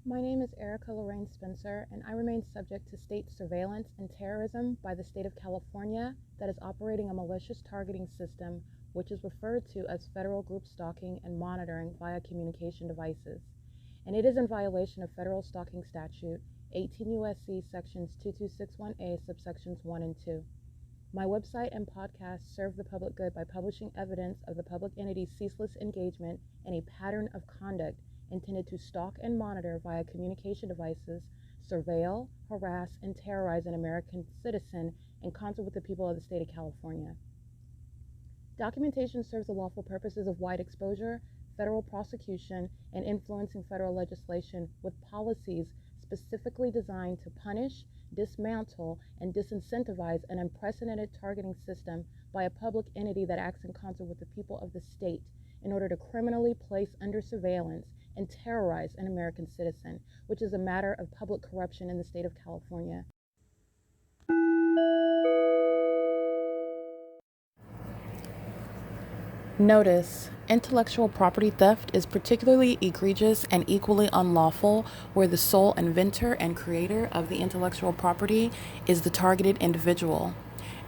My name is Erica Lorraine Spencer, and I remain subject to state surveillance and terrorism by the state of California that is operating a malicious targeting system, which is referred to as federal group stalking and monitoring via communication devices. And it is in violation of federal stalking statute 18 U.S.C. sections 2261A subsections 1 and 2. My website and podcast serve the public good by publishing evidence of the public entity's ceaseless engagement in a pattern of conduct intended to stalk and monitor via communication devices, surveil, harass, and terrorize an American citizen in concert with the people of the state of California. Documentation serves the lawful purposes of wide exposure, federal prosecution, and influencing federal legislation with policies specifically designed to punish, dismantle, and disincentivize an unprecedented targeting system by a public entity that acts in concert with the people of the state in order to criminally place under surveillance and terrorize an American citizen, which is a matter of public corruption in the state of California. Notice: intellectual property theft is particularly egregious and equally unlawful where the sole inventor and creator of the intellectual property is the targeted individual.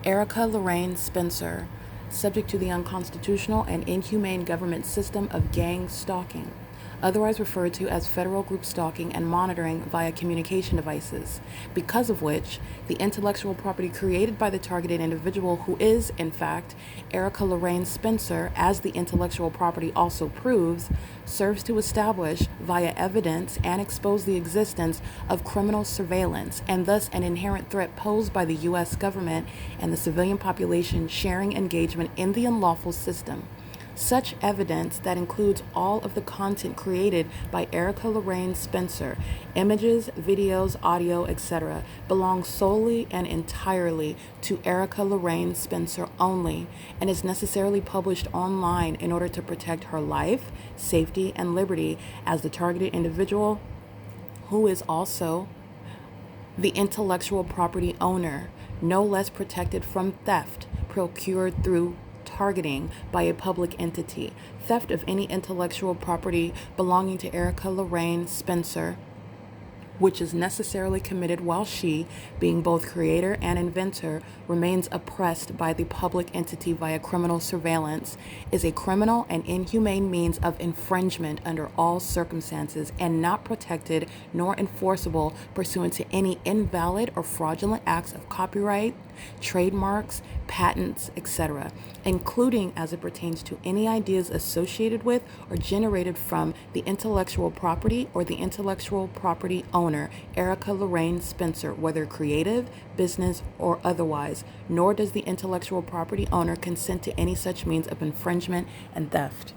Erica Lorraine Spencer, subject to the unconstitutional and inhumane government system of gang stalking, otherwise referred to as federal group stalking and monitoring via communication devices, because of which the intellectual property created by the targeted individual, who is, in fact, Erica Lorraine Spencer, as the intellectual property also proves, serves to establish via evidence and expose the existence of criminal surveillance and thus an inherent threat posed by the U.S. government and the civilian population sharing engagement in the unlawful system. Such evidence that includes all of the content created by Erica Lorraine Spencer, images, videos, audio, etc., belongs solely and entirely to Erica Lorraine Spencer only and is necessarily published online in order to protect her life, safety, and liberty as the targeted individual, who is also the intellectual property owner, no less protected from theft procured through targeting by a public entity. Theft of any intellectual property belonging to Erica Lorraine Spencer, which is necessarily committed while she, being both creator and inventor, remains oppressed by the public entity via criminal surveillance, is a criminal and inhumane means of infringement under all circumstances and not protected nor enforceable pursuant to any invalid or fraudulent acts of copyright, trademarks, patents, etc., including as it pertains to any ideas associated with or generated from the intellectual property or the intellectual property owner, Erica Lorraine Spencer, whether creative, business, or otherwise, nor does the intellectual property owner consent to any such means of infringement and theft.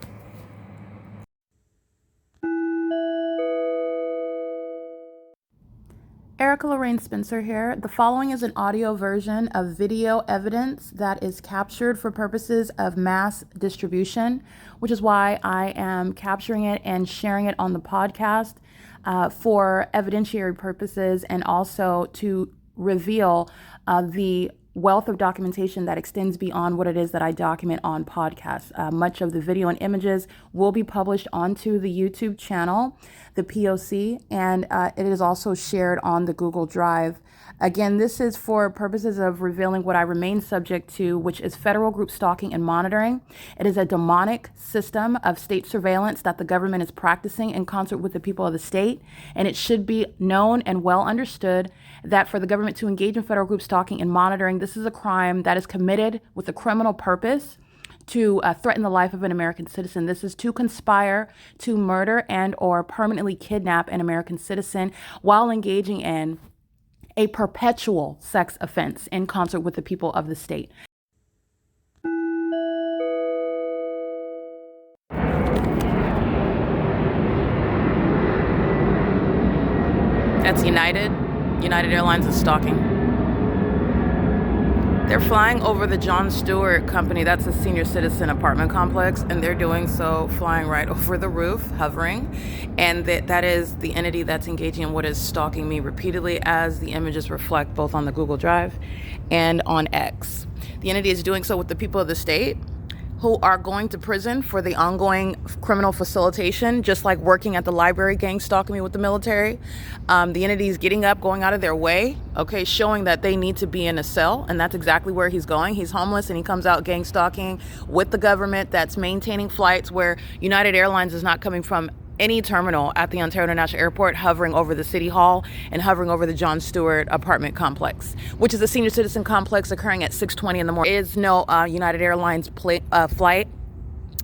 Erica Lorraine Spencer here. The following is an audio version of video evidence that is captured for purposes of mass distribution, which is why I am capturing it and sharing it on the podcast for evidentiary purposes and also to reveal the wealth of documentation that extends beyond what it is that I document on podcasts. Much of the video and images will be published onto the YouTube channel, the P.O.C, and it is also shared on the Google Drive. Again, this is for purposes of revealing what I remain subject to, which is federal group stalking and monitoring. It is a demonic system of state surveillance that the government is practicing in concert with the people of the state, and it should be known and well understood that for the government to engage in federal group stalking and monitoring, this is a crime that is committed with a criminal purpose to threaten the life of an American citizen. This is to conspire to murder and or permanently kidnap an American citizen while engaging in a perpetual sex offense in concert with the people of the state. That's United. United Airlines is stalking. They're flying over the John Stewart Company. That's a senior citizen apartment complex, and they're doing so flying right over the roof, hovering. And that is the entity that's engaging in what is stalking me repeatedly, as the images reflect both on the Google Drive and on X. The entity is doing so with the people of the state, who are going to prison for the ongoing criminal facilitation, just like working at the library, gang stalking me with the military. The entity is getting up, going out of their way, okay, showing that they need to be in a cell, and that's exactly where he's going. He's homeless, and he comes out gang stalking with the government that's maintaining flights where United Airlines is not coming from any terminal at the Ontario International Airport, hovering over the City Hall and hovering over the John Stewart apartment complex, which is a senior citizen complex occurring at 6:20 in the morning. There is no United Airlines flight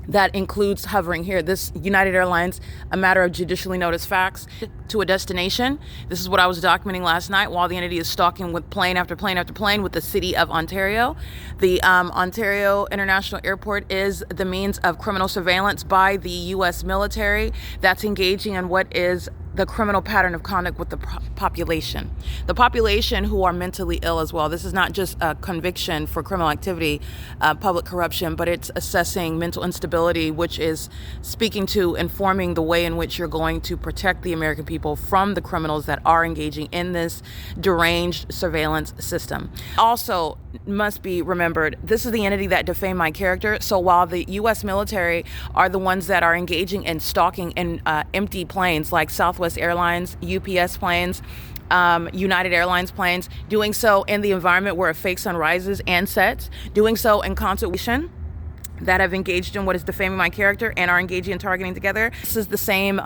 that includes hovering here. This United Airlines, a matter of judicially noticed facts, to a destination. This is what I was documenting last night while the entity is stalking with plane after plane after plane with the city of Ontario. The Ontario International Airport is the means of criminal surveillance by the U.S. military that's engaging in what is the criminal pattern of conduct with the population. The population who are mentally ill as well. This is not just a conviction for criminal activity, public corruption, but it's assessing mental instability, which is speaking to informing the way in which you're going to protect the American people from the criminals that are engaging in this deranged surveillance system. Also must be remembered, this is the entity that defamed my character. So while the U.S. military are the ones that are engaging in stalking in empty planes like Southwest Airlines, UPS planes, United Airlines planes, doing so in the environment where a fake sun rises and sets, doing so in concert that have engaged in what is defaming my character and are engaging in targeting together. This is the same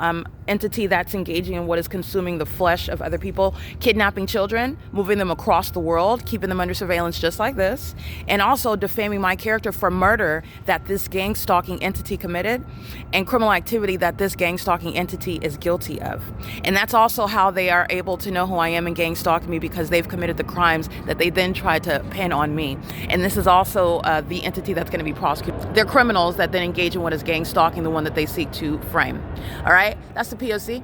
entity that's engaging in what is consuming the flesh of other people, kidnapping children, moving them across the world, keeping them under surveillance just like this, and also defaming my character for murder that this gang stalking entity committed and criminal activity that this gang stalking entity is guilty of. And that's also how they are able to know who I am and gang stalking me, because they've committed the crimes that they then tried to pin on me. And this is also the entity that's going to be prosecuted. They're criminals that then engage in what is gang stalking, the one that they seek to frame. All right, that's the P.O.C.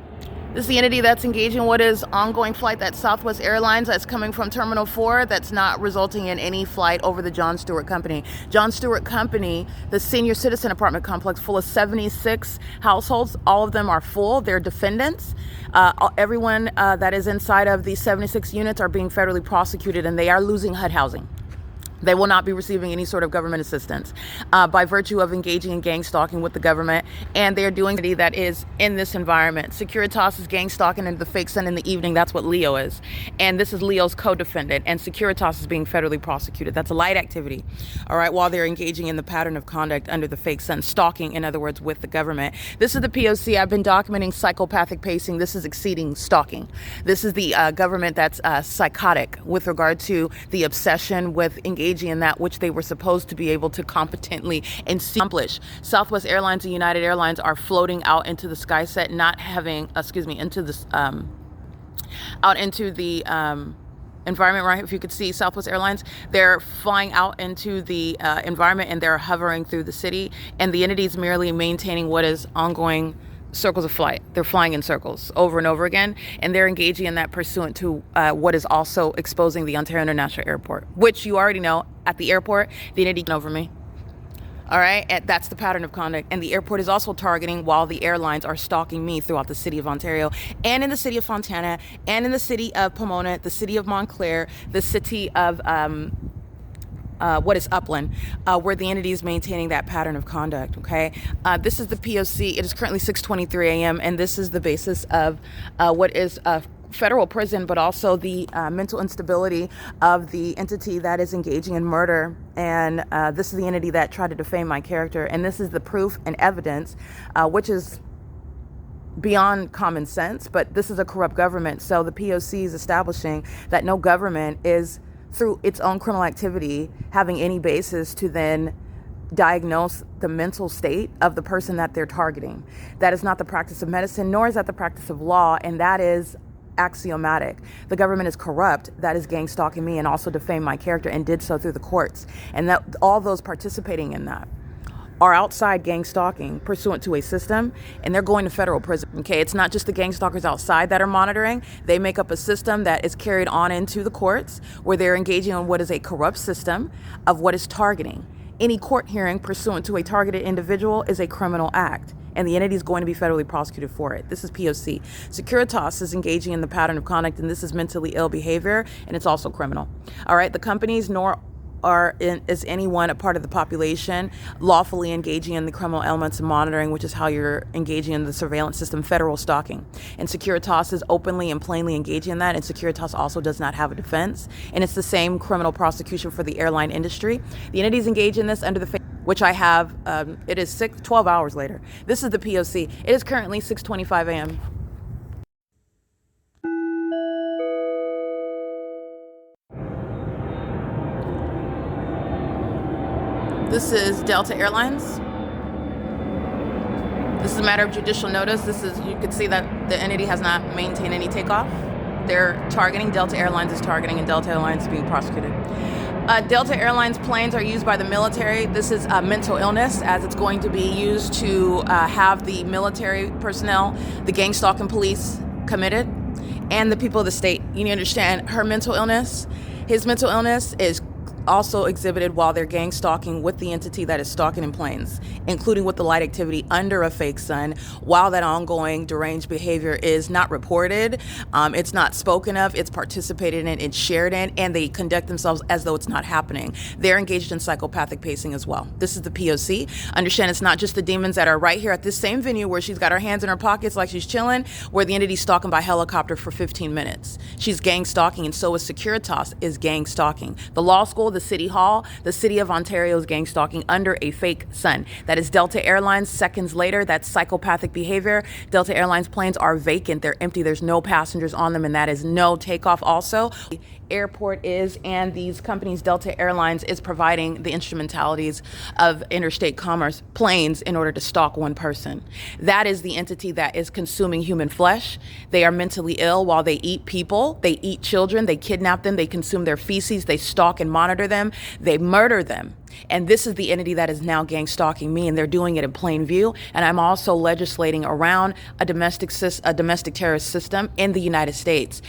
This is the entity that's engaging in what is ongoing flight that's Southwest Airlines that's coming from Terminal 4 that's not resulting in any flight over the John Stewart Company. John Stewart Company, the senior citizen apartment complex full of 76 households. All of them are full. They're defendants. Everyone that is inside of these 76 units are being federally prosecuted, and they are losing HUD housing. They will not be receiving any sort of government assistance by virtue of engaging in gang stalking with the government, and they're doing it that is in this environment. Securitas is gang stalking into the fake sun in the evening. That's what Leo is. And this is Leo's co-defendant, and Securitas is being federally prosecuted. That's a light activity, all right, while they're engaging in the pattern of conduct under the fake sun, stalking, in other words, with the government. This is the P.O.C. I've been documenting psychopathic pacing. This is exceeding stalking. This is the government that's psychotic with regard to the obsession with engaging in that which they were supposed to be able to competently accomplish. Southwest Airlines and United Airlines are floating out into the sky set, not having, into this, out into the environment, right? If you could see Southwest Airlines, they're flying out into the environment, and they're hovering through the city, and the entity is merely maintaining what is ongoing circles of flight. They're flying in circles over and over again, and they're engaging in that pursuant to what is also exposing the Ontario International Airport, which you already know at the airport, the entity over me. All right, and that's the pattern of conduct. And the airport is also targeting while the airlines are stalking me throughout the city of Ontario, and in the city of Fontana, and in the city of Pomona, the city of Montclair, the city of what is UPLAND, where the entity is maintaining that pattern of conduct, okay? This is the P.O.C. It is currently 6:23 a.m., and this is the basis of what is federal prison, but also the mental instability of the entity that is engaging in murder. And this is the entity that tried to defame my character. And this is the proof and evidence, which is beyond common sense, but this is a corrupt government. So the P.O.C. is establishing that no government is, through its own criminal activity, having any basis to then diagnose the mental state of the person that they're targeting. That is not the practice of medicine, nor is that the practice of law, and that is axiomatic. The government is corrupt. That is gang stalking me and also defamed my character, and did so through the courts. And that all those participating in that are outside gang stalking pursuant to a system, and they're going to federal prison. Okay, it's not just the gang stalkers outside that are monitoring. They make up a system that is carried on into the courts, where they're engaging on what is a corrupt system of what is targeting. Any court hearing pursuant to a targeted individual is a criminal act, and the entity is going to be federally prosecuted for it. This is P.O.C. Securitas is engaging in the pattern of conduct, and this is mentally ill behavior, and it's also criminal. All right, the companies nor is anyone a part of the population lawfully engaging in the criminal elements of monitoring, which is how you're engaging in the surveillance system, federal stalking. And Securitas is openly and plainly engaging in that, and Securitas also does not have a defense. And it's the same criminal prosecution for the airline industry. The entities engaged in this under the which I have, it is 12 hours later. This is the P.O.C. It is currently 6:25 a.m. This is Delta Airlines. This is a matter of judicial notice. You can see that the entity has not maintained any takeoff. They're targeting, Delta Airlines is targeting, and Delta Airlines is being prosecuted. Delta Airlines planes are used by the military. This is mental illness, as it's going to be used to have the military personnel, the gang stalking police committed, and the people of the state. You need to understand his mental illness is also exhibited while they're gang stalking with the entity that is stalking in planes, including with the light activity under a fake sun, while that ongoing deranged behavior is not reported, it's not spoken of, it's participated in, it's shared in, and they conduct themselves as though it's not happening. They're engaged in psychopathic pacing as well. This is the P.O.C. Understand it's not just the demons that are right here at this same venue where she's got her hands in her pockets like she's chilling, where the entity's stalking by helicopter for 15 minutes. She's gang stalking, and so is Securitas is gang stalking. The law school, the city hall, the city of Ontario's gang stalking under a fake sun. That is Delta Airlines. Seconds later, that's psychopathic behavior. Delta Airlines planes are vacant. They're empty. There's no passengers on them, and that is no takeoff also. Airport is, and these companies, Delta Airlines is providing the instrumentalities of interstate commerce planes in order to stalk one person. That is the entity that is consuming human flesh. They are mentally ill while they eat people, they eat children, they kidnap them, they consume their feces, they stalk and monitor them, they murder them. And this is the entity that is now gang stalking me, and they're doing it in plain view. And I'm also legislating around a domestic terrorist system in the United States,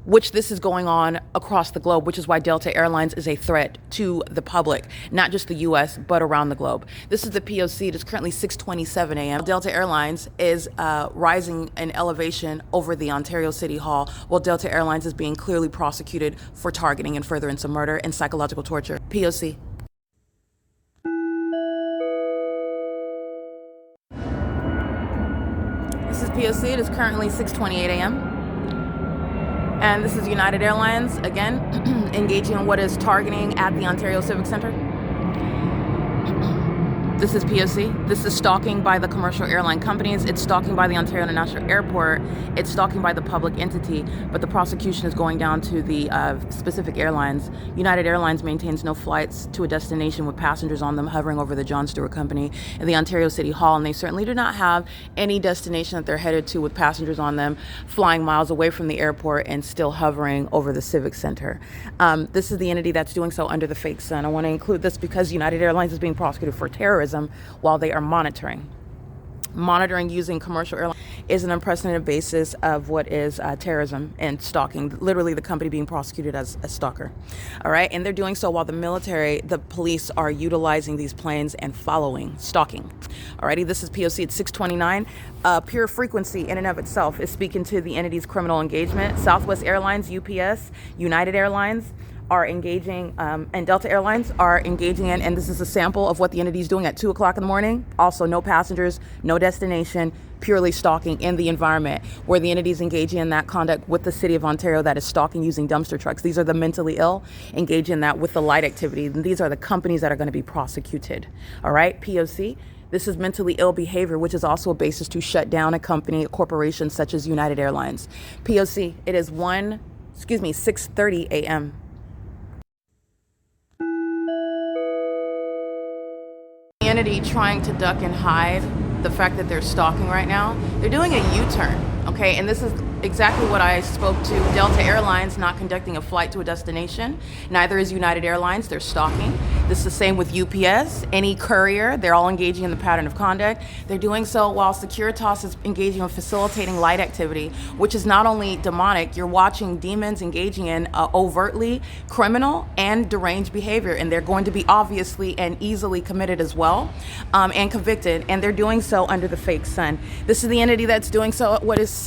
which this is going on across the globe, which is why Delta Airlines is a threat to the public, not just the U.S., but around the globe. This is the P.O.C. It is currently 6:27 a.m. Delta Airlines is rising in elevation over the Ontario City Hall, while Delta Airlines is being clearly prosecuted for targeting and furtherance of murder and psychological torture. P.O.C. This is P.O.C. It is currently 6:28 a.m. And this is United Airlines, again, engaging in what is targeting at the Ontario Civic Center. This is P.O.C. This is stalking by the commercial airline companies. It's stalking by the Ontario International Airport. It's stalking by the public entity, but the prosecution is going down to the specific airlines. United Airlines maintains no flights to a destination with passengers on them hovering over the John Stewart Company and the Ontario City Hall, and they certainly do not have any destination that they're headed to with passengers on them flying miles away from the airport and still hovering over the Civic Center. This is the entity that's doing so under the fake sun. I want to include this because United Airlines is being prosecuted for terrorism while they are monitoring. Monitoring using commercial airlines is an unprecedented basis of what is terrorism and stalking, literally the company being prosecuted as a stalker. All right, and they're doing so while the police are utilizing these planes and stalking. Alrighty, this is P.O.C. at 6:29. Pure frequency in and of itself is speaking to the entity's criminal engagement. Southwest Airlines, UPS, United Airlines are engaging, and Delta Airlines are engaging in, and this is a sample of what the entity is doing at 2 o'clock in the morning. Also, no passengers, no destination, purely stalking in the environment, where the entity is engaging in that conduct with the city of Ontario that is stalking using dumpster trucks. These are the mentally ill engaging in that with the light activity, and these are the companies that are going to be prosecuted. All right, P.O.C. This is mentally ill behavior, which is also a basis to shut down a corporation such as United Airlines. P.O.C. It is 6:30 a.m. Entity trying to duck and hide the fact that they're stalking right now. They're doing a U-turn, okay? And this is exactly what I spoke to. Delta Airlines not conducting a flight to a destination. Neither is United Airlines. They're stalking. This is the same with UPS, any courier. They're all engaging in the pattern of conduct. They're doing so while Securitas is engaging in facilitating light activity, which is not only demonic. You're watching demons engaging in overtly criminal and deranged behavior, and they're going to be obviously and easily committed as well, and convicted, and they're doing so under the fake sun. This is the entity that's doing so at what is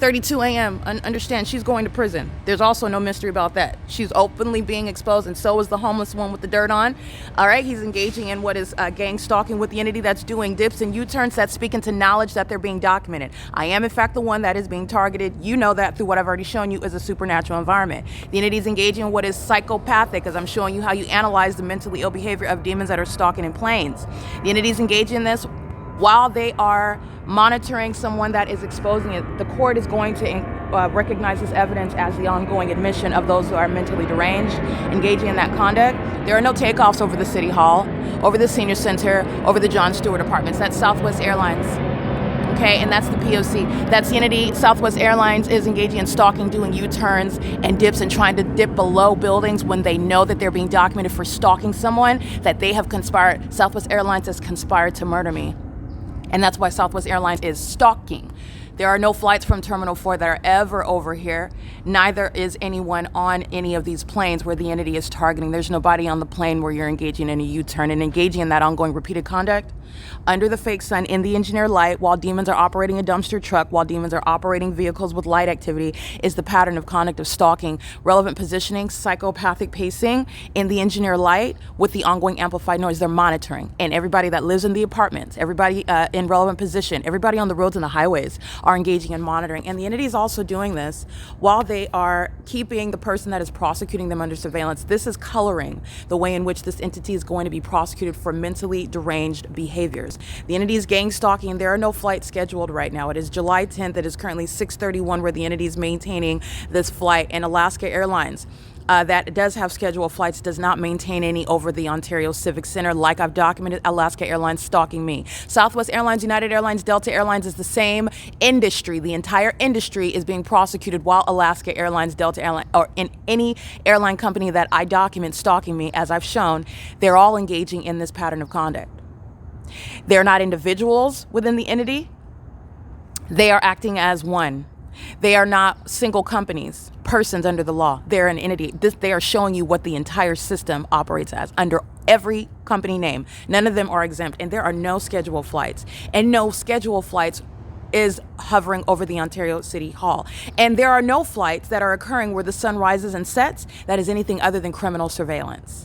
8:32 a.m. Understand, she's going to prison. There's also no mystery about that. She's openly being exposed, and so is the homeless one with the dirt on. All right, he's engaging in what is gang stalking with the entity that's doing dips and U-turns that's speaking to knowledge that they're being documented. I am, in fact, the one that is being targeted. You know that through what I've already shown you is a supernatural environment. The entity is engaging in what is psychopathic, as I'm showing you how you analyze the mentally ill behavior of demons that are stalking in planes. The entity is engaging in this while they are monitoring someone that is exposing it. The court is going to recognize this evidence as the ongoing admission of those who are mentally deranged, engaging in that conduct. There are no takeoffs over the City Hall, over the Senior Center, over the John Stewart Apartments. That's Southwest Airlines. Okay, and that's the P.O.C. That's the entity. Southwest Airlines is engaging in stalking, doing U-turns and dips and trying to dip below buildings when they know that they're being documented for stalking someone, that they have conspired. Southwest Airlines has conspired to murder me. And that's why Southwest Airlines is stalking. There are no flights from Terminal 4 that are ever over here. Neither is anyone on any of these planes where the entity is targeting. There's nobody on the plane where you're engaging in a U-turn and engaging in that ongoing repeated conduct under the fake sun in the engineer light while demons are operating a dumpster truck, while demons are operating vehicles with light activity, is the pattern of conduct of stalking. Relevant positioning, psychopathic pacing in the engineer light with the ongoing amplified noise. They're monitoring. And everybody that lives in the apartments, everybody in relevant position, everybody on the roads and the highways are engaging in monitoring. And the entity is also doing this while they are keeping the person that is prosecuting them under surveillance. This is coloring the way in which this entity is going to be prosecuted for mentally deranged behaviors. The entity is gang stalking. There are no flights scheduled right now. It is July 10th. It is currently 6:31 where the entity is maintaining this flight. And Alaska Airlines, that does have scheduled flights, does not maintain any over the Ontario Civic Center like I've documented. Alaska Airlines stalking me. Southwest Airlines, United Airlines, Delta Airlines is the same industry. The entire industry is being prosecuted while Alaska Airlines, Delta Airlines, or in any airline company that I document stalking me, as I've shown, they're all engaging in this pattern of conduct. They're not individuals within the entity. They are acting as one. They are not single companies, persons under the law. They're an entity. They are showing you what the entire system operates as under every company name. None of them are exempt, and there are no scheduled flights. And no scheduled flights is hovering over the Ontario City Hall. And there are no flights that are occurring where the sun rises and sets that is anything other than criminal surveillance.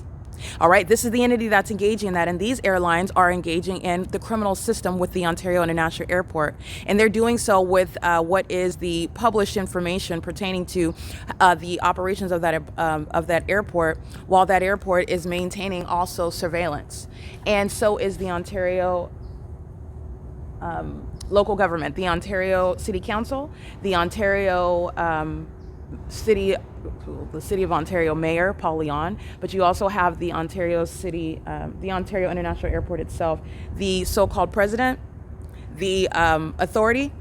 All right, this is the entity that's engaging in that, and these airlines are engaging in the criminal system with the Ontario International Airport, and they're doing so with what is the published information pertaining to the operations of that airport, while that airport is maintaining also surveillance, and so is the Ontario local government, the Ontario City Council, the Ontario the City of Ontario Mayor, Paul Leon, but you also have the Ontario City, the Ontario International Airport itself, the so-called president, the authority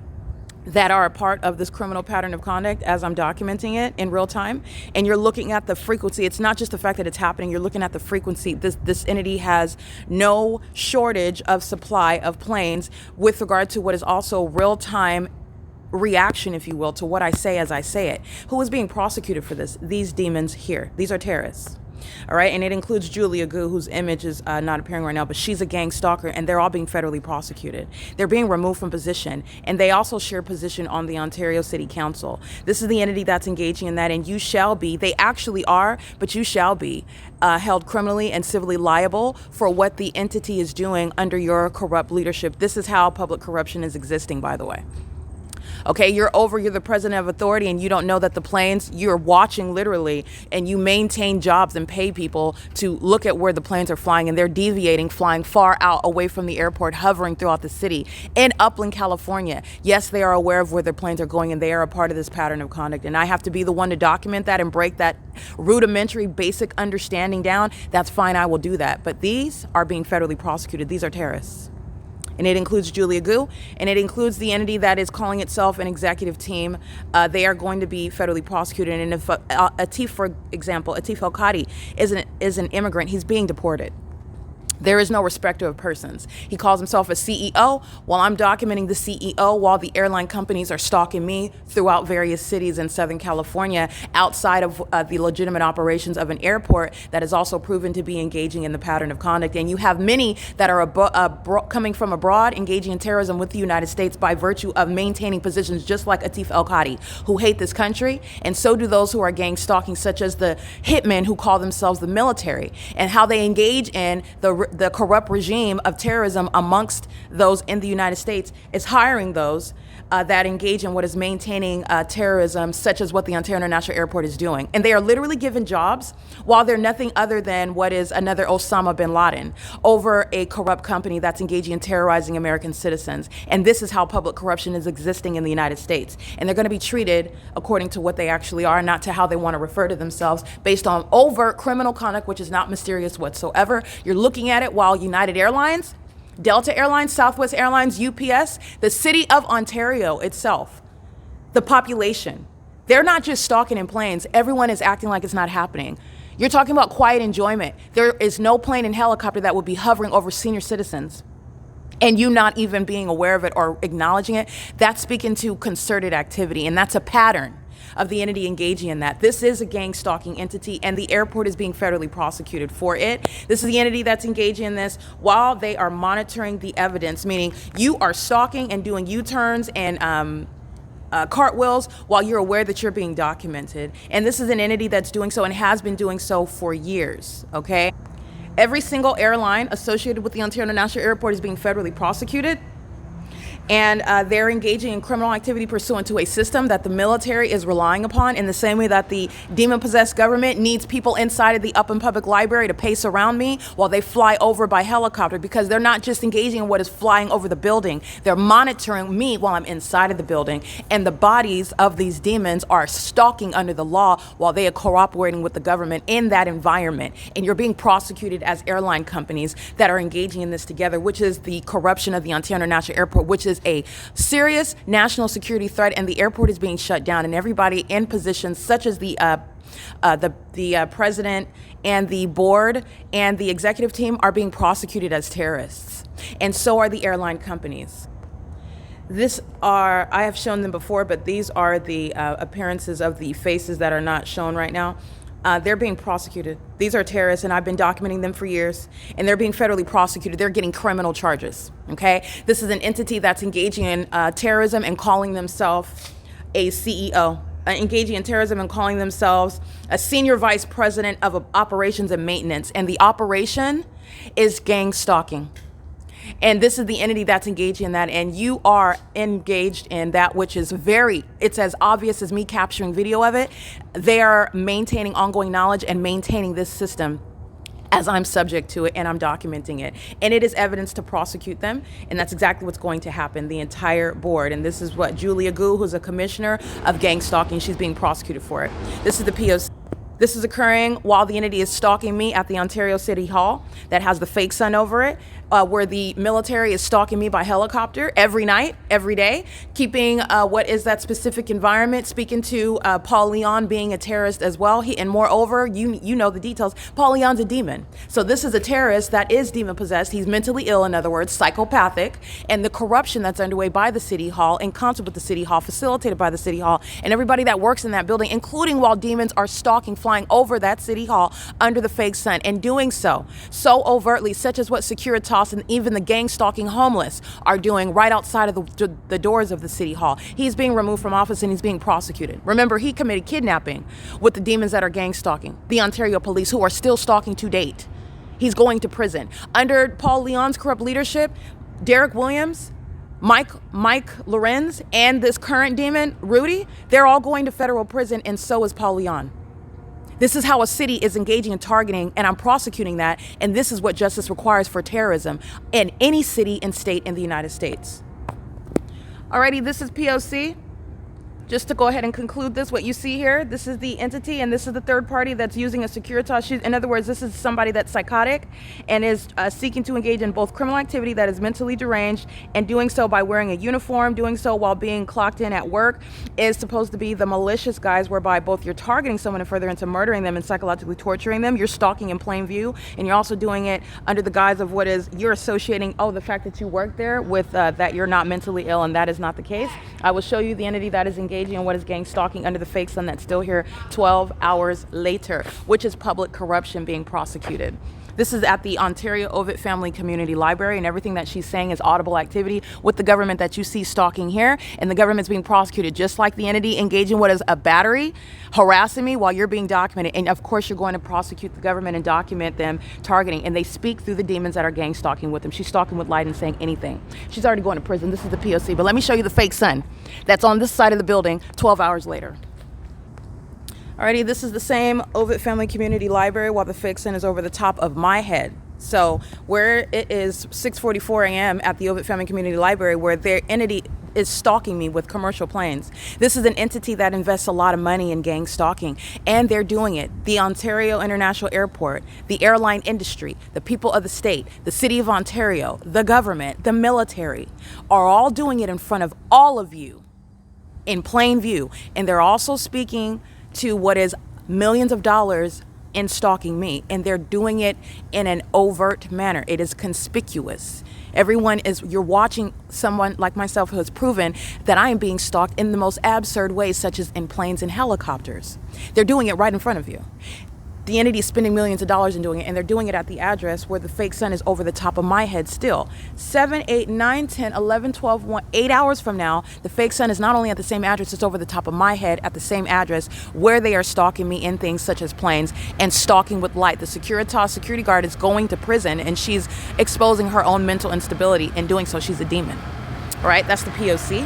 that are a part of this criminal pattern of conduct as I'm documenting it in real time. And you're looking at the frequency. It's not just the fact that it's happening. You're looking at the frequency. This entity has no shortage of supply of planes with regard to what is also real-time reaction, if you will, to what I say as I say it. Who is being prosecuted for this? These demons here. These are terrorists. All right, and it includes Julia Gu, whose image is not appearing right now, but she's a gang stalker, and they're all being federally prosecuted. They're being removed from position, and they also share position on the Ontario City Council. This is the entity that's engaging in that, and you shall be, they actually are, but you shall be held criminally and civilly liable for what the entity is doing under your corrupt leadership. This is how public corruption is existing, by the way. Okay, you're the president of authority, and you don't know that the planes, you're watching literally, and you maintain jobs and pay people to look at where the planes are flying, and they're deviating, flying far out away from the airport, hovering throughout the city in Upland, California. Yes, they are aware of where their planes are going, and they are a part of this pattern of conduct. And I have to be the one to document that and break that rudimentary basic understanding down. That's fine, I will do that. But these are being federally prosecuted. These are terrorists. And it includes Julia Gu, and it includes the entity that is calling itself an executive team. They are going to be federally prosecuted. And if Atif, for example, Atif El-Kadi is an immigrant, he's being deported. There is no respecter of persons. He calls himself a CEO while I'm documenting the CEO while the airline companies are stalking me throughout various cities in Southern California outside of the legitimate operations of an airport that is also proven to be engaging in the pattern of conduct. And you have many that are coming from abroad engaging in terrorism with the United States by virtue of maintaining positions just like Atif El-Qadi, who hate this country, and so do those who are gang stalking, such as the hitmen who call themselves the military, and how they engage in the corrupt regime of terrorism amongst those in the United States is hiring those that engage in what is maintaining terrorism, such as what the Ontario International Airport is doing. And they are literally given jobs while they're nothing other than what is another Osama bin Laden over a corrupt company that's engaging in terrorizing American citizens. And this is how public corruption is existing in the United States. And they're going to be treated according to what they actually are, not to how they want to refer to themselves based on overt criminal conduct, which is not mysterious whatsoever. You're looking at it while United Airlines, Delta Airlines, Southwest Airlines, UPS, the city of Ontario itself, the population, they're not just stalking in planes. Everyone is acting like it's not happening. You're talking about quiet enjoyment. There is no plane and helicopter that would be hovering over senior citizens and you not even being aware of it or acknowledging it. That's speaking to concerted activity, and that's a pattern of the entity engaging in that. This is a gang stalking entity, and the airport is being federally prosecuted for it. This is the entity that's engaging in this while they are monitoring the evidence, meaning you are stalking and doing U-turns and cartwheels while you're aware that you're being documented. And this is an entity that's doing so and has been doing so for years, okay? Every single airline associated with the Ontario International Airport is being federally prosecuted. And they're engaging in criminal activity pursuant to a system that the military is relying upon, in the same way that the demon-possessed government needs people inside of the Upland Public Library to pace around me while they fly over by helicopter, because they're not just engaging in what is flying over the building. They're monitoring me while I'm inside of the building. And the bodies of these demons are stalking under the law while they are cooperating with the government in that environment. And you're being prosecuted as airline companies that are engaging in this together, which is the corruption of the Ontario International Airport, which is a serious national security threat, and the airport is being shut down, and everybody in positions such as the president and the board and the executive team are being prosecuted as terrorists, and so are the airline companies. I have shown them before, but these are the appearances of the faces that are not shown right now. They're being prosecuted. These are terrorists, and I've been documenting them for years, and they're being federally prosecuted. They're getting criminal charges, okay? This is an entity that's engaging in terrorism and calling themselves a CEO, engaging in terrorism and calling themselves a senior vice president of operations and maintenance, and the operation is gang stalking. And this is the entity that's engaging in that, and you are engaged in that, which is it's as obvious as me capturing video of it. They are maintaining ongoing knowledge and maintaining this system as I'm subject to it, and I'm documenting it. And it is evidence to prosecute them, and that's exactly what's going to happen, the entire board. And this is what Julia Gu, who's a commissioner of gang stalking, she's being prosecuted for it. This is the P.O.C. This is occurring while the entity is stalking me at the Ontario City Hall that has the fake sun over it, where the military is stalking me by helicopter every night, every day, keeping what is that specific environment, speaking to Paul Leon being a terrorist as well. And moreover, you know the details, Paul Leon's a demon. So this is a terrorist that is demon-possessed. He's mentally ill, in other words, psychopathic. And the corruption that's underway by the City Hall, in concert with the City Hall, facilitated by the City Hall, and everybody that works in that building, including while demons are stalking, flying over that City Hall under the fake sun, and doing so overtly, such as what Securitas and even the gang stalking homeless are doing right outside of the doors of the City Hall. He's being removed from office and he's being prosecuted. Remember, he committed kidnapping with the demons that are gang stalking, the Ontario police, who are still stalking to date. He's going to prison. Under Paul Leon's corrupt leadership, Derek Williams, Mike LORENZ, and this current demon, Rudy, they're all going to federal prison, and so is Paul Leon. This is how a city is engaging in targeting, and I'm prosecuting that, and this is what justice requires for terrorism in any city and state in the United States. Alrighty, this is P.O.C. just to go ahead and conclude this, what you see here, this is the entity and this is the third party that's using a Securitas. In other words, this is somebody that's psychotic and is seeking to engage in both criminal activity that is mentally deranged, and doing so by wearing a uniform, doing so while being clocked in at work, is supposed to be the malicious guise whereby both you're targeting someone and further into murdering them and psychologically torturing them. You're stalking in plain view, and you're also doing it under the guise of what is, you're associating, oh, the fact that you work there with that you're not mentally ill, and that is not the case. I will show you the entity that is engaging in what is gang stalking under the fake sun that's still here 12 hours later, which is public corruption being prosecuted. This is at the Ontario Ovitt Family Community Library, and everything that she's saying is audible activity with the government that you see stalking here, and the government's being prosecuted just like the entity engaging what is a battery, harassing me while you're being documented. And of course you're going to prosecute the government and document them targeting, and they speak through the demons that are gang stalking with them. She's stalking with light and saying anything. She's already going to prison. This is the P.O.C. But let me show you the fake sun that's on this side of the building 12 hours later. Alrighty, this is the same Ovitt Family Community Library while the fake sun is over the top of my head. So where it is 6:44 a.m. at the Ovitt Family Community Library, where their entity is stalking me with commercial planes. This is an entity that invests a lot of money in gang stalking, and they're doing it. The Ontario International Airport, the airline industry, the people of the state, the city of Ontario, the government, the military are all doing it in front of all of you in plain view. And they're also speaking to what is millions of dollars in stalking me, and they're doing it in an overt manner. It is conspicuous. Everyone is, you're watching someone like myself who has proven that I am being stalked in the most absurd ways, such as in planes and helicopters. They're doing it right in front of you. The entity is spending millions of dollars in doing it, and they're doing it at the address where the fake sun is over the top of my head still. 7, 8, 9, 10, 11, 12, 1, 8 hours from now, the fake sun is not only at the same address, it's over the top of my head at the same address where they are stalking me in things such as planes and stalking with light. The Securitas security guard is going to prison, and she's exposing her own mental instability. In doing so, she's a demon. All right, that's the P.O.C.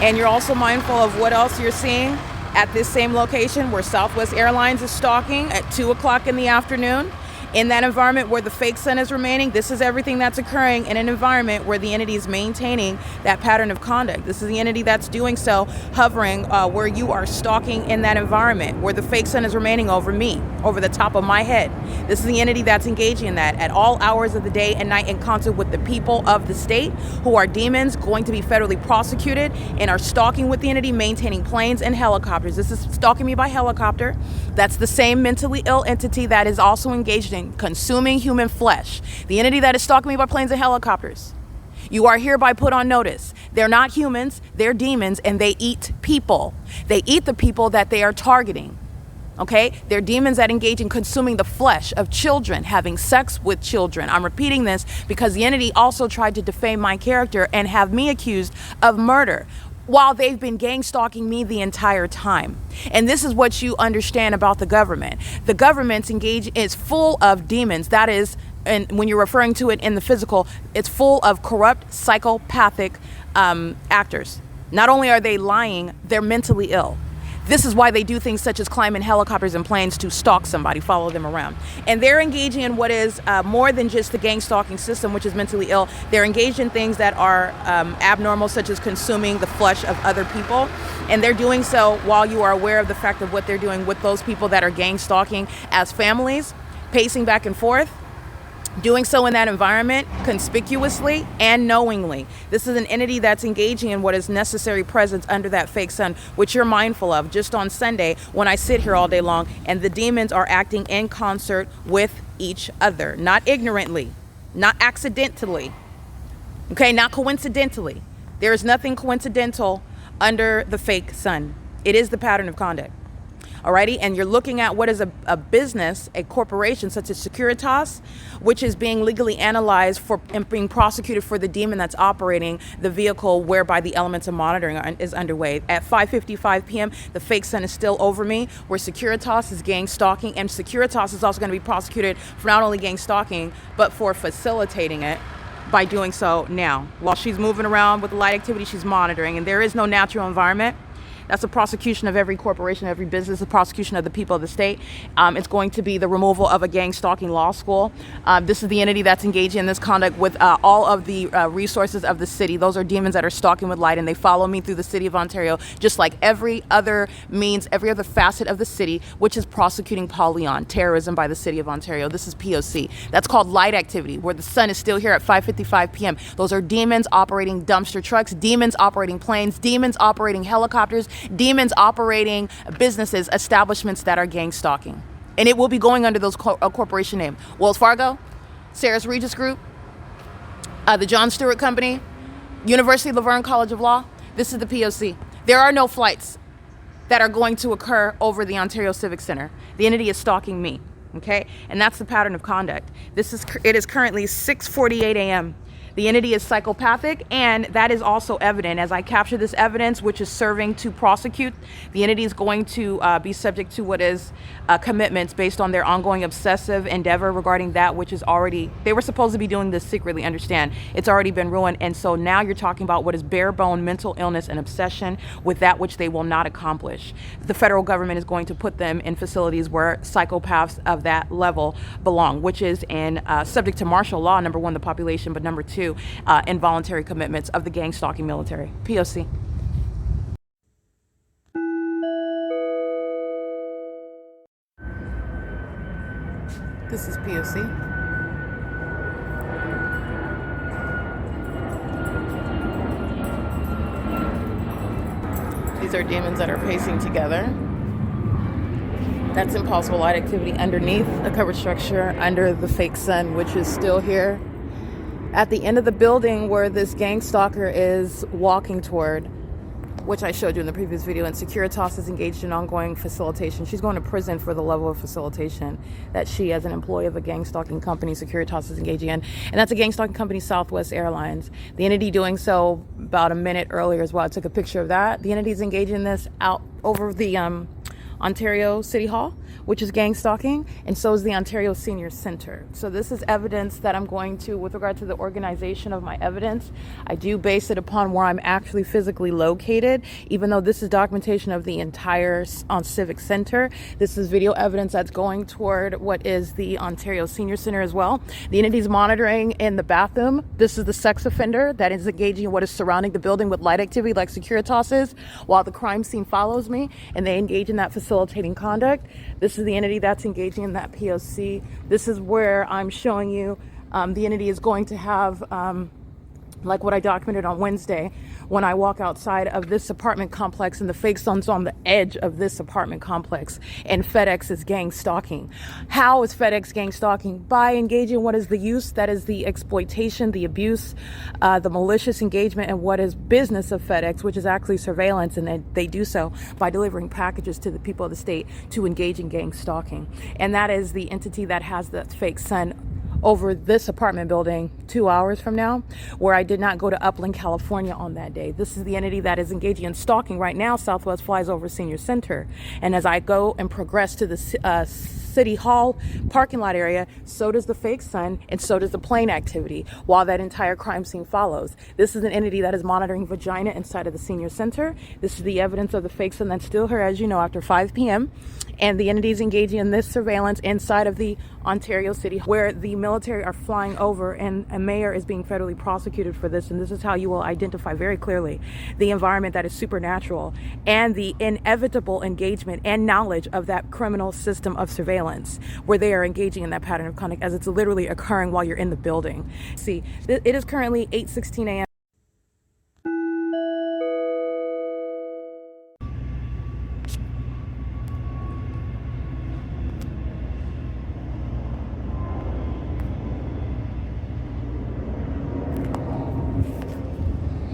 And you're also mindful of what else you're seeing at this same location where Southwest Airlines is stalking at 2 o'clock in the afternoon. In that environment where the fake sun is remaining, this is everything that's occurring in an environment where the entity is maintaining that pattern of conduct. This is the entity that's doing so, hovering where you are stalking in that environment, where the fake sun is remaining over me, over the top of my head. This is the entity that's engaging in that at all hours of the day and night in concert with the people of the state, who are demons going to be federally prosecuted and are stalking with the entity, maintaining planes and helicopters. This is stalking me by helicopter. That's the same mentally ill entity that is also engaged in consuming human flesh. The entity that is stalking me by planes and helicopters. You are hereby put on notice. They're not humans, they're demons, and they eat people. They eat the people that they are targeting. Okay? They're demons that engage in consuming the flesh of children, having sex with children. I'm repeating this because the entity also tried to defame my character and have me accused of murder, while they've been gang stalking me the entire time. And this is what you understand about the government. The government's is full of demons. That is, and when you're referring to it in the physical, it's full of corrupt, psychopathic actors. Not only are they lying, they're mentally ill. This is why they do things such as climb in helicopters and planes to stalk somebody, follow them around. And they're engaging in what is more than just the gang stalking system, which is mentally ill. They're engaged in things that are abnormal, such as consuming the flesh of other people. And they're doing so while you are aware of the fact of what they're doing with those people that are gang stalking as families, pacing back and forth. Doing so in that environment conspicuously and knowingly. This is an entity that's engaging in what is necessary presence under that fake sun, which you're mindful of just on Sunday when I sit here all day long, and the demons are acting in concert with each other, not ignorantly, not accidentally, okay, not coincidentally. There is nothing coincidental under the fake sun. It is the pattern of conduct. Alrighty, and you're looking at what is a business, a corporation such as Securitas, which is being legally analyzed for and being prosecuted for the demon that's operating the vehicle whereby the elements of monitoring is underway. At 5:55 p.m., the fake sun is still over me, where Securitas is gang stalking, and Securitas is also going to be prosecuted for not only gang stalking, but for facilitating it by doing so now. While she's moving around with the light activity, she's monitoring, and there is no natural environment That's the prosecution of every corporation, every business, the prosecution of the people of the state. It's going to be the removal of a gang stalking law school. This is the entity that's engaging in this conduct with all of the resources of the city. Those are demons that are stalking with light, and they follow me through the city of Ontario, just like every other means, every other facet of the city, which is prosecuting Leon, terrorism by the city of Ontario. This is P.O.C. That's called light activity, where the sun is still here at 5:55 p.m. Those are demons operating dumpster trucks, demons operating planes, demons operating helicopters, demons operating businesses, establishments that are gang stalking. And it will be going under those corporation name. Wells Fargo, Sarah's Regis Group, the John Stewart Company, University of Laverne College of Law. This is the P.O.C. There are no flights that are going to occur over the Ontario Civic Center. The entity is stalking me, okay? And that's the pattern of conduct. It is currently 6:48 a.m. The entity is psychopathic, and that is also evident. As I capture this evidence, which is serving to prosecute, the entity is going to be subject to what is commitments based on their ongoing obsessive endeavor regarding that which is already, they were supposed to be doing this secretly, understand. It's already been ruined, and so now you're talking about what is bare bone mental illness and obsession with that which they will not accomplish. The federal government is going to put them in facilities where psychopaths of that level belong, which is in subject to martial law, number one, the population, but number two, involuntary commitments of the gang stalking military. P.O.C. This is P.O.C. These are demons that are pacing together. That's impossible light activity underneath a covered structure under the fake sun, which is still here at the end of the building where this gang stalker is walking toward, which I showed you in the previous video. And Securitas is engaged in ongoing facilitation. She's going to prison for the level of facilitation that she, as an employee of a gang stalking company, Securitas is engaging in. And that's a gang stalking company, Southwest Airlines. The entity doing so about a minute earlier as well. I took a picture of that. The entity is engaging in this out over the Ontario City Hall, which is gang stalking, and so is the Ontario Senior Center. So this is evidence that I'm going to, with regard to the organization of my evidence, I do base it upon where I'm actually physically located, even though this is documentation of the entire Civic Center. This is video evidence that's going toward what is the Ontario Senior Center as well. The entity's monitoring in the bathroom. This is the sex offender that is engaging in what is surrounding the building with light activity like Securitas is, while the crime scene follows me, and they engage in that facilitating conduct. This is the entity that's engaging in that P.O.C. This is where I'm showing you the entity is going to have, like what I documented on Wednesday, when I walk outside of this apartment complex and the fake sun's on the edge of this apartment complex, and FedEx is gang stalking. How is FedEx gang stalking? By engaging in what is the use, that is the exploitation, the abuse, the malicious engagement, and what is business of FedEx, which is actually surveillance, and they do so by delivering packages to the people of the state to engage in gang stalking. And that is the entity that has the fake sun over this apartment building 2 hours from now, where I did not go to Upland, California on that day. This is the entity that is engaging in stalking right now. Southwest flies over Senior Center. And as I go and progress to the City Hall parking lot area, so does the fake sun, and so does the plane activity, while that entire crime scene follows. This is an entity that is monitoring vagina inside of the Senior Center. This is the evidence of the fake sun that's still here, as you know, after 5 p.m. And the entity is engaging in this surveillance inside of the Ontario City, where the military are flying over, and a mayor is being federally prosecuted for this. And this is how you will identify very clearly the environment that is supernatural and the inevitable engagement and knowledge of that criminal system of surveillance, where they are engaging in that pattern of conduct as it's literally occurring while you're in the building. See, it is currently 8:16 a.m.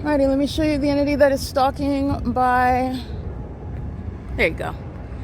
Alrighty, let me show you the entity that is stalking by, there you go.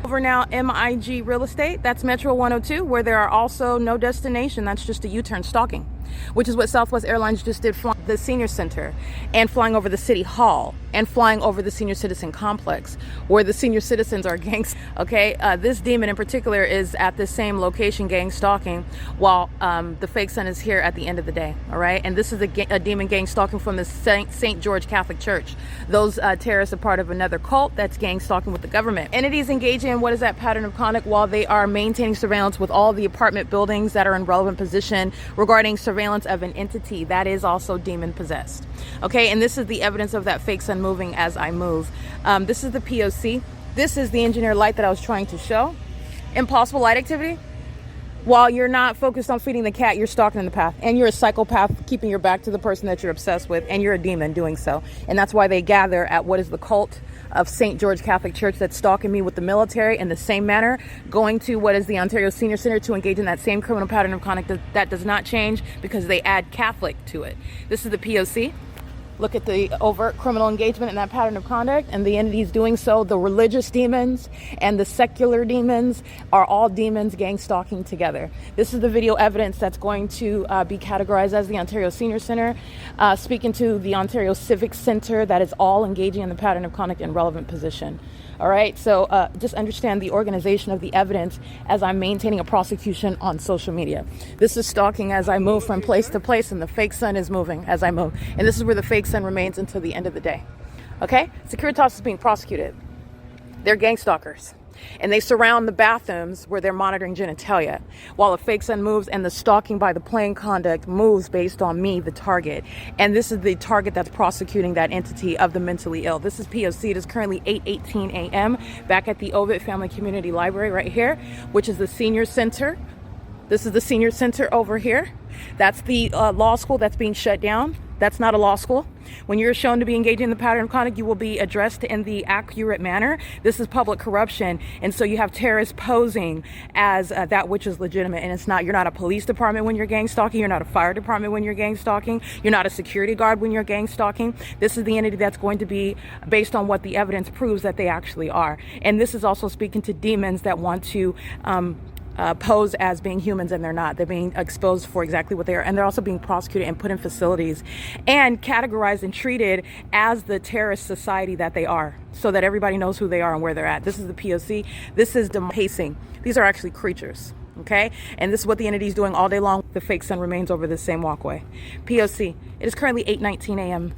Over now, MIG Real Estate, that's Metro 102, where there are also no destination, that's just a U-turn stalking. which is what Southwest Airlines just did, flying the senior center and flying over the city hall and flying over the senior citizen complex where the senior citizens are gangs. Okay, this demon in particular is at the same location gang stalking while the fake son is here at the end of the day. All right, and this is a demon gang stalking from the St. George Catholic Church. Those terrorists are part of another cult that's gang stalking with the government. Entities engaging in what is that pattern of conduct while they are maintaining surveillance with all the apartment buildings that are in relevant position regarding surveillance of an entity that is also demon possessed. Okay, and this is the evidence of that fake sun moving as I move. This is the P.O.C. This is the engineered light that I was trying to show. Impossible light activity. While you're not focused on feeding the cat, you're stalking in the path, and you're a psychopath keeping your back to the person that you're obsessed with, and you're a demon doing so. And that's why they gather at what is the cult of St. George Catholic Church that's stalking me with the military in the same manner, going to what is the Ontario Senior Center to engage in that same criminal pattern of conduct that does not change because they add Catholic to it. This is the P.O.C. Look at the overt criminal engagement in that pattern of conduct and the entities doing so. The religious demons and the secular demons are all demons gang stalking together. This is the video evidence that's going to be categorized as the Ontario Senior Center, speaking to the Ontario Civic Center that is all engaging in the pattern of conduct in relevant position. All right, so just understand the organization of the evidence as I'm maintaining a prosecution on social media. This is stalking as I move from place to place, and the fake sun is moving as I move. And this is where the fake sun remains until the end of the day. Okay, Securitas is being prosecuted. They're gang stalkers. And they surround the bathrooms where they're monitoring genitalia while the fake sun moves and the stalking by the plain conduct moves based on me, the target. And this is the target that's prosecuting that entity of the mentally ill. This is P.O.C. It is currently 8:18 a.m. back at the Ovid Family Community Library right here, which is the senior center. This is the senior center over here. That's the law school that's being shut down. That's not a law school. When you're shown to be engaging in the pattern of conduct, you will be addressed in the accurate manner. This is public corruption. And so you have terrorists posing as that which is legitimate. And it's not. You're not a police department when you're gang stalking. You're not a fire department when you're gang stalking. You're not a security guard when you're gang stalking. This is the entity that's going to be based on what the evidence proves that they actually are. And this is also speaking to demons that want to pose as being humans, and they're not. They're being exposed for exactly what they are, and they're also being prosecuted and put in facilities and categorized and treated as the terrorist society that they are, so that everybody knows who they are and where they're at. This is the P.O.C. This is the pacing. These are actually creatures, okay? And this is what the entity is doing all day long. The fake sun remains over the same walkway. P.O.C. It is currently 8:19 a.m.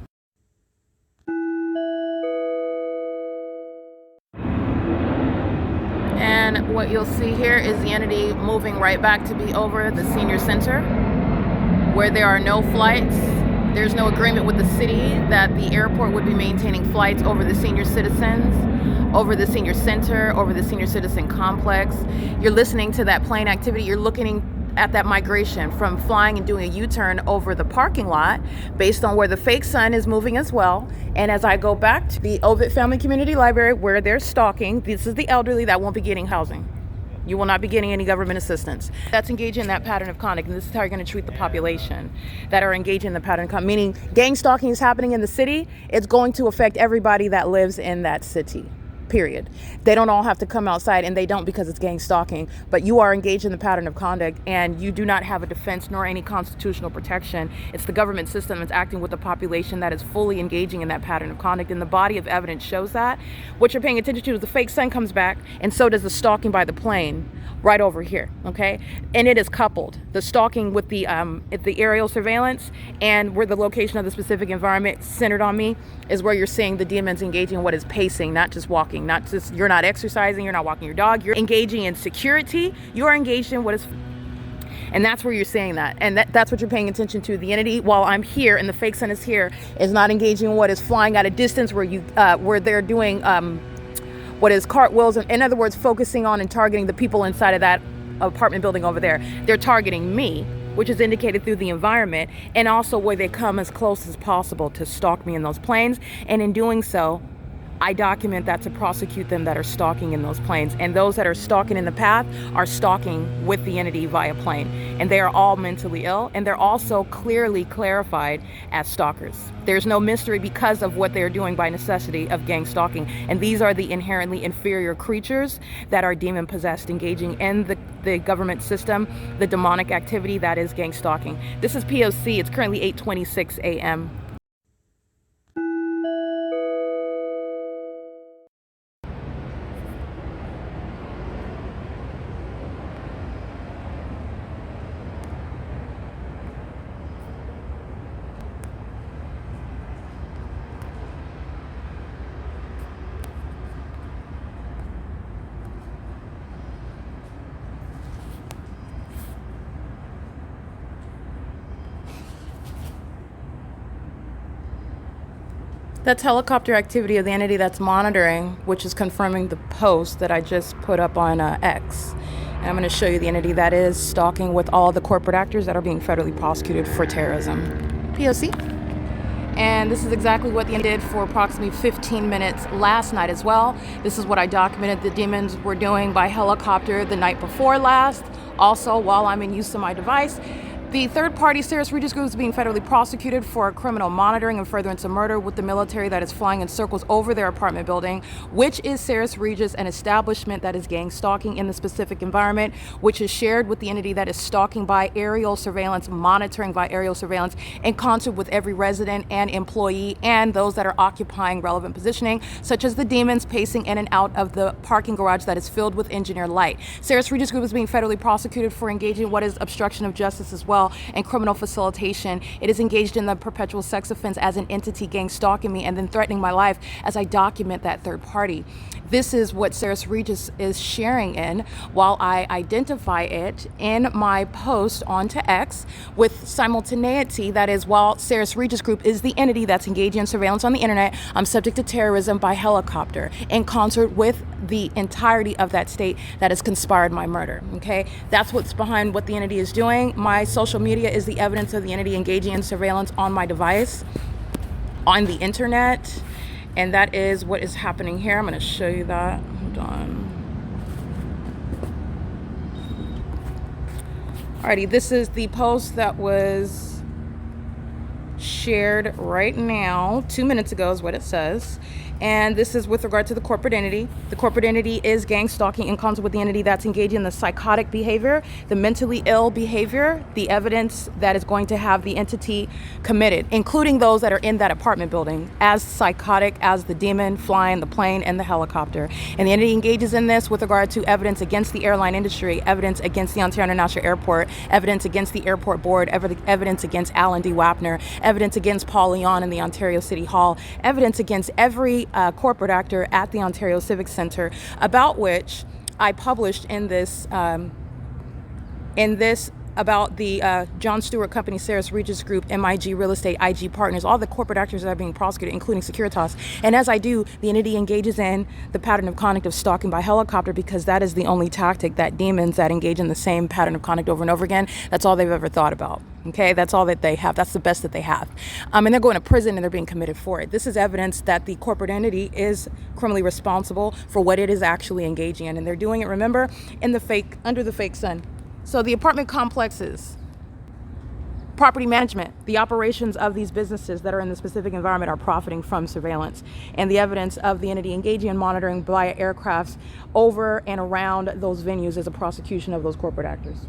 And what you'll see here is the entity moving right back to be over the senior center where there are no flights. There's no agreement with the city that the airport would be maintaining flights over the senior citizens, over the senior center, over the senior citizen complex. You're listening to that plane activity. You're looking at that migration from flying and doing a U-turn over the parking lot based on where the fake sun is moving as well. And as I go back to the Ovid Family Community Library where they're stalking, this is the elderly that won't be getting housing. You will not be getting any government assistance. That's engaging in that pattern of conduct, and this is how you're going to treat the population that are engaging in the pattern of conduct. Meaning gang stalking is happening in the city, it's going to affect everybody that lives in that city. Period. They don't all have to come outside, and they don't because it's gang stalking, but you are engaged in the pattern of conduct and you do not have a defense nor any constitutional protection. It's the government system that's acting with the population that is fully engaging in that pattern of conduct, and the body of evidence shows that. What you're paying attention to is the fake sun comes back, and so does the stalking by the plane right over here, okay? And it is coupled. The stalking with the aerial surveillance and where the location of the specific environment centered on me is where you're seeing the demons engaging in what is pacing, not just walking, not just, you're not exercising, you're not walking your dog, you're engaging in security, you're engaged in what is, and that's where you're saying that. And that's what you're paying attention to. The entity, while I'm here and the fake sun is here, is not engaging in what is flying at a distance where they're doing what is cartwheels, in other words, focusing on and targeting the people inside of that apartment building over there. They're targeting me, which is indicated through the environment, and also where they come as close as possible to stalk me in those planes. And in doing so, I document that to prosecute them that are stalking in those planes. And those that are stalking in the path are stalking with the entity via plane. And they are all mentally ill, and they're also clearly clarified as stalkers. There's no mystery because of what they're doing by necessity of gang stalking. And these are the inherently inferior creatures that are demon possessed, engaging in the government system, the demonic activity that is gang stalking. This is P.O.C. It's currently 8:26 a.m. That's helicopter activity of the entity that's monitoring, which is confirming the post that I just put up on X. And I'm going to show you the entity that is stalking with all the corporate actors that are being federally prosecuted for terrorism. P.O.C. And this is exactly what the entity did for approximately 15 minutes last night as well. This is what I documented the demons were doing by helicopter the night before last. Also, while I'm in use of my device, the third-party CEASELESS Regis Group is being federally prosecuted for criminal monitoring and furtherance of murder with the military that is flying in circles over their apartment building, which is CEASELESS Regis, an establishment that is gang stalking in the specific environment, which is shared with the entity that is stalking by aerial surveillance, monitoring by aerial surveillance, in concert with every resident and employee and those that are occupying relevant positioning, such as the demons pacing in and out of the parking garage that is filled with engineered light. CEASELESS Regis Group is being federally prosecuted for engaging in what is obstruction of justice as well, and criminal facilitation. It is engaged in the perpetual sex offense as an entity gang stalking me and then threatening my life as I document that third party. This is what CEASELESS Regis is sharing in while I identify it in my post onto X with simultaneity. That is, while CEASELSS Regis Group is the entity that's engaging in surveillance on the internet, I'm subject to terrorism by helicopter in concert with the entirety of that state that has conspired my murder. Okay, that's what's behind what the entity is doing. My social media is the evidence of the entity engaging in surveillance on my device, on the internet, and that is what is happening here. I'm going to show you that. Hold on. Alrighty, this is the post that was shared right now, 2 minutes ago is what it says. And this is with regard to the corporate entity. The corporate entity is gang stalking in concert with the entity that's engaging in the psychotic behavior, the mentally ill behavior, the evidence that is going to have the entity committed, including those that are in that apartment building, as psychotic as the demon flying the plane and the helicopter. And the entity engages in this with regard to evidence against the airline industry, evidence against the Ontario International Airport, evidence against the airport board, evidence against Alan D. WAPNER, evidence against Paul Leon in the Ontario City Hall, evidence against every corporate actor at the Ontario Civic Center, about which I published in this about the John Stewart Company, CEASELSS Regis Group, MIG Real Estate, IG Partners, all the corporate actors that are being prosecuted, including Securitas. And as I do, the entity engages in the pattern of conduct of stalking by helicopter, because that is the only tactic that demons that engage in the same pattern of conduct over and over again, that's all they've ever thought about. Okay, that's all that they have. That's the best that they have. And they're going to prison and they're being committed for it. This is evidence that the corporate entity is criminally responsible for what it is actually engaging in. And they're doing it, remember, under the fake sun. So the apartment complexes, property management, the operations of these businesses that are in the specific environment are profiting from surveillance. And the evidence of the entity engaging in monitoring by aircrafts over and around those venues is a prosecution of those corporate actors.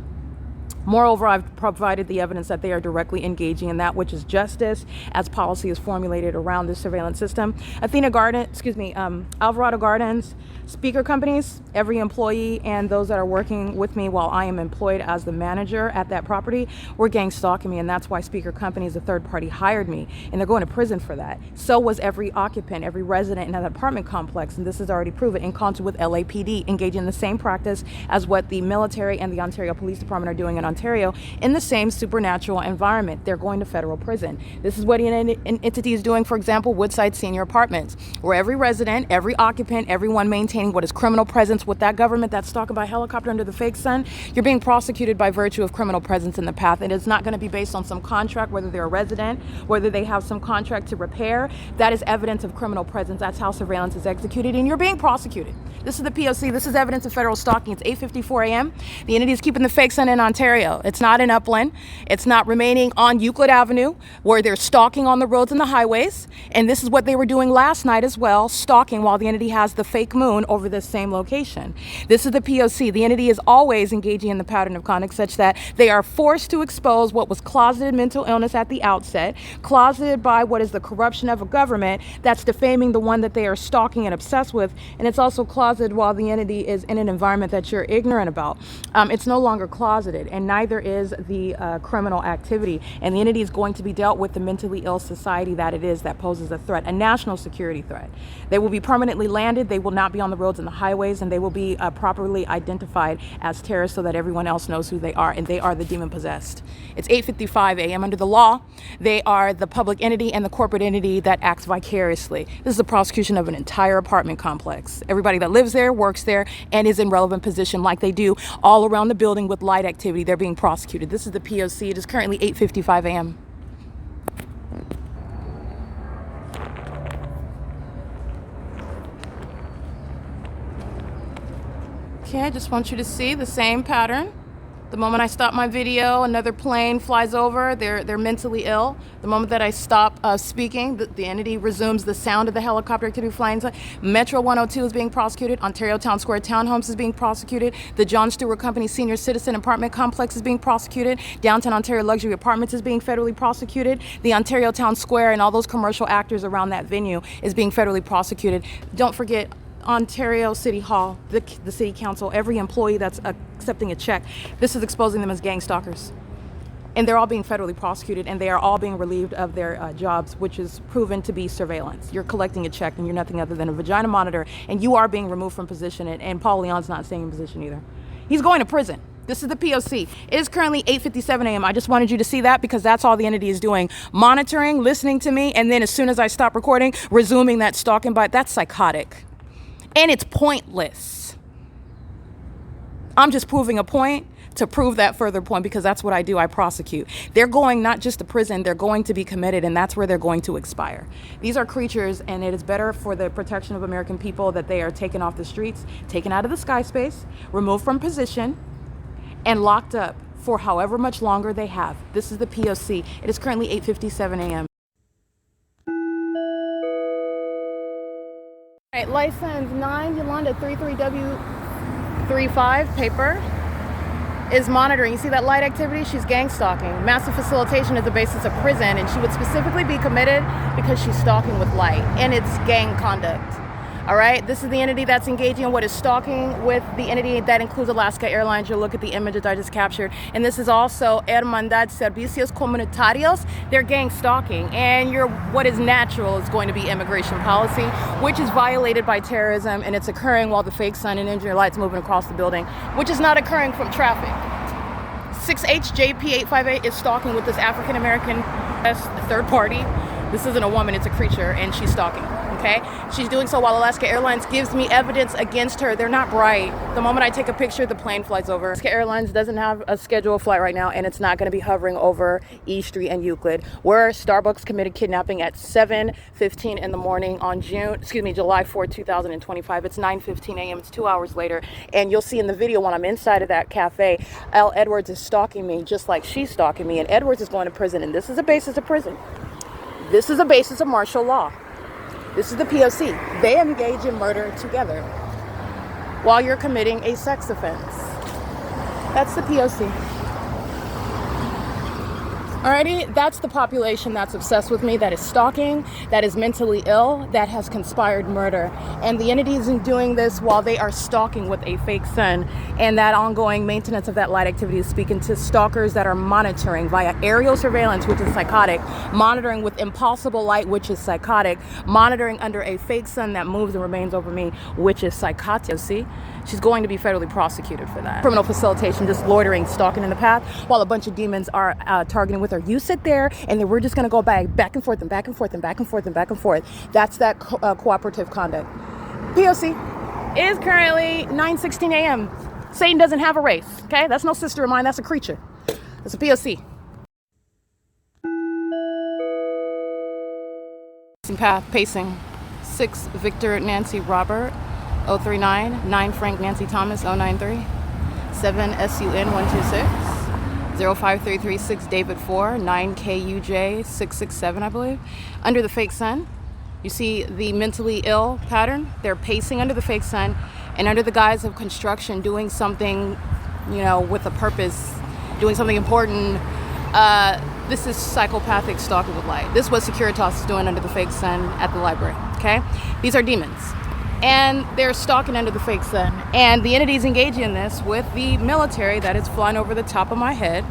Moreover, I've provided the evidence that they are directly engaging in that which is justice as policy is formulated around this surveillance system. Alvarado Gardens, speaker companies, every employee and those that are working with me while I am employed as the manager at that property were gang stalking me, and that's why speaker companies, a third party, hired me, and they're going to prison for that. So was every occupant, every resident in that apartment complex, and this is already proven in concert with LAPD, engaging in the same practice as what the military and the Ontario Police Department are doing in Ontario in the same supernatural environment. They're going to federal prison. This is what an entity is doing, for example, Woodside Senior Apartments, where every resident, every occupant, everyone maintains maintaining what is criminal presence with that government that's stalking by helicopter under the fake sun, you're being prosecuted by virtue of criminal presence in the path. And it's not going to be based on some contract, whether they're a resident, whether they have some contract to repair. That is evidence of criminal presence. That's how surveillance is executed, and you're being prosecuted. This is the P.O.C. This is evidence of federal stalking. It's 8:54 a.m. The entity is keeping the fake sun in Ontario. It's not in Upland. It's not remaining on Euclid Avenue, where they're stalking on the roads and the highways. And this is what they were doing last night as well, stalking while the entity has the fake moon over this same location. This is the P.O.C. The entity is always engaging in the pattern of conduct such that they are forced to expose what was closeted mental illness at the outset, closeted by what is the corruption of a government that's defaming the one that they are stalking and obsessed with. And it's also closeted while the entity is in an environment that you're ignorant about. It's no longer closeted, and neither is the criminal activity. And the entity is going to be dealt with the mentally ill society that it is, that poses a threat, a national security threat. They will be permanently landed. They will not be on the roads and the highways, and they will be properly identified as terrorists so that everyone else knows who they are, and they are the demon possessed. It's 8:55 a.m. Under the law, they are the public entity and the corporate entity that acts vicariously. This is the prosecution of an entire apartment complex. Everybody that lives there, works there, and is in relevant position like they do all around the building with light activity, they're being prosecuted. This is the P.O.C. It is currently 8:55 a.m. Okay, I just want you to see the same pattern. The moment I stop my video, another plane flies over. They're mentally ill. The moment that I stop speaking, the entity resumes the sound of the helicopter activity flying. Metro 102 is being prosecuted. Ontario Town Square Townhomes is being prosecuted. The John Stewart Company Senior Citizen Apartment Complex is being prosecuted. Downtown Ontario Luxury Apartments is being federally prosecuted. The Ontario Town Square and all those commercial actors around that venue is being federally prosecuted. Don't forget Ontario City Hall, the City Council, every employee that's accepting a check. This is exposing them as gang stalkers. And they're all being federally prosecuted, and they are all being relieved of their jobs, which is proven to be surveillance. You're collecting a check, and you're nothing other than a vagina monitor, and you are being removed from position, and Paul Leon's not staying in position either. He's going to prison. This is the P.O.C. It is currently 8:57 a.m. I just wanted you to see that because that's all the entity is doing. Monitoring, listening to me, and then as soon as I stop recording, resuming that stalking bite. That's psychotic. And it's pointless. I'm just proving a point to prove that further point because that's what I do. I prosecute. They're going not just to prison, they're going to be committed, and that's where they're going to expire. These are creatures, and it is better for the protection of American people that they are taken off the streets, taken out of the sky space, removed from position, and locked up for however much longer they have. This is the P.O.C. It is currently 8:57 a.m. All right, license 9 Yolanda 33W35 paper is monitoring. You see that light activity? She's gang stalking. Massive facilitation is the basis of prison, and she would specifically be committed because she's stalking with light, and it's gang conduct. All right, this is the entity that's engaging in what is stalking with the entity that includes Alaska Airlines. You'll look at the images I just captured. And this is also Hermandad Servicios Comunitarios. They're gang stalking. And what is natural is going to be immigration policy, which is violated by terrorism, and it's occurring while the fake sun and engineer lights moving across the building, which is not occurring from traffic. 6HJP858 is stalking with this African-American third party. This isn't a woman, it's a creature, and she's stalking. Okay? She's doing so while Alaska Airlines gives me evidence against her. They're not bright. The moment I take a picture, the plane flies over. Alaska Airlines doesn't have a scheduled flight right now, and it's not going to be hovering over E Street and Euclid, where Starbucks committed kidnapping at 7:15 in the morning on July 4, 2025. It's 9:15 a.m. It's 2 hours later, and you'll see in the video when I'm inside of that cafe, L. Edwards is stalking me just like she's stalking me, and Edwards is going to prison, and this is a basis of prison. This is a basis of martial law. This is the P.O.C. They engage in murder together while you're committing a sex offense. That's the P.O.C. Alrighty, that's the population that's obsessed with me, that is stalking, that is mentally ill, that has conspired murder. And the entities in doing this while they are stalking with a fake sun, and that ongoing maintenance of that light activity is speaking to stalkers that are monitoring via aerial surveillance, which is psychotic, monitoring with impossible light, which is psychotic, monitoring under a fake sun that moves and remains over me, which is psychotic. See? She's going to be federally prosecuted for that. Criminal facilitation, just loitering, stalking in the path, while a bunch of demons are targeting with her. You sit there, and then we're just going to go back and forth and back and forth and back and forth and back and forth. That's that cooperative conduct. P.O.C. It is currently 9:16 a.m. Satan doesn't have a race, okay? That's no sister of mine, that's a creature. That's a P.O.C. Path, pacing. 6 Victor Nancy Robert, 039, 9 Frank Nancy Thomas, 093, 7 SUN 126, 05336 David 4, 9 KUJ 667, I believe. Under the fake sun, you see the mentally ill pattern. They're pacing under the fake sun and under the guise of construction, doing something, you know, with a purpose, doing something important. This is psychopathic stalking with light. This is what Securitas is doing under the fake sun at the library, okay? These are demons. And they're stalking under the fake sun. And the entity's engaging in this with the military that is flying over the top of my head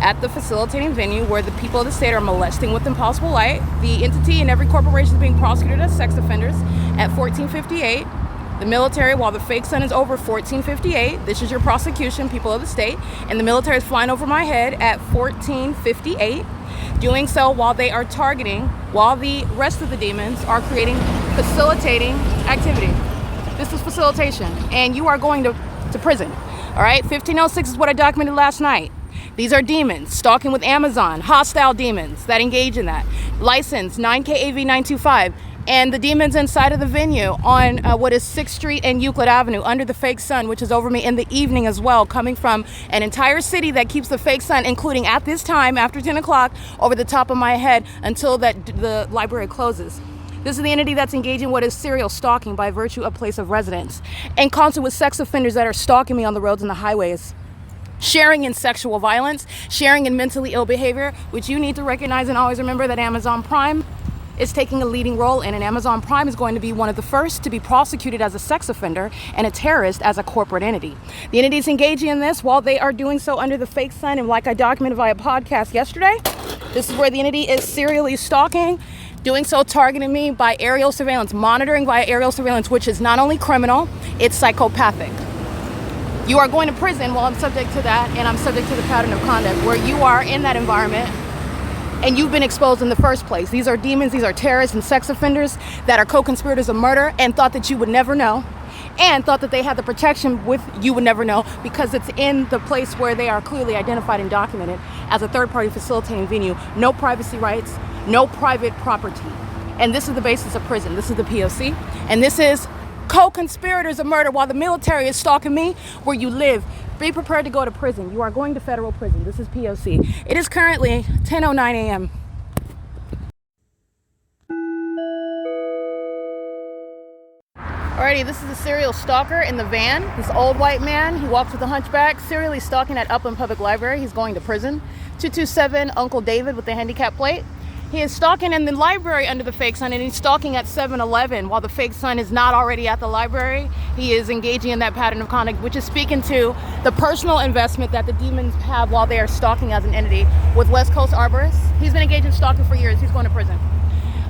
at the facilitating venue where the people of the state are molesting with impossible light. The entity and every corporation is being prosecuted as sex offenders at 1458. The military, while the fake sun is over 1458, this is your prosecution, people of the state, and the military is flying over my head at 1458, doing so while they are targeting, while the rest of the demons are facilitating activity. This is facilitation, and you are going to prison. All right, 1506 is what I documented last night. These are demons stalking with Amazon, hostile demons that engage in that. License 9KAV925. And the demons inside of the venue on what is 6th Street and Euclid Avenue under the fake sun, which is over me in the evening as well, coming from an entire city that keeps the fake sun, including at this time, after 10 o'clock, over the top of my head until the library closes. This is the entity that's engaging what is serial stalking by virtue of place of residence, in concert with sex offenders that are stalking me on the roads and the highways. Sharing in sexual violence, sharing in mentally ill behavior, which you need to recognize and always remember that Amazon Prime is taking a leading role in, and Amazon Prime is going to be one of the first to be prosecuted as a sex offender and a terrorist as a corporate entity. The entity is engaging in this while they are doing so under the fake sun, and like I documented via podcast yesterday, this is where the entity is serially stalking, doing so targeting me by aerial surveillance, monitoring via aerial surveillance, which is not only criminal, it's psychopathic. You are going to prison while I'm subject to that, and I'm subject to the pattern of conduct where you are in that environment and you've been exposed in the first place. These are demons, these are terrorists and sex offenders that are co-conspirators of murder and thought that you would never know, and thought that they had the protection with you would never know because it's in the place where they are clearly identified and documented as a third-party facilitating venue. No privacy rights, no private property. And this is the basis of prison. This is the P.O.C. And this is co-conspirators of murder while the military is stalking me where you live. Be prepared to go to prison. You are going to federal prison. This is P.O.C. It is currently 10:09 a.m. Alrighty, this is a serial stalker in the van. This old white man, he walks with a hunchback, serially stalking at Upland Public Library. He's going to prison. 227 Uncle David with the handicap plate. He is stalking in the library under the fake sun, and he's stalking at 7-Eleven while the fake sun is not already at the library. He is engaging in that pattern of conduct, which is speaking to the personal investment that the demons have while they are stalking as an entity with West Coast Arborists. He's been engaged in stalking for years. He's going to prison.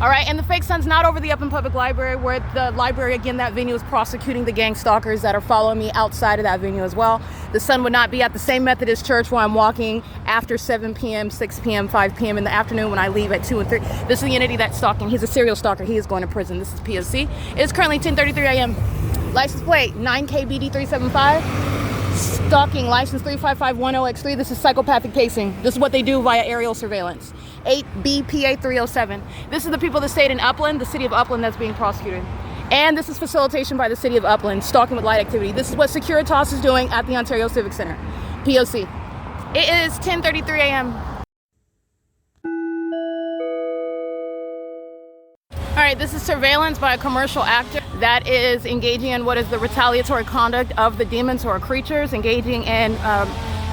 All right, and the fake sun's not over the Upland Public Library, where the library, again, that venue is prosecuting the gang stalkers that are following me outside of that venue as well. The sun would not be at the same Methodist church where I'm walking after 7 p.m., 6 p.m., 5 p.m. in the afternoon when I leave at 2 and 3. This is the entity that's stalking. He's a serial stalker. He is going to prison. This is P.O.C. It is currently 10:33 a.m. License plate 9KBD375. Stalking license 35510X3. This is psychopathic pacing. This is what they do via aerial surveillance. 8BPA307. This is the people of the state in Upland, the city of Upland, that's being prosecuted. And this is facilitation by the city of Upland, stalking with light activity. This is what Securitas is doing at the Ontario Civic Center. P.O.C. It is 10:33 a.m. All right, this is surveillance by a commercial actor that is engaging in what is the retaliatory conduct of the demons who are creatures, engaging in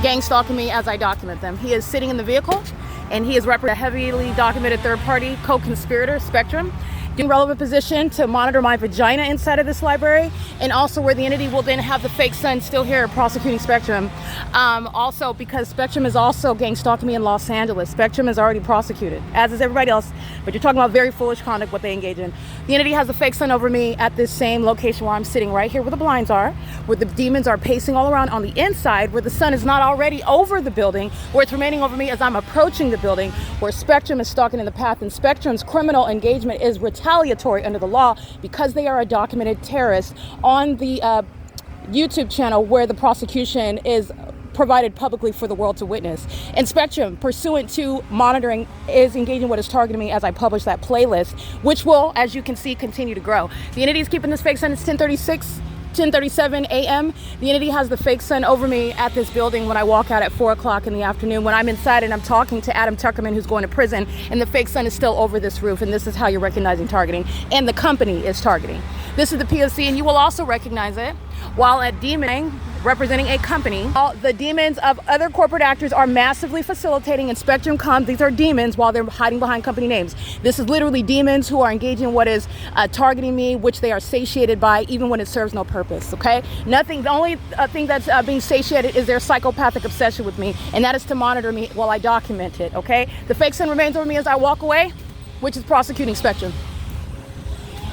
gang stalking me as I document them. He is sitting in the vehicle, and he is representing a heavily documented third-party co-conspirator, Spectrum, in relevant position to monitor my vagina inside of this library, and also where the entity will then have the fake sun still here prosecuting Spectrum. Also because Spectrum is also gang stalking me in Los Angeles. Spectrum is already prosecuted, as is everybody else, but you're talking about very foolish conduct, what they engage in. The entity has a fake sun over me at this same location where I'm sitting right here where the blinds are, where the demons are pacing all around on the inside, where the sun is not already over the building, where it's remaining over me as I'm approaching the building, where Spectrum is stalking in the path, and Spectrum's criminal engagement is retaliatory retaliatory under the law because they are a documented terrorist on the YouTube channel where the prosecution is provided publicly for the world to witness. And Spectrum, pursuant to monitoring, is engaging what is targeting me as I publish that playlist, which will, as you can see, continue to grow. The entity is keeping this fake sun. It's 10:37 a.m. The entity has the fake sun over me at this building when I walk out at 4 o'clock in the afternoon, when I'm inside and I'm talking to Adam Tuckerman, who's going to prison, and the fake sun is still over this roof. And this is how you're recognizing targeting. And the company is targeting. This is the P.O.C, and you will also recognize it while at Demon, representing a company. All the demons of other corporate actors are massively facilitating, and Spectrum comes. These are demons while they're hiding behind company names. This is literally demons who are engaging in what is targeting me, which they are satiated by, even when it serves no purpose, okay? Nothing, the only thing that's being satiated is their psychopathic obsession with me, and that is to monitor me while I document it, okay? The fake sun remains over me as I walk away, which is prosecuting Spectrum.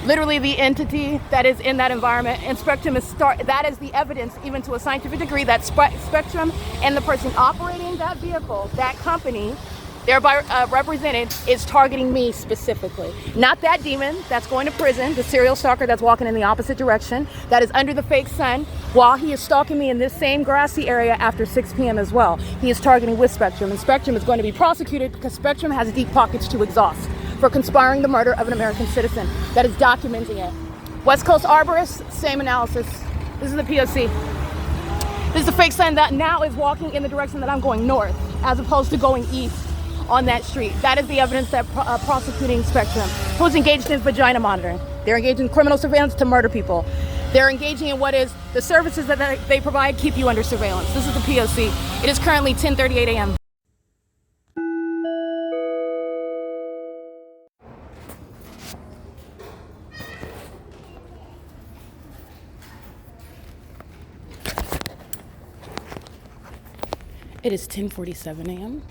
Literally the entity that is in that environment, and Spectrum is that is the evidence, even to a scientific degree, that Spectrum and the person operating that vehicle, that company, thereby represented, is targeting me specifically. Not that demon that's going to prison, the serial stalker that's walking in the opposite direction, that is under the fake sun, while he is stalking me in this same grassy area after 6 p.m. as well. He is targeting with Spectrum, and Spectrum is going to be prosecuted because Spectrum has deep pockets to exhaust for conspiring the murder of an American citizen that is documenting it. West Coast Arborist, same analysis. This is the P.O.C. This is the fake sun that now is walking in the direction that I'm going north, as opposed to going east on that street. That is the evidence that prosecuting Spectrum, who's engaged in vagina monitoring. They're engaged in criminal surveillance to murder people. They're engaging in what is the services that they provide keep you under surveillance. This is the P.O.C. It is currently 10:38 a.m. It is 10:47 a.m.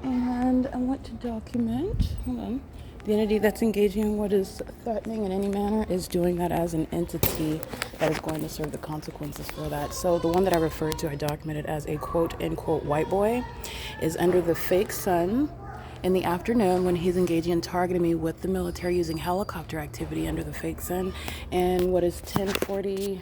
and I want to document, hold on, the entity that's engaging in what is threatening in any manner is doing that as an entity that is going to serve the consequences for that. So the one that I referred to, I documented as a quote unquote white boy, is under the fake sun in the afternoon when he's engaging in targeting me with the military using helicopter activity under the fake sun. And what is 10:47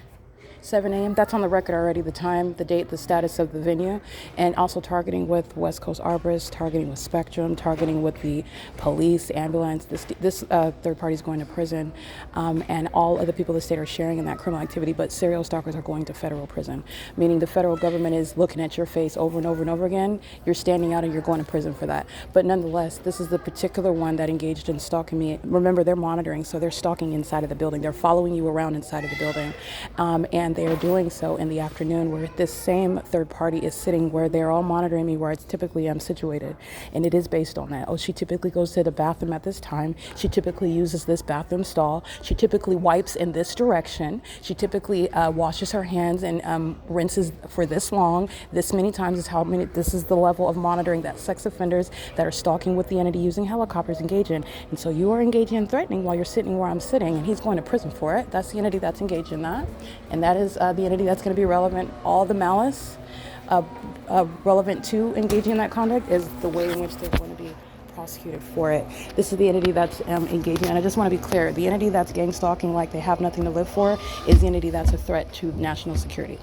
a.m. That's on the record already, the time, the date, the status of the venue, and also targeting with West Coast Arborists, targeting with Spectrum, targeting with the police, ambulance. This third party is going to prison, and all of the people in the state are sharing in that criminal activity, but serial stalkers are going to federal prison, meaning the federal government is looking at your face over and over and over again. You're standing out and you're going to prison for that. But nonetheless, this is the particular one that engaged in stalking me. Remember, they're monitoring, so they're stalking inside of the building. They're following you around inside of the building, and they are doing so in the afternoon, where this same third party is sitting where they're all monitoring me, where it's typically I'm situated, and it is based on that. Oh, she typically goes to the bathroom at this time. She typically uses this bathroom stall. She typically wipes in this direction. She typically washes her hands and rinses for this long. This many times is how many. This is the level of monitoring that sex offenders that are stalking with the entity using helicopters engage in. And so you are engaging in threatening while you're sitting where I'm sitting, and he's going to prison for it. That's the entity that's engaged in that, and that is the entity that's going to be relevant. All the malice relevant to engaging in that conduct is the way in which they're going to be prosecuted for it. This is the entity that's engaging, and I just want to be clear, the entity that's gang stalking like they have nothing to live for is the entity that's a threat to national security.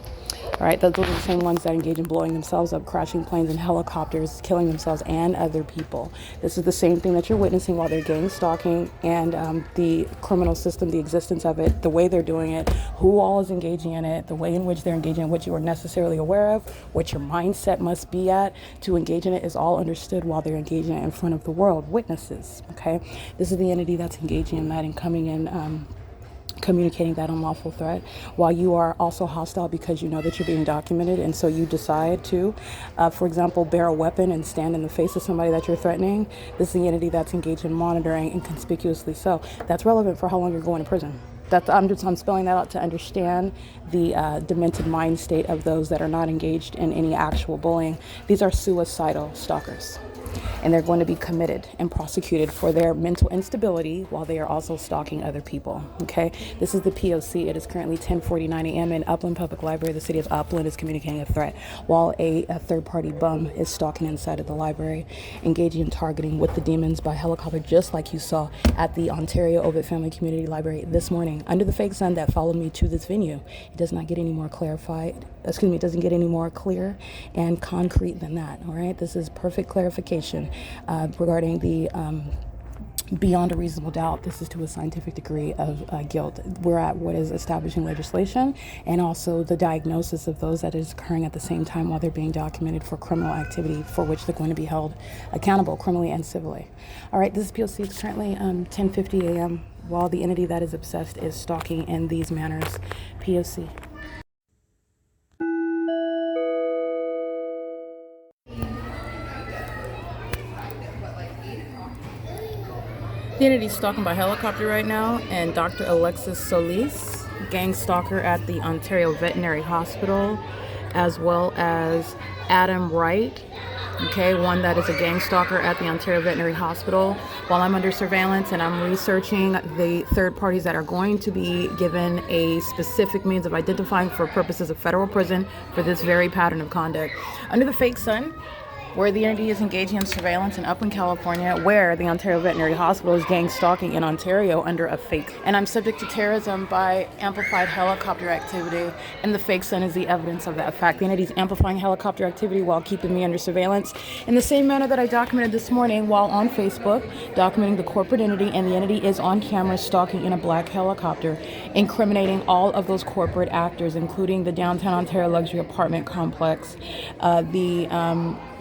All right, those are the same ones that engage in blowing themselves up, crashing planes and helicopters, killing themselves and other people. This is the same thing that you're witnessing while they're gang stalking, and the criminal system, the existence of it, the way they're doing it, who all is engaging in it, the way in which they're engaging in what you are necessarily aware of, what your mindset must be at to engage in it is all understood while they're engaging it in front of the world, witnesses, okay? This is the entity that's engaging in that and coming in, communicating that unlawful threat while you are also hostile because you know that you're being documented, and so you decide to, for example, bear a weapon and stand in the face of somebody that you're threatening. This is the entity that's engaged in monitoring, and conspicuously so. That's relevant for how long you're going to prison. I'm spelling that out to understand the demented mind state of those that are not engaged in any actual bullying. These are suicidal stalkers. and they're going to be committed and prosecuted for their mental instability while they are also stalking other people. Okay, this is the P.O.C. It is currently 10:49 a.m. in Upland Public Library. The city of Upland is communicating a threat while a third-party bum is stalking inside of the library, engaging in targeting with the demons by helicopter, just like you saw at the Ontario Ovid Family Community Library this morning under the fake sun that followed me to this venue. It does not get any more clarified. It doesn't get any more clear and concrete than that. All right, this is perfect clarification regarding the beyond a reasonable doubt. This is to a scientific degree of guilt. We're at what is establishing legislation and also the diagnosis of those that is occurring at the same time while they're being documented for criminal activity for which they're going to be held accountable criminally and civilly. All right, this is P.O.C. It's currently 10:50 a.m. while the entity that is obsessed is stalking in these manners. P.O.C. The entity stalking by helicopter right now, and Dr. Alexis Solis, gang stalker at the Ontario Veterinary Hospital, as well as Adam Wright, okay, one that is a gang stalker at the Ontario Veterinary Hospital. While I'm under surveillance and I'm researching the third parties that are going to be given a specific means of identifying for purposes of federal prison for this very pattern of conduct. Under the fake sun, where the entity is engaging in surveillance in Upland, California, where the Ontario Veterinary Hospital is gang stalking in Ontario under a fake. And I'm subject to terrorism by amplified helicopter activity, and the fake sun is the evidence of that fact. The entity is amplifying helicopter activity while keeping me under surveillance in the same manner that I documented this morning while on Facebook, documenting the corporate entity, and the entity is on camera stalking in a black helicopter, incriminating all of those corporate actors, including the Downtown Ontario Luxury Apartment Complex, the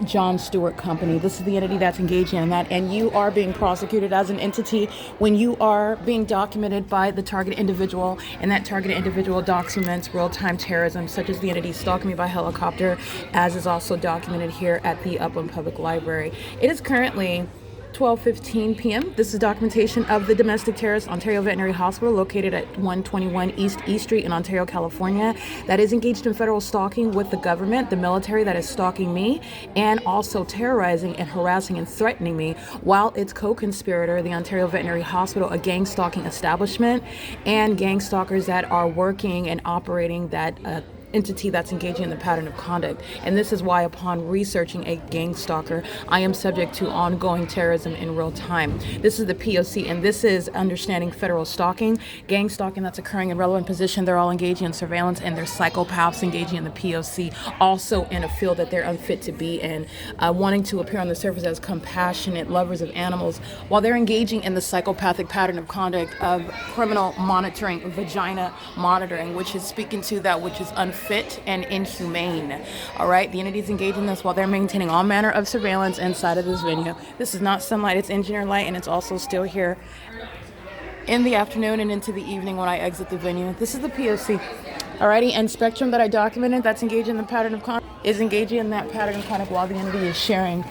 John Stewart Company. This is the entity that's engaging in that, and you are being prosecuted as an entity when you are being documented by the targeted individual, and that targeted individual documents real-time terrorism, such as the entity stalking me by helicopter, as is also documented here at the Upland Public Library. It is currently 12:15 p.m. This is documentation of the domestic terrorist Ontario Veterinary Hospital located at 121 East E Street in Ontario, California, that is engaged in federal stalking with the government, the military that is stalking me, and also terrorizing and harassing and threatening me, while its co-conspirator, the Ontario Veterinary Hospital, a gang stalking establishment, and gang stalkers that are working and operating that entity that's engaging in the pattern of conduct. And this is why, upon researching a gang stalker, I am subject to ongoing terrorism in real time. This is the P.O.C., and this is understanding federal stalking, gang stalking that's occurring in relevant position. They're all engaging in surveillance, and they're psychopaths engaging in the P.O.C., also in a field that they're unfit to be in, wanting to appear on the surface as compassionate lovers of animals, while they're engaging in the psychopathic pattern of conduct of criminal monitoring, vagina monitoring, which is speaking to that which is unfit and inhumane. All right, the entities engaging in this while they're maintaining all manner of surveillance inside of this venue. This is not sunlight, it's engineer light, and it's also still here in the afternoon and into the evening when I exit the venue. This is the P.O.C. Alrighty, and Spectrum that I documented that's engaging in the pattern of conduct is engaging in that pattern of conduct while the entity is sharing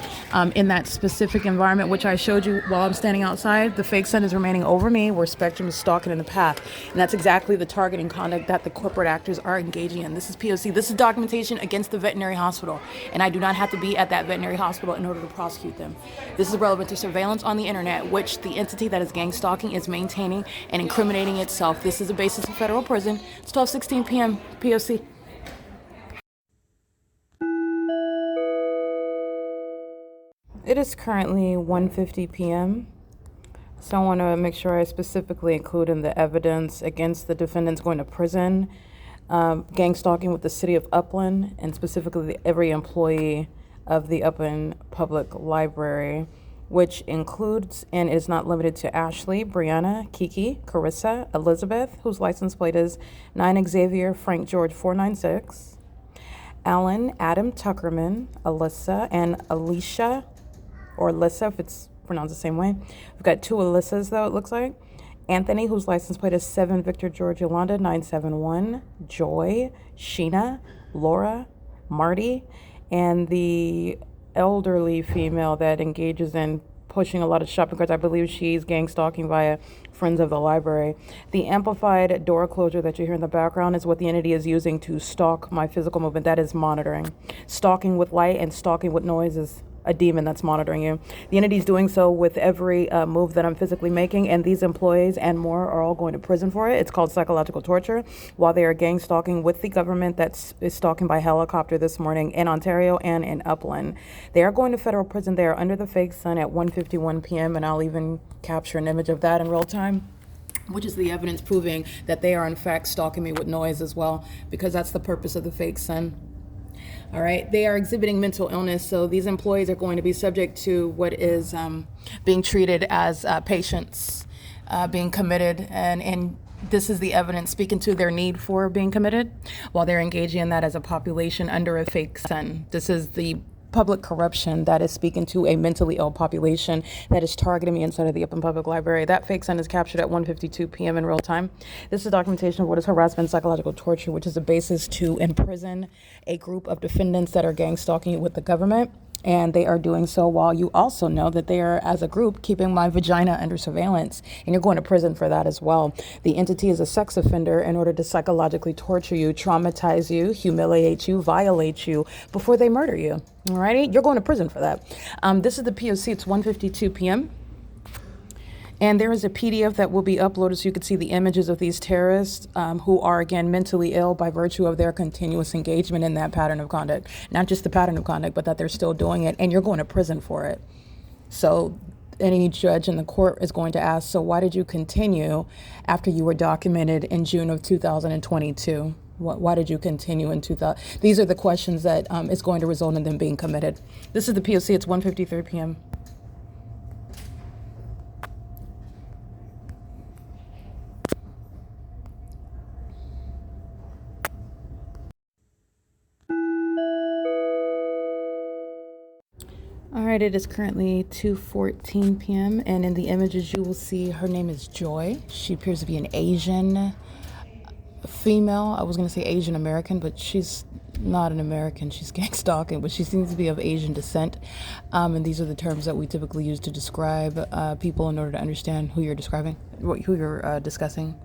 in that specific environment, which I showed you while I'm standing outside. The fake sun is remaining over me where Spectrum is stalking in the path. And that's exactly the targeting conduct that the corporate actors are engaging in. This is P.O.C. This is documentation against the veterinary hospital. And I do not have to be at that veterinary hospital in order to prosecute them. This is relevant to surveillance on the internet, which the entity that is gang stalking is maintaining and incriminating itself. This is a basis of federal prison. It's 12:16 p.m. P.O.C. It is currently 1:50 p.m. So I want to make sure I specifically include in the evidence against the defendants going to prison, gang stalking with the city of Upland, and specifically every employee of the Upland Public Library, which includes and is not limited to Ashley, Brianna, Kiki, Carissa, Elizabeth, whose license plate is 9 Xavier Frank George 496, Alan, Adam Tuckerman, Alyssa, and Alicia, or Alyssa if it's pronounced the same way. We've got 2 Alyssas though, it looks like. Anthony, whose license plate is 7 Victor George Yolanda 971, Joy, Sheena, Laura, Marty, and the elderly female that engages in pushing a lot of shopping carts. I believe she's gang stalking via Friends of the Library. The amplified door closure that you hear in the background is what the entity is using to stalk my physical movement. That is monitoring. Stalking with light and stalking with noise is a demon that's monitoring you. The entity's doing so with every move that I'm physically making, and these employees and more are all going to prison for it. It's called psychological torture while they are gang stalking with the government that is stalking by helicopter this morning in Ontario and in Upland. They are going to federal prison. They are under the fake sun at 1:51 p.m., and I'll even capture an image of that in real time, which is the evidence proving that they are in fact stalking me with noise as well, because that's the purpose of the fake sun. All right, they are exhibiting mental illness, so these employees are going to be subject to what is being treated as patients being committed, and this is the evidence speaking to their need for being committed while they're engaging in that as a population under a fake sun. This is the public corruption that is speaking to a mentally ill population that is targeting me inside of the Upland Public Library. That fake sun is captured at 1:52 p.m. in real time. This is documentation of what is harassment, psychological torture, which is a basis to imprison a group of defendants that are gang stalking with the government. And they are doing so while you also know that they are, as a group, keeping my vagina under surveillance. And you're going to prison for that as well. The entity is a sex offender in order to psychologically torture you, traumatize you, humiliate you, violate you before they murder you. Alrighty? You're going to prison for that. This is the P.O.C. It's 1:52 p.m. And there is a PDF that will be uploaded so you can see the images of these terrorists who are, again, mentally ill by virtue of their continuous engagement in that pattern of conduct. Not just the pattern of conduct, but that they're still doing it, and you're going to prison for it. So any judge in the court is going to ask, so why did you continue after you were documented in June of 2022? Why did you continue in 2000? These are the questions that is going to result in them being committed. This is the P.O.C. It's 1:53 p.m. All right, it is currently 2:14 p.m. and in the images you will see her name is Joy. She appears to be an Asian female. I was going to say Asian American, but she's not an American. She's gang stalking, but she seems to be of Asian descent. And these are the terms that we typically use to describe people in order to understand who you're describing, who you're discussing.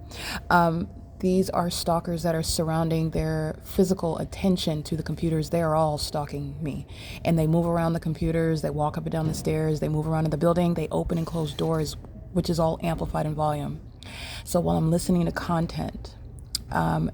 These are stalkers that are surrounding their physical attention to the computers. They are all stalking me. And they move around the computers, they walk up and down the stairs, they move around in the building, they open and close doors, which is all amplified in volume. So while I'm listening to content,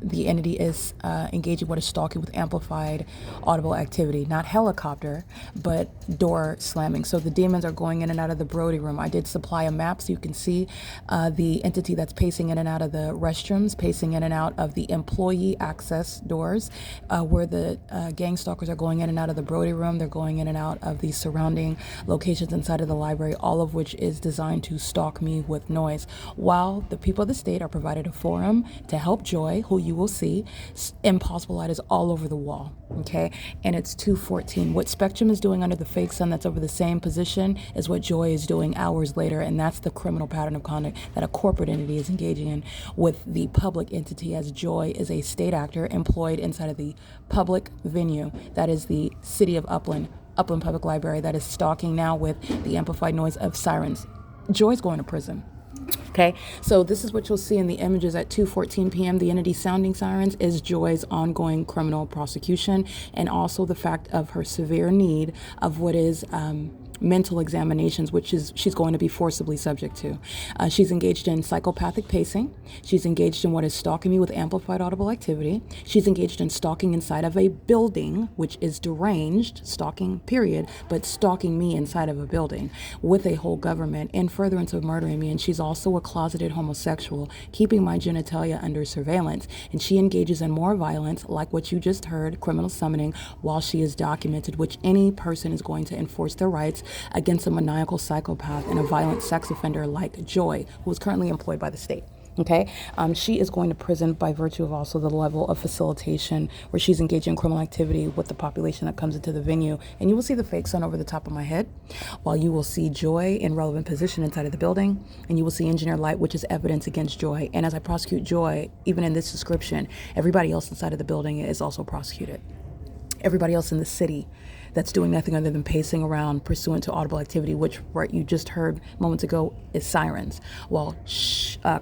the entity is engaging what is stalking with amplified audible activity, not helicopter, but door slamming. So the demons are going in and out of the Brody room. I did supply a map so you can see the entity that's pacing in and out of the restrooms, pacing in and out of the employee access doors, where the gang stalkers are going in and out of the Brody room. They're going in and out of the surrounding locations inside of the library, all of which is designed to stalk me with noise, while the people of the state are provided a forum to help Joy, who you will see. Impossible light is all over the wall, okay? And it's 2:14. What Spectrum is doing under the fake sun that's over the same position is what Joy is doing hours later, and that's the criminal pattern of conduct that a corporate entity is engaging in with the public entity, as Joy is a state actor employed inside of the public venue, that is the city of Upland Public Library, that is stalking now with the amplified noise of sirens. Joy's going to prison. Okay, so this is what you'll see in the images at 2:14 p.m. The entity sounding sirens is Joy's ongoing criminal prosecution, and also the fact of her severe need of what is mental examinations, which is she's going to be forcibly subject to. She's engaged in psychopathic pacing. She's engaged in what is stalking me with amplified audible activity. She's engaged in stalking inside of a building, which is deranged, stalking period, but stalking me inside of a building with a whole government in furtherance of murdering me. And she's also a closeted homosexual, keeping my genitalia under surveillance. And she engages in more violence, like what you just heard, criminal summoning, while she is documented, which any person is going to enforce their rights against a maniacal psychopath and a violent sex offender like Joy, who is currently employed by the state. Okay, she is going to prison by virtue of also the level of facilitation, where she's engaging in criminal activity with the population that comes into the venue. And you will see the fake sun over the top of my head, while you will see Joy in relevant position inside of the building, and you will see engineer light, which is evidence against Joy. And as I prosecute Joy, even in this description, everybody else inside of the building is also prosecuted. Everybody else in the city that's doing nothing other than pacing around pursuant to audible activity, which what you just heard moments ago is sirens, while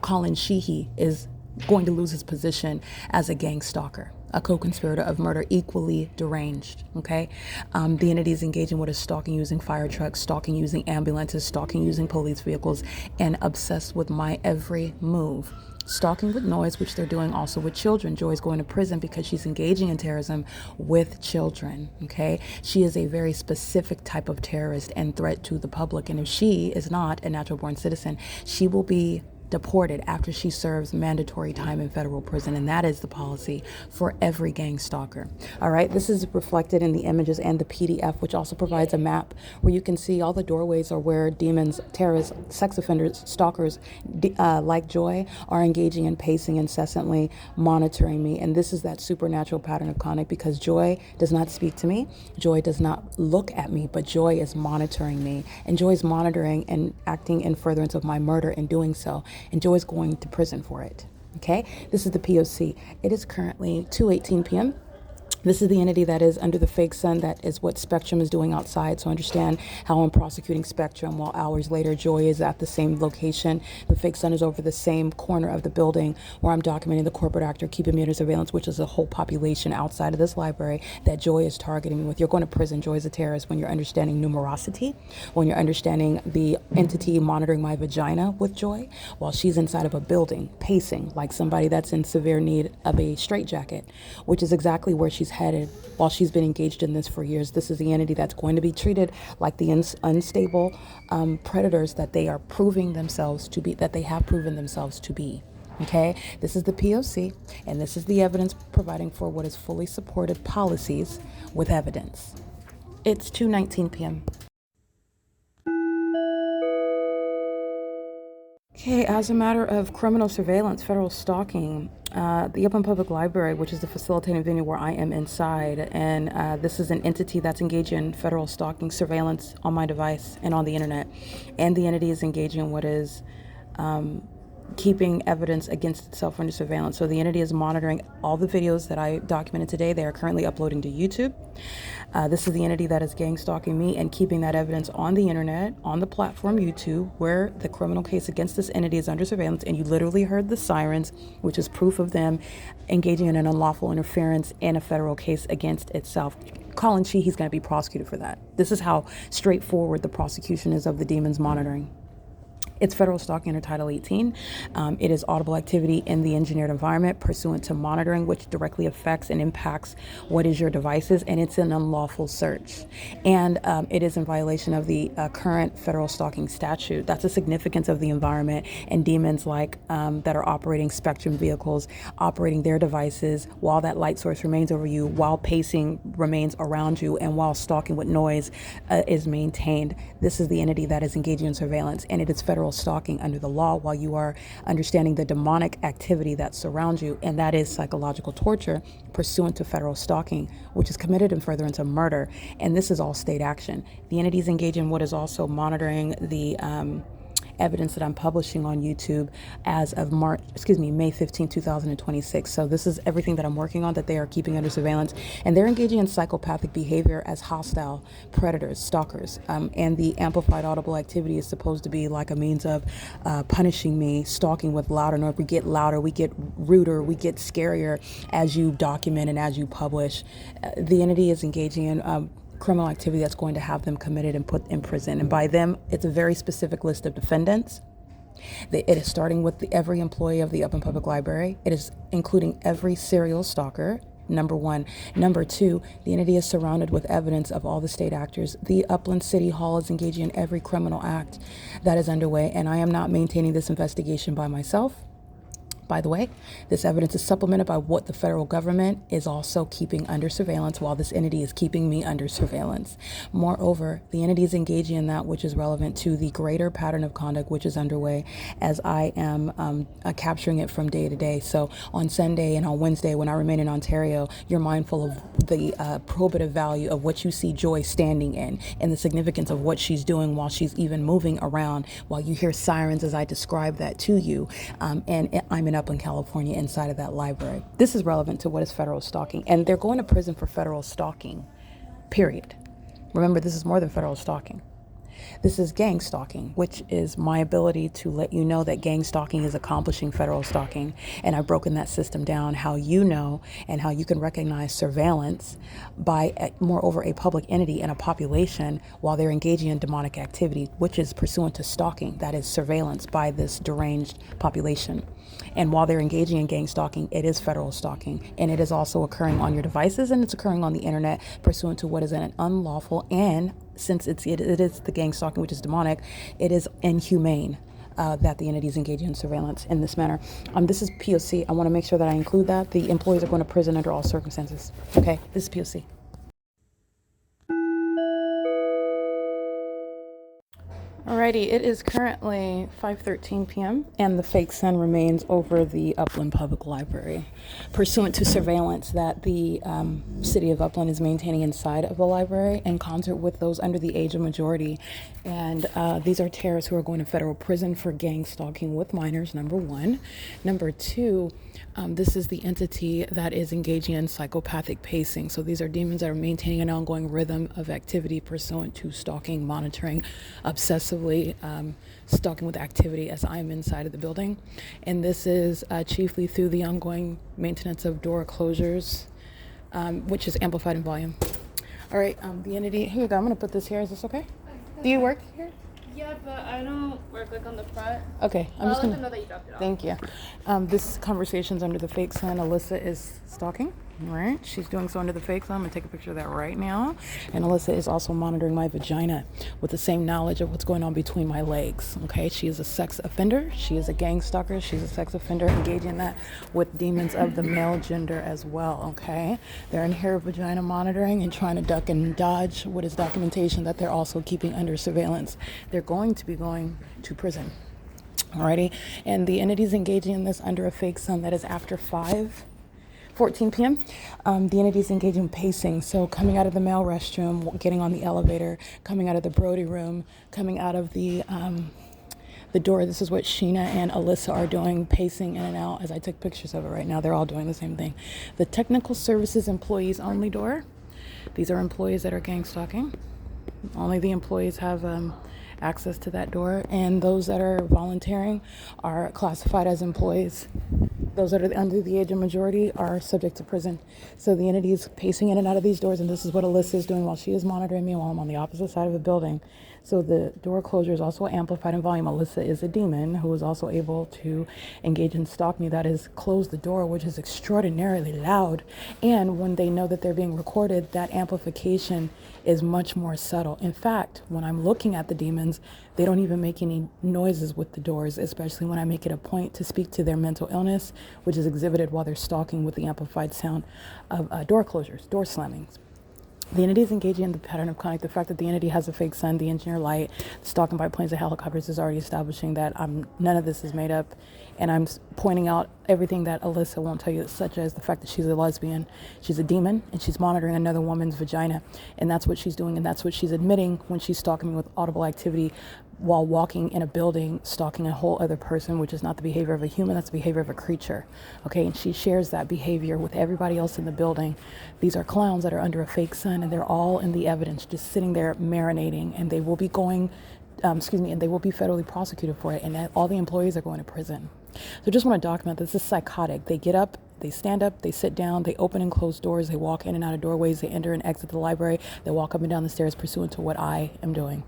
COLLIN SHEEHY is going to lose his position as a gang stalker. a co-conspirator of murder, equally deranged, okay? The entity is engaged in what is stalking using fire trucks, stalking using ambulances, stalking using police vehicles, and obsessed with my every move. Stalking with noise, which they're doing also with children. Joy is going to prison because she's engaging in terrorism with children, okay? She is a very specific type of terrorist and threat to the public. And if she is not a natural born citizen, she will be deported after she serves mandatory time in federal prison, and that is the policy for every gang stalker. All right, this is reflected in the images and the PDF, which also provides a map where you can see all the doorways are where demons, terrorists, sex offenders, stalkers like Joy are engaging in pacing incessantly, monitoring me. And this is that supernatural pattern of conduct, because Joy does not speak to me, Joy does not look at me, but Joy is monitoring me, and Joy is monitoring and acting in furtherance of my murder in doing so. And Joy is going to prison for it. Okay, this is the P.O.C. It is currently 2:18 p.m. This is the entity that is under the fake sun. That is what Spectrum is doing outside. So understand how I'm prosecuting Spectrum while hours later Joy is at the same location. The fake sun is over the same corner of the building where I'm documenting the corporate actor keeping me under surveillance, which is a whole population outside of this library that Joy is targeting me with. You're going to prison. Joy is a terrorist when you're understanding numerosity, when you're understanding the entity monitoring my vagina with Joy while she's inside of a building pacing like somebody that's in severe need of a straitjacket, which is exactly where she's headed while she's been engaged in this for years. This is the entity that's going to be treated like the unstable predators that they are proving themselves to be, that they have proven themselves to be. Okay, this is the P.O.C. and this is the evidence providing for what is fully supported policies with evidence. It's 2:19 p.m. Okay, as a matter of criminal surveillance, federal stalking, the Upland Public Library, which is the facilitating venue where I am inside, and this is an entity that's engaged in federal stalking surveillance on my device and on the internet, and the entity is engaging in what is keeping evidence against itself under surveillance. So the entity is monitoring all the videos that I documented today. They are currently uploading to YouTube. This is the entity that is gang stalking me and keeping that evidence on the internet, on the platform YouTube, where the criminal case against this entity is under surveillance. And you literally heard the sirens, which is proof of them engaging in an unlawful interference in a federal case against itself. COLLIN, he's going to be prosecuted for that. This is how straightforward the prosecution is of the demons monitoring. It's federal stalking under Title 18. It is audible activity in the engineered environment pursuant to monitoring, which directly affects and impacts what is your devices, and it's an unlawful search. And it is in violation of the current federal stalking statute. That's the significance of the environment and demons like that are operating Spectrum vehicles, operating their devices while that light source remains over you, while pacing remains around you, and while stalking with noise is maintained. This is the entity that is engaging in surveillance, and it is federal stalking under the law while you are understanding the demonic activity that surrounds you, and that is psychological torture pursuant to federal stalking, which is committed in furtherance of murder. And this is all state action. The entities engage in what is also monitoring the evidence that I'm publishing on YouTube as of May 15, 2026. So this is everything that I'm working on that they are keeping under surveillance, and they're engaging in psychopathic behavior as hostile predators, stalkers, and the amplified audible activity is supposed to be like a means of punishing me, stalking with louder noise. We get louder, we get ruder, we get scarier as you document and as you publish. The entity is engaging in criminal activity that's going to have them committed and put in prison. And by them, it's a very specific list of defendants. It is starting with every employee of the Upland Public Library. It is including every serial stalker, number one. Number two, the entity is surrounded with evidence of all the state actors. The Upland City Hall is engaging in every criminal act that is underway, and I am not maintaining this investigation by myself. By the way, this evidence is supplemented by what the federal government is also keeping under surveillance while this entity is keeping me under surveillance. Moreover, the entity is engaging in that which is relevant to the greater pattern of conduct which is underway as I am capturing it from day to day. So on Sunday and on Wednesday when I remain in Ontario, you're mindful of the probative value of what you see Joy standing in and the significance of what she's doing while she's even moving around, while you hear sirens as I describe that to you. And I'm in Upland, California, inside of that library. This is relevant to what is federal stalking, and they're going to prison for federal stalking, period. Remember, this is more than federal stalking. This is gang stalking, which is my ability to let you know that gang stalking is accomplishing federal stalking. And I've broken that system down, how you know and how you can recognize surveillance by, moreover, a public entity and a population while they're engaging in demonic activity, which is pursuant to stalking. That is surveillance by this deranged population. And while they're engaging in gang stalking, it is federal stalking. And it is also occurring on your devices, and it's occurring on the internet pursuant to what is an unlawful, and since it is the gang stalking, which is demonic, it is inhumane that the entity is engaging in surveillance in this manner. This is P.O.C. I want to make sure that I include that. The employees are going to prison under all circumstances. Okay, this is P.O.C. Alrighty, it is currently 5:13 p.m. and the fake sun remains over the Upland Public Library, pursuant to surveillance that the city of Upland is maintaining inside of the library in concert with those under the age of majority. And these are terrorists who are going to federal prison for gang stalking with minors, number one. Number two, this is the entity that is engaging in psychopathic pacing. So these are demons that are maintaining an ongoing rhythm of activity pursuant to stalking, monitoring, obsessively stalking with activity as I am inside of the building. And this is chiefly through the ongoing maintenance of door closures, which is amplified in volume. All right, the entity, here you go. I'm going to put this here. Is this okay? Do you work here? Yeah, but I don't work like on the front. Okay, I'm just gonna know that you dropped it off. Thank you. This conversation's under the fake sun. Alyssa is stalking. All right, she's doing so under the fake sun. I'm gonna take a picture of that right now. And Alyssa is also monitoring my vagina with the same knowledge of what's going on between my legs. Okay, she is a sex offender. She is a gang stalker. She's a sex offender engaging in that with demons of the male gender as well. Okay, they're in here vagina monitoring and trying to duck and dodge what is documentation that they're also keeping under surveillance. They're going to be going to prison. Alrighty, and the entity's engaging in this under a fake sun that is after 5:14 p.m. The entity's engaging in pacing, so coming out of the male restroom, getting on the elevator, coming out of the Brody room, coming out of the door. This is what Sheena and Alyssa are doing, pacing in and out as I took pictures of it right now. They're all doing the same thing. The technical services employees only door. These are employees that are gang stalking. Only the employees have access to that door, and those that are volunteering are classified as employees. Those that are under the age of majority are subject to prison. So the entity is pacing in and out of these doors, and this is what Alyssa is doing while she is monitoring me while I'm on the opposite side of the building. So the door closure is also amplified in volume. Alyssa is a demon who is also able to engage in stalk me. That is, close the door, which is extraordinarily loud. And when they know that they're being recorded, that amplification is much more subtle. In fact, when I'm looking at the demons, they don't even make any noises with the doors, especially when I make it a point to speak to their mental illness, which is exhibited while they're stalking with the amplified sound of door closures, door slammings. The entity is engaging in the pattern of conduct. The fact that the entity has a fake sun, the engineer light, stalking by planes and helicopters is already establishing that none of this is made up. And I'm pointing out everything that Alyssa won't tell you, such as the fact that she's a lesbian, she's a demon, and she's monitoring another woman's vagina. And that's what she's doing, and that's what she's admitting when she's stalking me with audible activity while walking in a building, stalking a whole other person, which is not the behavior of a human, that's the behavior of a creature. Okay, and she shares that behavior with everybody else in the building. These are clowns that are under a fake sun, and they're all in the evidence, just sitting there marinating, and they will be going, and they will be federally prosecuted for it, and all the employees are going to prison. So just want to document this is psychotic. They get up, they stand up, they sit down, they open and close doors, they walk in and out of doorways, they enter and exit the library, they walk up and down the stairs pursuant to what I am doing.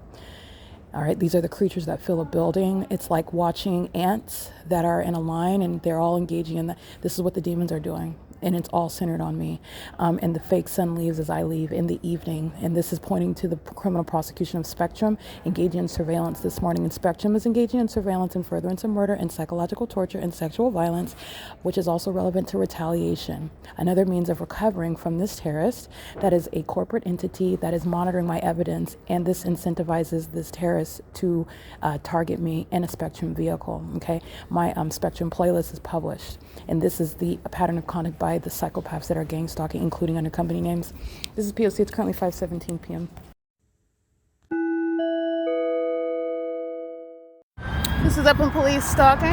All right, these are the creatures that fill a building. It's like watching ants that are in a line and they're all engaging in that. This is what the demons are doing. And it's all centered on me. And the fake sun leaves as I leave in the evening. And this is pointing to the criminal prosecution of Spectrum engaging in surveillance this morning. And Spectrum is engaging in surveillance and furtherance of murder and psychological torture and sexual violence, which is also relevant to retaliation. Another means of recovering from this terrorist that is a corporate entity that is monitoring my evidence. And this incentivizes this terrorist to target me in a Spectrum vehicle. Okay, my Spectrum playlist is published. And this is the pattern of conduct by the psychopaths that are gang stalking, including under company names. This is P.O.C. It's currently 5:17 p.m. This is Upland Police stalking.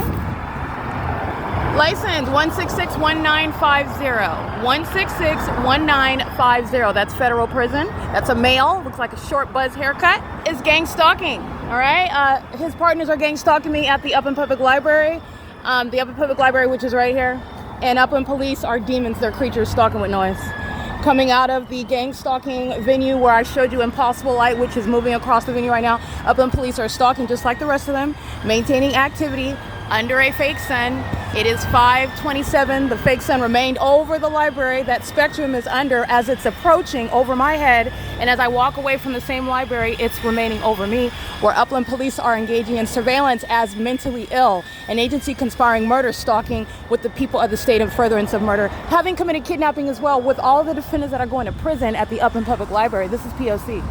License 1661950. 1661950. That's federal prison. That's a male. Looks like a short buzz haircut. Is gang stalking. All right. His partners are gang stalking me at the Upland Public Library. The Upland Public Library, which is right here. And Upland police are demons. They're creatures stalking with noise. Coming out of the gang stalking venue where I showed you Impossible Light, which is moving across the venue right now. Upland police are stalking just like the rest of them, maintaining activity under a fake sun. It is 5:27. The fake sun remained over the library. That spectrum is under as it's approaching over my head. And as I walk away from the same library, it's remaining over me, where Upland police are engaging in surveillance as mentally ill, an agency conspiring murder, stalking with the people of the state in furtherance of murder, having committed kidnapping as well with all the defendants that are going to prison at the Upland Public Library. This is P.O.C.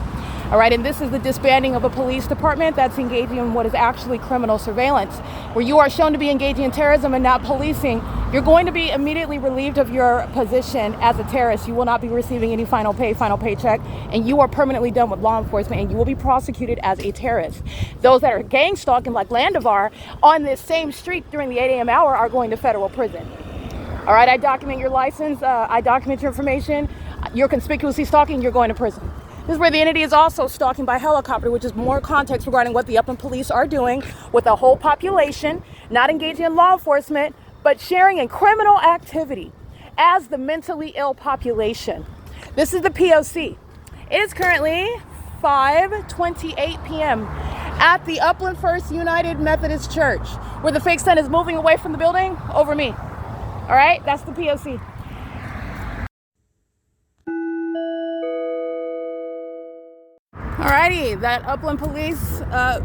All right, and this is the disbanding of a police department that's engaging in what is actually criminal surveillance, where you are shown to be engaging in terrorism and not policing. You're going to be immediately relieved of your position as a terrorist. You will not be receiving any final paycheck, and you are permanently done with law enforcement, and you will be prosecuted as a terrorist. Those that are gang stalking like Landivar on this same street during the 8 a.m. hour are going to federal prison. All right, I document your license, I document your information. You're conspicuously stalking, you're going to prison. This is where the entity is also stalking by helicopter, which is more context regarding what the Upland police are doing with the whole population, not engaging in law enforcement, but sharing in criminal activity as the mentally ill population. This is the P.O.C. It is currently 5:28 p.m. at the Upland First United Methodist Church, where the fake sun is moving away from the building over me. All right, that's the P.O.C. Alrighty, that Upland Police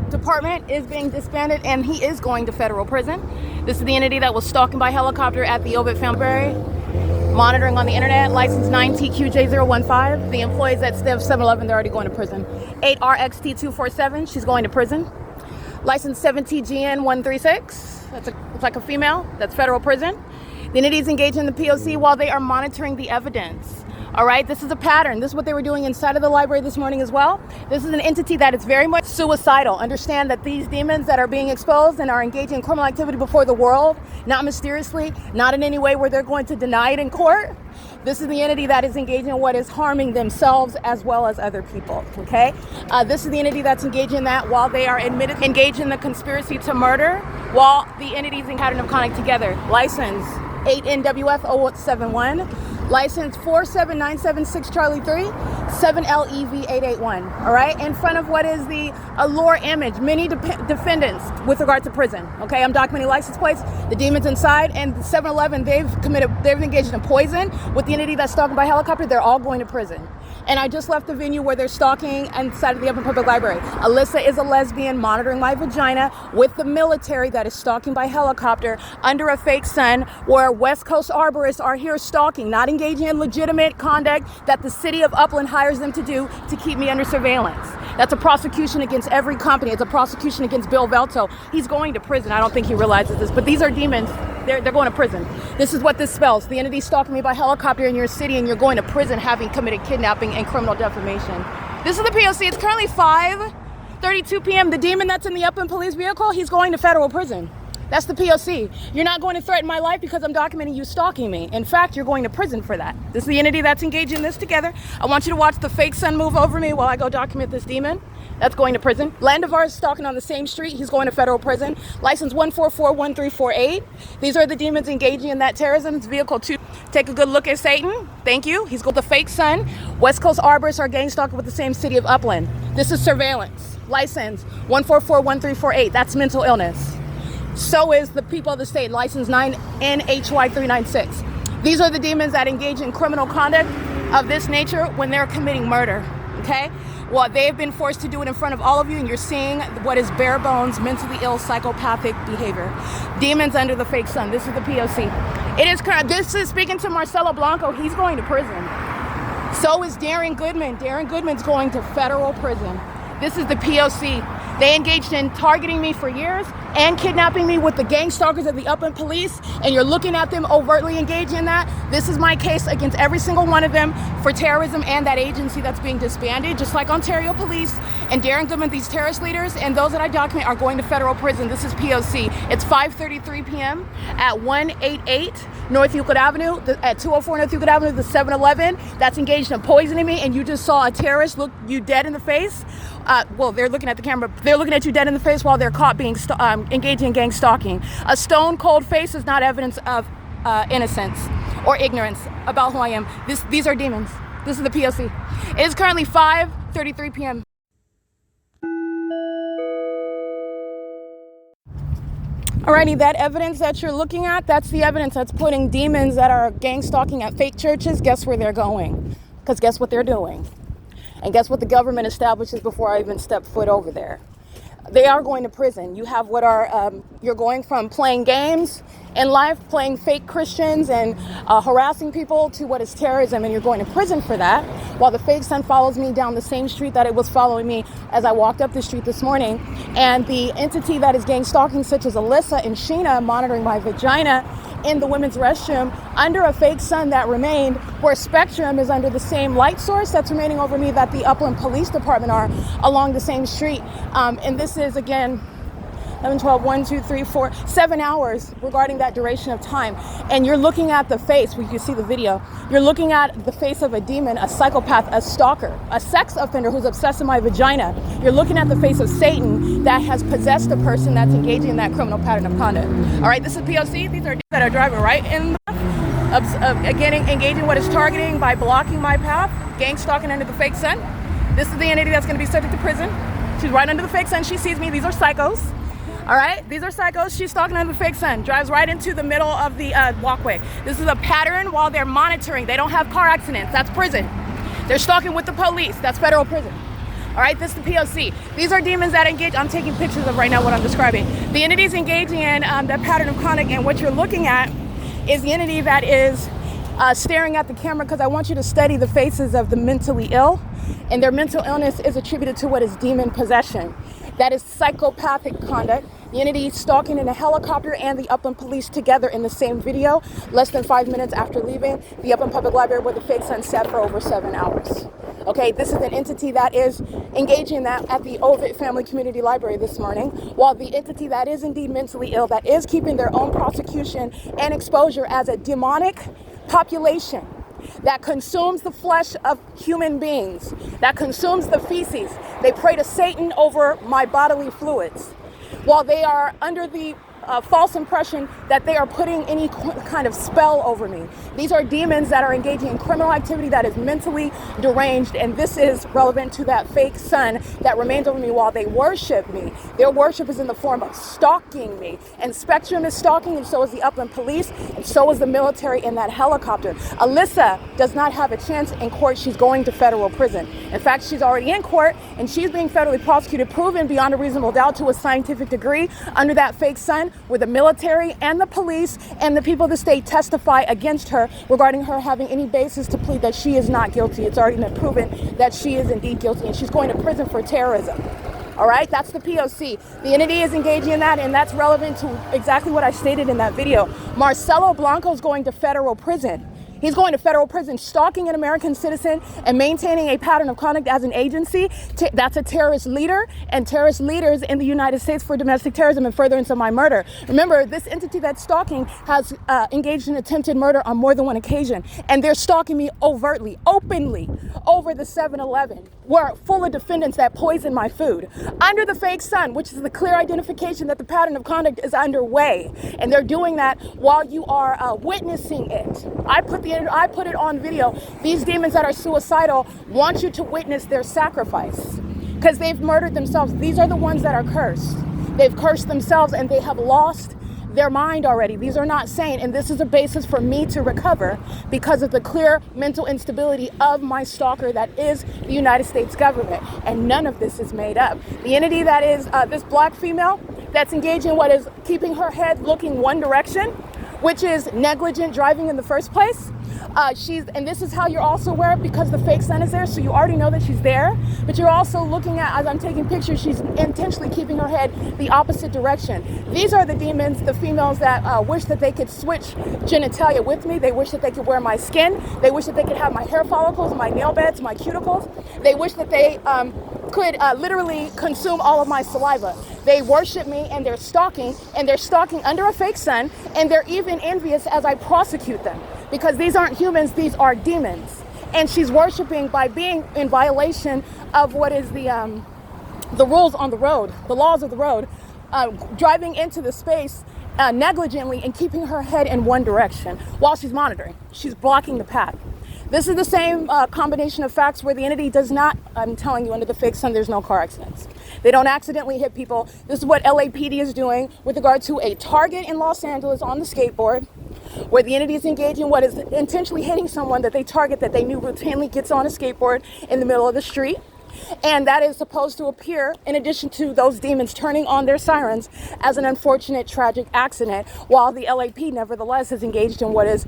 Department is being disbanded, and he is going to federal prison. This is the entity that was stalking by helicopter at the Ovid Family Library, monitoring on the internet. License 9TQJ015. The employees at Stev 711, they're already going to prison. 8RXT247, she's going to prison. License 7TGN136. Looks like a female. That's federal prison. The entity is engaged in the P.O.C. while they are monitoring the evidence. All right, this is a pattern. This is what they were doing inside of the library this morning as well. This is an entity that is very much suicidal. Understand that these demons that are being exposed and are engaging in criminal activity before the world, not mysteriously, not in any way where they're going to deny it in court. This is the entity that is engaging in what is harming themselves as well as other people, okay? This is the entity that's engaging in that while they are engaged in the conspiracy to murder, while the entities in pattern of conduct together. License 8NWF071. License 47976 Charlie 3, 7LEV881. All right, in front of what is the allure image, many defendants with regard to prison. Okay, I'm documenting license plates, the demons inside, and the 7-Eleven, they've engaged in poison with the entity that's stalking by helicopter. They're all going to prison. And I just left the venue where they're stalking inside of the Upland Public Library. Alyssa is a lesbian monitoring my vagina with the military that is stalking by helicopter under a fake sun, where West Coast arborists are here stalking, not engaging in legitimate conduct that the city of Upland hires them to do to keep me under surveillance. That's a prosecution against every company. It's a prosecution against Bill Velto. He's going to prison. I don't think he realizes this, but these are demons. They're going to prison. This is what this spells. The entity stalking me by helicopter in your city, and you're going to prison having committed kidnapping and criminal defamation. This is the P.O.C. It's currently 5:32 p.m. The demon that's in the Upland police vehicle, he's going to federal prison. That's the P.O.C. You're not going to threaten my life because I'm documenting you stalking me. In fact, you're going to prison for that. This is the entity that's engaged in this together. I want you to watch the fake sun move over me while I go document this demon. That's going to prison. Landivar is stalking on the same street. He's going to federal prison. License 1441348. These are the demons engaging in that terrorism. It's vehicle 2. Take a good look at Satan. Thank you. He's got the fake sun. West Coast arborists are gang stalking with the same city of Upland. This is surveillance. License 1441348. That's mental illness. So is the people of the state. License 9NHY396. These are the demons that engage in criminal conduct of this nature when they're committing murder. Okay? Well, they've been forced to do it in front of all of you, and you're seeing what is bare bones, mentally ill, psychopathic behavior. Demons under the fake sun. This is the P.O.C. This is speaking to Marcelo Blanco. He's going to prison. So is Darren Goodman. Darren Goodman's going to federal prison. This is the P.O.C. They engaged in targeting me for years, and kidnapping me with the gang stalkers of the Upland Police, and you're looking at them overtly engaged in that, this is my case against every single one of them for terrorism and that agency that's being disbanded, just like Ontario Police and Darren Goodman, these terrorist leaders, and those that I document are going to federal prison. This is P.O.C. It's 5:33 p.m. at 188 North Euclid Avenue, at 204 North Euclid Avenue, the 7-Eleven that's engaged in poisoning me, and you just saw a terrorist look you dead in the face. Well, they're looking at the camera. They're looking at you dead in the face while they're caught being engaged in gang stalking. A stone cold face is not evidence of innocence or ignorance about who I am. These are demons. This is the P.O.C. It is currently 5:33 p.m. Alrighty, that evidence that you're looking at, that's the evidence that's putting demons that are gang stalking at fake churches. Guess where they're going? Because guess what they're doing? And guess what the government establishes before I even step foot over there? They are going to prison. You have what are, you're going from playing games in life, playing fake Christians and harassing people, to what is terrorism, and you're going to prison for that, while the fake son follows me down the same street that it was following me as I walked up the street this morning. And the entity that is gang stalking, such as Alyssa and Sheena, monitoring my vagina in the women's restroom under a fake sun that remained, where Spectrum is under the same light source that's remaining over me that the Upland Police Department are along the same street. And this is, again, 11, 12, 1, 2, 3, 4, 7 hours regarding that duration of time. And you're looking at the face, where you can see the video, you're looking at the face of a demon, a psychopath, a stalker, a sex offender who's obsessed with my vagina. You're looking at the face of Satan that has possessed a person that's engaging in that criminal pattern of conduct. All right, this is P.O.C. These are that are driving right in again, engaging what is targeting by blocking my path, gang stalking under the fake sun. This is the entity that's going to be subject to prison. She's right under the fake sun. She sees me. These are psychos. All right, these are psychos. She's stalking under the fake sun, drives right into the middle of the walkway. This is a pattern while they're monitoring. They don't have car accidents. That's prison. They're stalking with the police. That's federal prison. All right, this is the P.O.C. These are demons that engage. I'm taking pictures of right now what I'm describing. The entities engaging in that pattern of conduct, and what you're looking at is the entity that is staring at the camera, because I want you to study the faces of the mentally ill, and their mental illness is attributed to what is demon possession. That is psychopathic conduct. The entity stalking in a helicopter and the Upland Police together in the same video, less than 5 minutes after leaving the Upland Public Library, where the fake son sat for over 7 hours. Okay, this is an entity that is engaging in that at the Ovid Family Community Library this morning, while the entity that is indeed mentally ill, that is keeping their own prosecution and exposure as a demonic population that consumes the flesh of human beings, that consumes the feces. They pray to Satan over my bodily fluids, while they are under the false impression that they are putting any kind of spell over me. These are demons that are engaging in criminal activity that is mentally deranged, and this is relevant to that fake sun that remains over me while they worship me. Their worship is in the form of stalking me, and Spectrum is stalking, and so is the Upland Police, and so is the military in that helicopter. Alyssa does not have a chance in court. She's going to federal prison. In fact, she's already in court, and she's being federally prosecuted, proven beyond a reasonable doubt to a scientific degree under that fake sun, where the military and the police and the people of the state testify against her regarding her having any basis to plead that she is not guilty. It's already been proven that she is indeed guilty, and she's going to prison for terrorism. All right, that's the P.O.C. The entity is engaging in that, and that's relevant to exactly what I stated in that video. Marcelo Blanco is going to federal prison. He's going to federal prison, stalking an American citizen and maintaining a pattern of conduct as an agency. That's a terrorist leader, and terrorist leaders in the United States for domestic terrorism and furtherance of my murder. Remember, this entity that's stalking has engaged in attempted murder on more than one occasion, and they're stalking me overtly, openly, over the 7-Eleven, where full of defendants that poison my food, under the fake sun, which is the clear identification that the pattern of conduct is underway. And they're doing that while you are witnessing it. I put it on video. These demons that are suicidal want you to witness their sacrifice, because they've murdered themselves. These are the ones that are cursed. They've cursed themselves, and they have lost their mind already. These are not sane, and this is a basis for me to recover because of the clear mental instability of my stalker that is the United States government, and none of this is made up. The entity that is this black female that's engaging in what is keeping her head looking one direction, which is negligent driving in the first place. And this is how you're also aware because the fake sun is there, so you already know that she's there, but you're also looking at, as I'm taking pictures, she's intentionally keeping her head the opposite direction. These are the demons, the females that wish that they could switch genitalia with me. They wish that they could wear my skin. They wish that they could have my hair follicles, my nail beds, my cuticles. They wish that they could literally consume all of my saliva. They worship me and they're stalking under a fake sun, and they're even envious as I prosecute them. Because these aren't humans, these are demons. And she's worshiping by being in violation of what is the rules on the road, the laws of the road, driving into the space negligently and keeping her head in one direction while she's monitoring. She's blocking the path. This is the same combination of facts where the entity does not, I'm telling you, under the fake sun, there's no car accidents. They don't accidentally hit people. This is what LAPD is doing with regard to a target in Los Angeles on the skateboard, where the entity is engaging what is intentionally hitting someone that they target that they knew routinely gets on a skateboard in the middle of the street. And that is supposed to appear, in addition to those demons turning on their sirens, as an unfortunate, tragic accident, while the LAP nevertheless is engaged in what is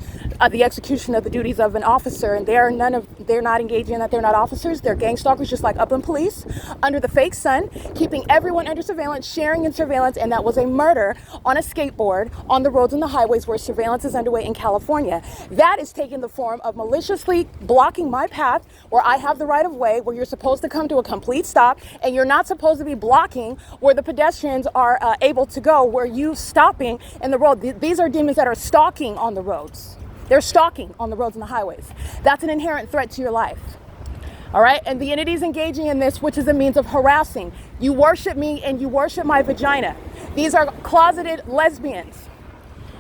the execution of the duties of an officer. And they're not engaging in that. They're not officers. They're gang stalkers, just like Upland Police, under the fake sun, keeping everyone under surveillance, sharing in surveillance. And that was a murder on a skateboard on the roads and the highways where surveillance is underway in California. That is taking the form of maliciously blocking my path where I have the right of way, where you're supposed to come to a complete stop, and you're not supposed to be blocking where the pedestrians are able to go, where you stopping in the road. These are demons that are stalking on the roads. They're stalking on the roads and the highways. That's an inherent threat to your life. All right, and the entity's engaging in this, which is a means of harassing. You worship me and you worship my vagina. These are closeted lesbians.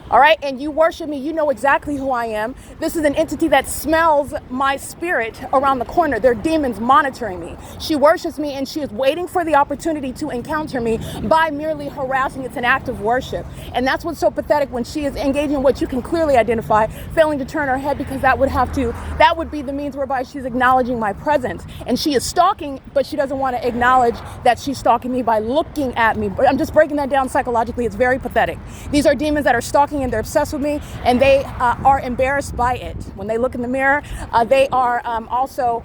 All right, and you worship me, you know exactly who I am. This is an entity that smells my spirit around the corner. They're demons monitoring me. She worships me and she is waiting for the opportunity to encounter me by merely harassing. It's an act of worship. And that's what's so pathetic when she is engaging in what you can clearly identify, failing to turn her head, because that would be the means whereby she's acknowledging my presence. And she is stalking, but she doesn't want to acknowledge that she's stalking me by looking at me. But I'm just breaking that down psychologically. It's very pathetic. These are demons that are stalking and they're obsessed with me, and they are embarrassed by it. When they look in the mirror, they are also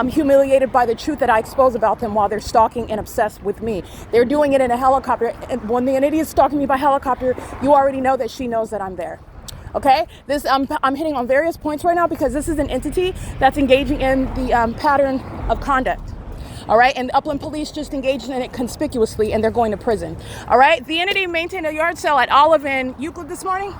humiliated by the truth that I expose about them while they're stalking and obsessed with me. They're doing it in a helicopter. And when the entity is stalking me by helicopter, you already know that she knows that I'm there. Okay, I'm hitting on various points right now because this is an entity that's engaging in the pattern of conduct. All right, and Upland Police just engaged in it conspicuously, and they're going to prison. All right, the entity maintained a yard sale at Olive in Euclid this morning.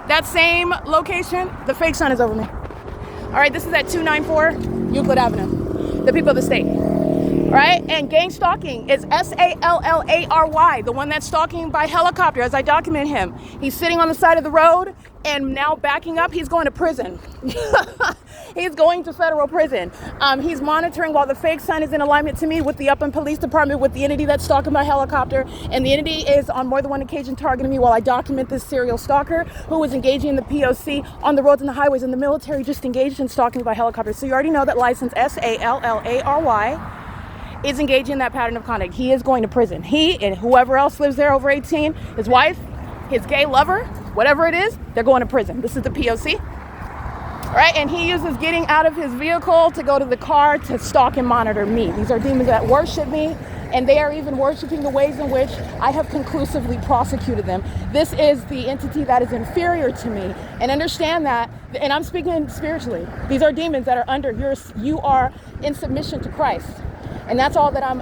That same location, the fake sun is over me. All right, this is at 294 Euclid Avenue, the people of the state. All right, and gang stalking is SALLARY, the one that's stalking by helicopter, as I document him. He's sitting on the side of the road and now backing up. He's going to prison. He's going to federal prison. He's monitoring while the fake sun is in alignment to me with the Upland Police Department, with the entity that's stalking by helicopter. And the entity is on more than one occasion targeting me while I document this serial stalker who is engaging in the P.O.C. on the roads and the highways, and the military just engaged in stalking by helicopter. So you already know that license SALLARY is engaging in that pattern of conduct. He is going to prison. He and whoever else lives there over 18, his wife, his gay lover, whatever it is, they're going to prison. This is the P.O.C. All right, and he uses getting out of his vehicle to go to the car to stalk and monitor me. These are demons that worship me, and they are even worshiping the ways in which I have conclusively prosecuted them. This is the entity that is inferior to me, and understand that, and I'm speaking spiritually. These are demons that are under you are in submission to Christ. And that's all that I'm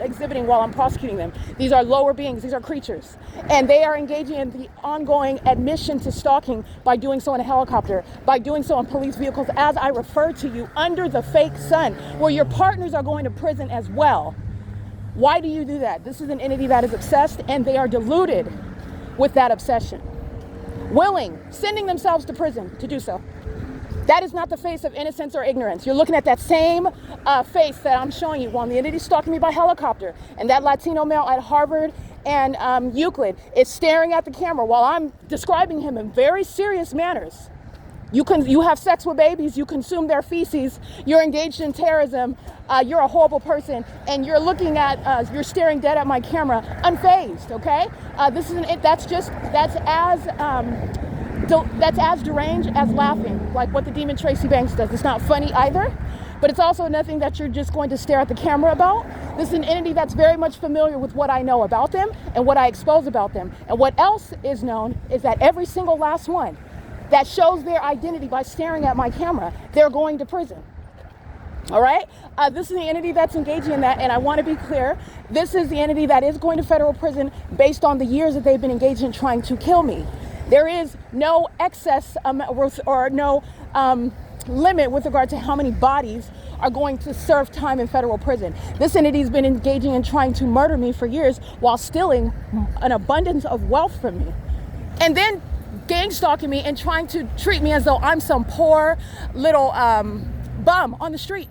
exhibiting while I'm prosecuting them. These are lower beings. These are creatures. And they are engaging in the ongoing admission to stalking by doing so in a helicopter, by doing so in police vehicles, as I refer to you, under the fake sun, where your partners are going to prison as well. Why do you do that? This is an entity that is obsessed, and they are deluded with that obsession. Willing, sending themselves to prison to do so. That is not the face of innocence or ignorance. You're looking at that same face that I'm showing you while the entity stalking me by helicopter, and that Latino male at Harvard and Euclid is staring at the camera while I'm describing him in very serious manners. You have sex with babies, you consume their feces, you're engaged in terrorism, you're a horrible person, and you're looking at, you're staring dead at my camera, unfazed, okay? That's as that's as deranged as laughing, like what the demon Tracy Banks does. It's not funny either, but it's also nothing that you're just going to stare at the camera about. This is an entity that's very much familiar with what I know about them and what I expose about them. And what else is known is that every single last one that shows their identity by staring at my camera, they're going to prison. All right? This is the entity that's engaging in that, and I want to be clear. This is the entity that is going to federal prison based on the years that they've been engaged in trying to kill me. There is no excess or no limit with regard to how many bodies are going to serve time in federal prison. This entity has been engaging in trying to murder me for years while stealing an abundance of wealth from me. And then gang stalking me and trying to treat me as though I'm some poor little bum on the street.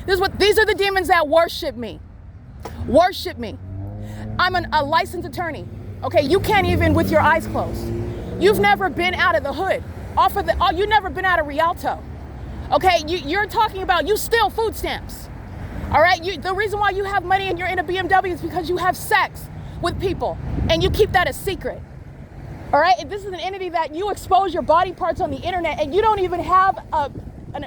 These are the demons that worship me. Worship me. I'm a licensed attorney. Okay, you can't even with your eyes closed. You've never been out of the hood. You've never been out of Rialto. Okay, you're talking about you steal food stamps. All right, the reason why you have money and you're in a BMW is because you have sex with people and you keep that a secret. All right, if this is an entity that you expose your body parts on the internet and you don't even have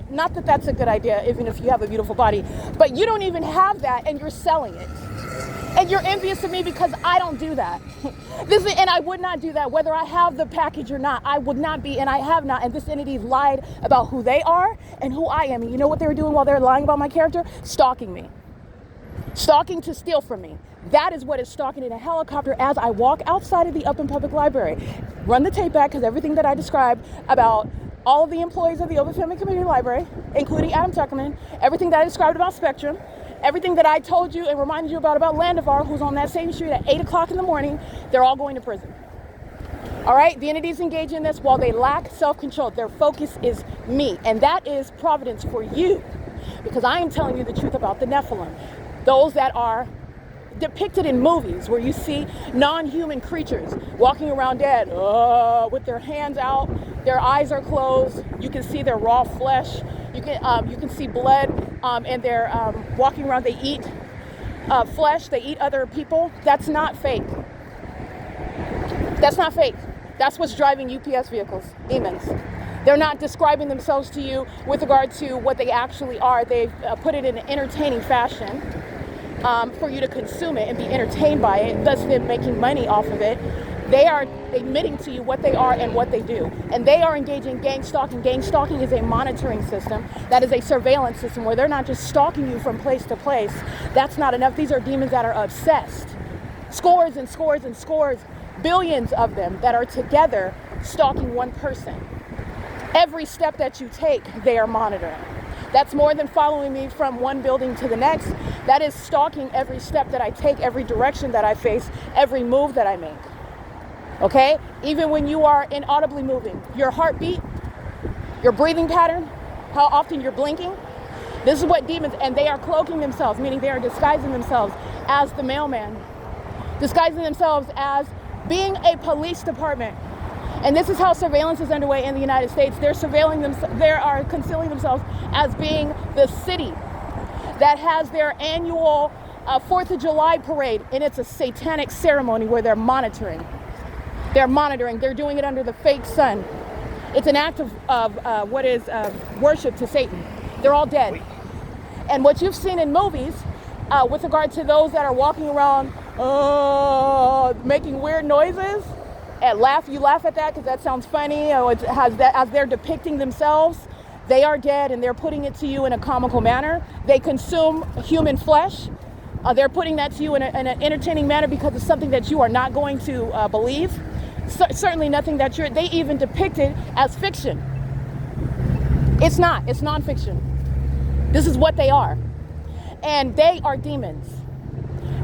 not that that's a good idea, even if you have a beautiful body, but you don't even have that and you're selling it. And you're envious of me because I don't do that. And I would not do that, whether I have the package or not. I would not be, and I have not. And this entity lied about who they are and who I am. And you know what they were doing while they were lying about my character? Stalking me. Stalking to steal from me. That is what is stalking in a helicopter as I walk outside of the Upland Public Library. Run the tape back, because everything that I described about all of the employees of the Open Family Community Library, including Adam Tuckerman, everything that I described about Spectrum, everything that I told you and reminded you about Landivar, who's on that same street at 8 o'clock in the morning, they're all going to prison. All right, the entities engage in this while they lack self-control. Their focus is me, and that is providence for you, because I am telling you the truth about the Nephilim, those that are depicted in movies where you see non-human creatures walking around dead with their hands out, their eyes are closed, you can see their raw flesh, you can see blood, and they're walking around. They eat flesh, they eat other people. That's not fake. That's not fake. That's what's driving UPS vehicles, demons. They're not describing themselves to you with regard to what they actually are. They've put it in an entertaining fashion for you to consume it and be entertained by it, thus them making money off of it. They are admitting to you what they are and what they do. And they are engaging in gang stalking. Gang stalking is a monitoring system. That is a surveillance system where they're not just stalking you from place to place. That's not enough. These are demons that are obsessed. Scores and scores and scores, billions of them that are together stalking one person. Every step that you take, they are monitoring. That's more than following me from one building to the next. That is stalking every step that I take, every direction that I face, every move that I make. Okay? Even when you are inaudibly moving, your heartbeat, your breathing pattern, how often you're blinking. This is what demons, and they are cloaking themselves, meaning they are disguising themselves as the mailman, disguising themselves as being a police department. And this is how surveillance is underway in the United States. They are concealing themselves as being the city that has their annual 4th of July parade, and it's a satanic ceremony where they're monitoring. They're monitoring. They're doing it under the fake sun. It's an act of worship to Satan. They're all dead. And what you've seen in movies with regard to those that are walking around making weird noises, you laugh at that because that sounds funny, or it has that as they're depicting themselves. They are dead, and they're putting it to you in a comical manner. They consume human flesh. They're putting that to you in an entertaining manner because it's something that you are not going to believe. Certainly nothing that they even depict it as fiction. It's not. It's nonfiction. This is what they are. And they are demons.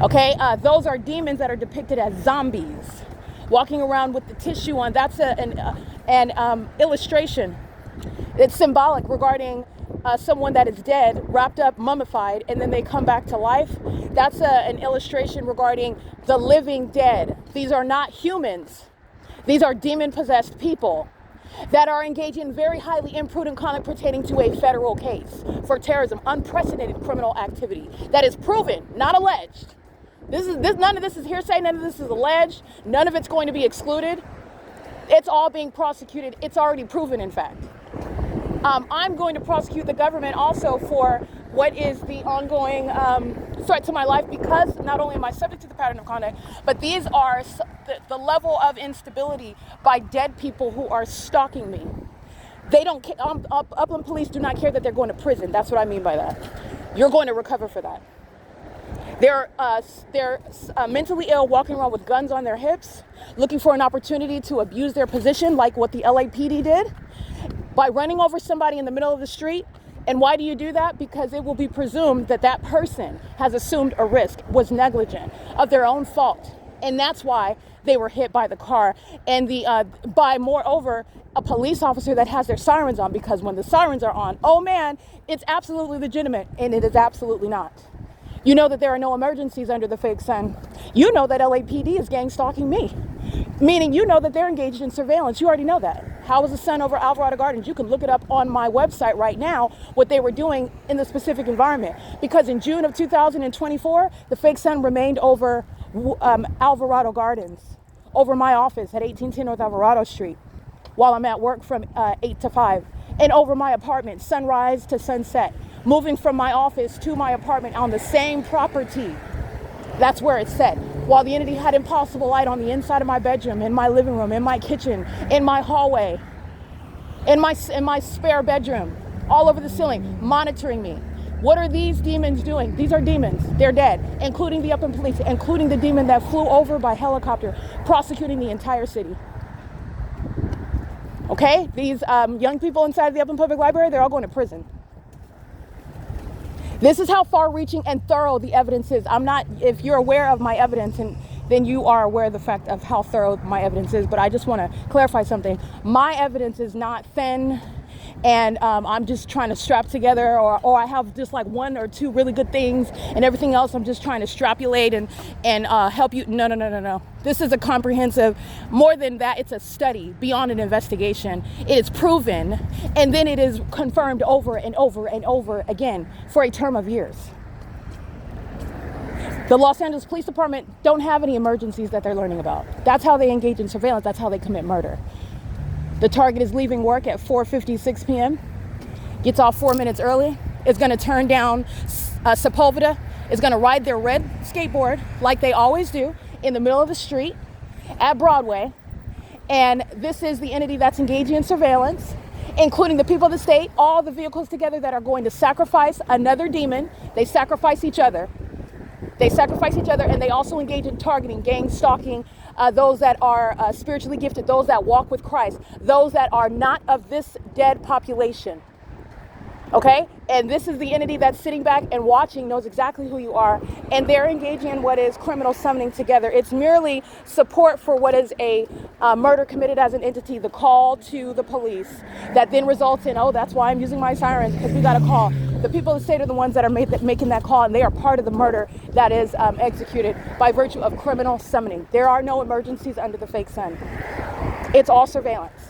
Okay? Those are demons that are depicted as zombies, walking around with the tissue on. That's an illustration. It's symbolic regarding someone that is dead, wrapped up, mummified, and then they come back to life. That's an illustration regarding the living dead. These are not humans. These are demon-possessed people that are engaging in very highly imprudent conduct pertaining to a federal case for terrorism, unprecedented criminal activity that is proven, not alleged. None of this is hearsay. None of this is alleged. None of it's going to be excluded. It's all being prosecuted. It's already proven, in fact. I'm going to prosecute the government also for what is the ongoing threat to my life, because not only am I subject to the pattern of conduct, but these are the level of instability by dead people who are stalking me. They don't care. Upland police do not care that they're going to prison. That's what I mean by that. You're going to recover for that. They're mentally ill, walking around with guns on their hips, looking for an opportunity to abuse their position, like what the LAPD did, by running over somebody in the middle of the street. And why do you do that? Because it will be presumed that that person has assumed a risk, was negligent, of their own fault. And that's why they were hit by the car. And by moreover, a police officer that has their sirens on, because when the sirens are on, oh man, it's absolutely legitimate, and it is absolutely not. You know that there are no emergencies under the fake sun. You know that LAPD is gang stalking me, meaning you know that they're engaged in surveillance. You already know that. How was the sun over Alvarado Gardens? You can look it up on my website right now, what they were doing in the specific environment. Because in June of 2024, the fake sun remained over Alvarado Gardens, over my office at 1810 North Alvarado Street, while I'm at work from 8 to 5, and over my apartment, sunrise to sunset, moving from my office to my apartment on the same property. That's where it's set. While the entity had impossible light on the inside of my bedroom, in my living room, in my kitchen, in my hallway, in my spare bedroom, all over the ceiling, monitoring me. What are these demons doing? These are demons. They're dead, including the Upland Police, including the demon that flew over by helicopter, prosecuting the entire city. Okay? These young people inside the Upland Public Library, they're all going to prison. This is how far-reaching and thorough the evidence is. If you're aware of my evidence, and then you are aware of the fact of how thorough my evidence is, but I just want to clarify something. My evidence is not thin, and I'm just trying to strap together, or I have just like one or two really good things, and everything else I'm just trying to strapulate and help you. No. This is a comprehensive, more than that, it's a study beyond an investigation. It is proven, and then it is confirmed over and over and over again for a term of years. The Los Angeles Police Department don't have any emergencies that they're learning about. That's how they engage in surveillance. That's how they commit murder. The target is leaving work at 4:56 p.m., gets off 4 minutes early, is going to turn down Sepulveda, is going to ride their red skateboard like they always do in the middle of the street at Broadway. And this is the entity that's engaging in surveillance, including the people of the state, all the vehicles together that are going to sacrifice another demon. They sacrifice each other. And they also engage in targeting, gang stalking, those that are spiritually gifted, those that walk with Christ, those that are not of this dead population. Okay? And this is the entity that's sitting back and watching, knows exactly who you are, and they're engaging in what is criminal summoning together. It's merely support for what is a murder committed as an entity, the call to the police, that then results in, oh, that's why I'm using my sirens, because we got a call. The people of the state are the ones that are making that call, and they are part of the murder that is executed by virtue of criminal summoning. There are no emergencies under the fake sun. It's all surveillance.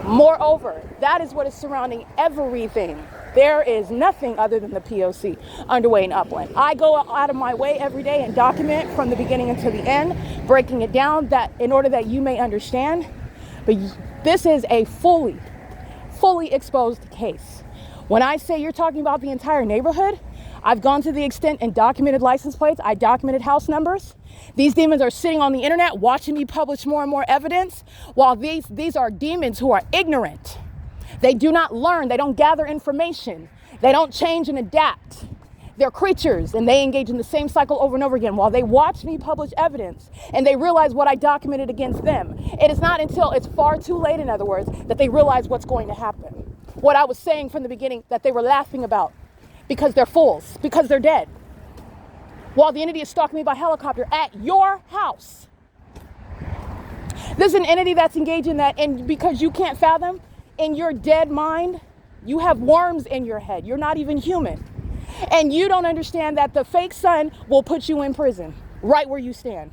Moreover, that is what is surrounding everything. There is nothing other than the P.O.C. underway in Upland. I go out of my way every day and document from the beginning until the end, breaking it down that in order that you may understand. But this is a fully exposed case. When I say you're talking about the entire neighborhood, I've gone to the extent and documented license plates. I documented house numbers. These demons are sitting on the internet watching me publish more and more evidence, while these are demons who are ignorant. They do not learn. They don't gather information. They don't change and adapt. They're creatures, and they engage in the same cycle over and over again while they watch me publish evidence and they realize what I documented against them. It is not until it's far too late, in other words, that they realize what's going to happen. What I was saying from the beginning that they were laughing about, because they're fools, because they're dead. While the entity is stalking me by helicopter at your house. There's an entity that's engaged in that, and because you can't fathom, in your dead mind, you have worms in your head. You're not even human. And you don't understand that the fake sun will put you in prison, right where you stand.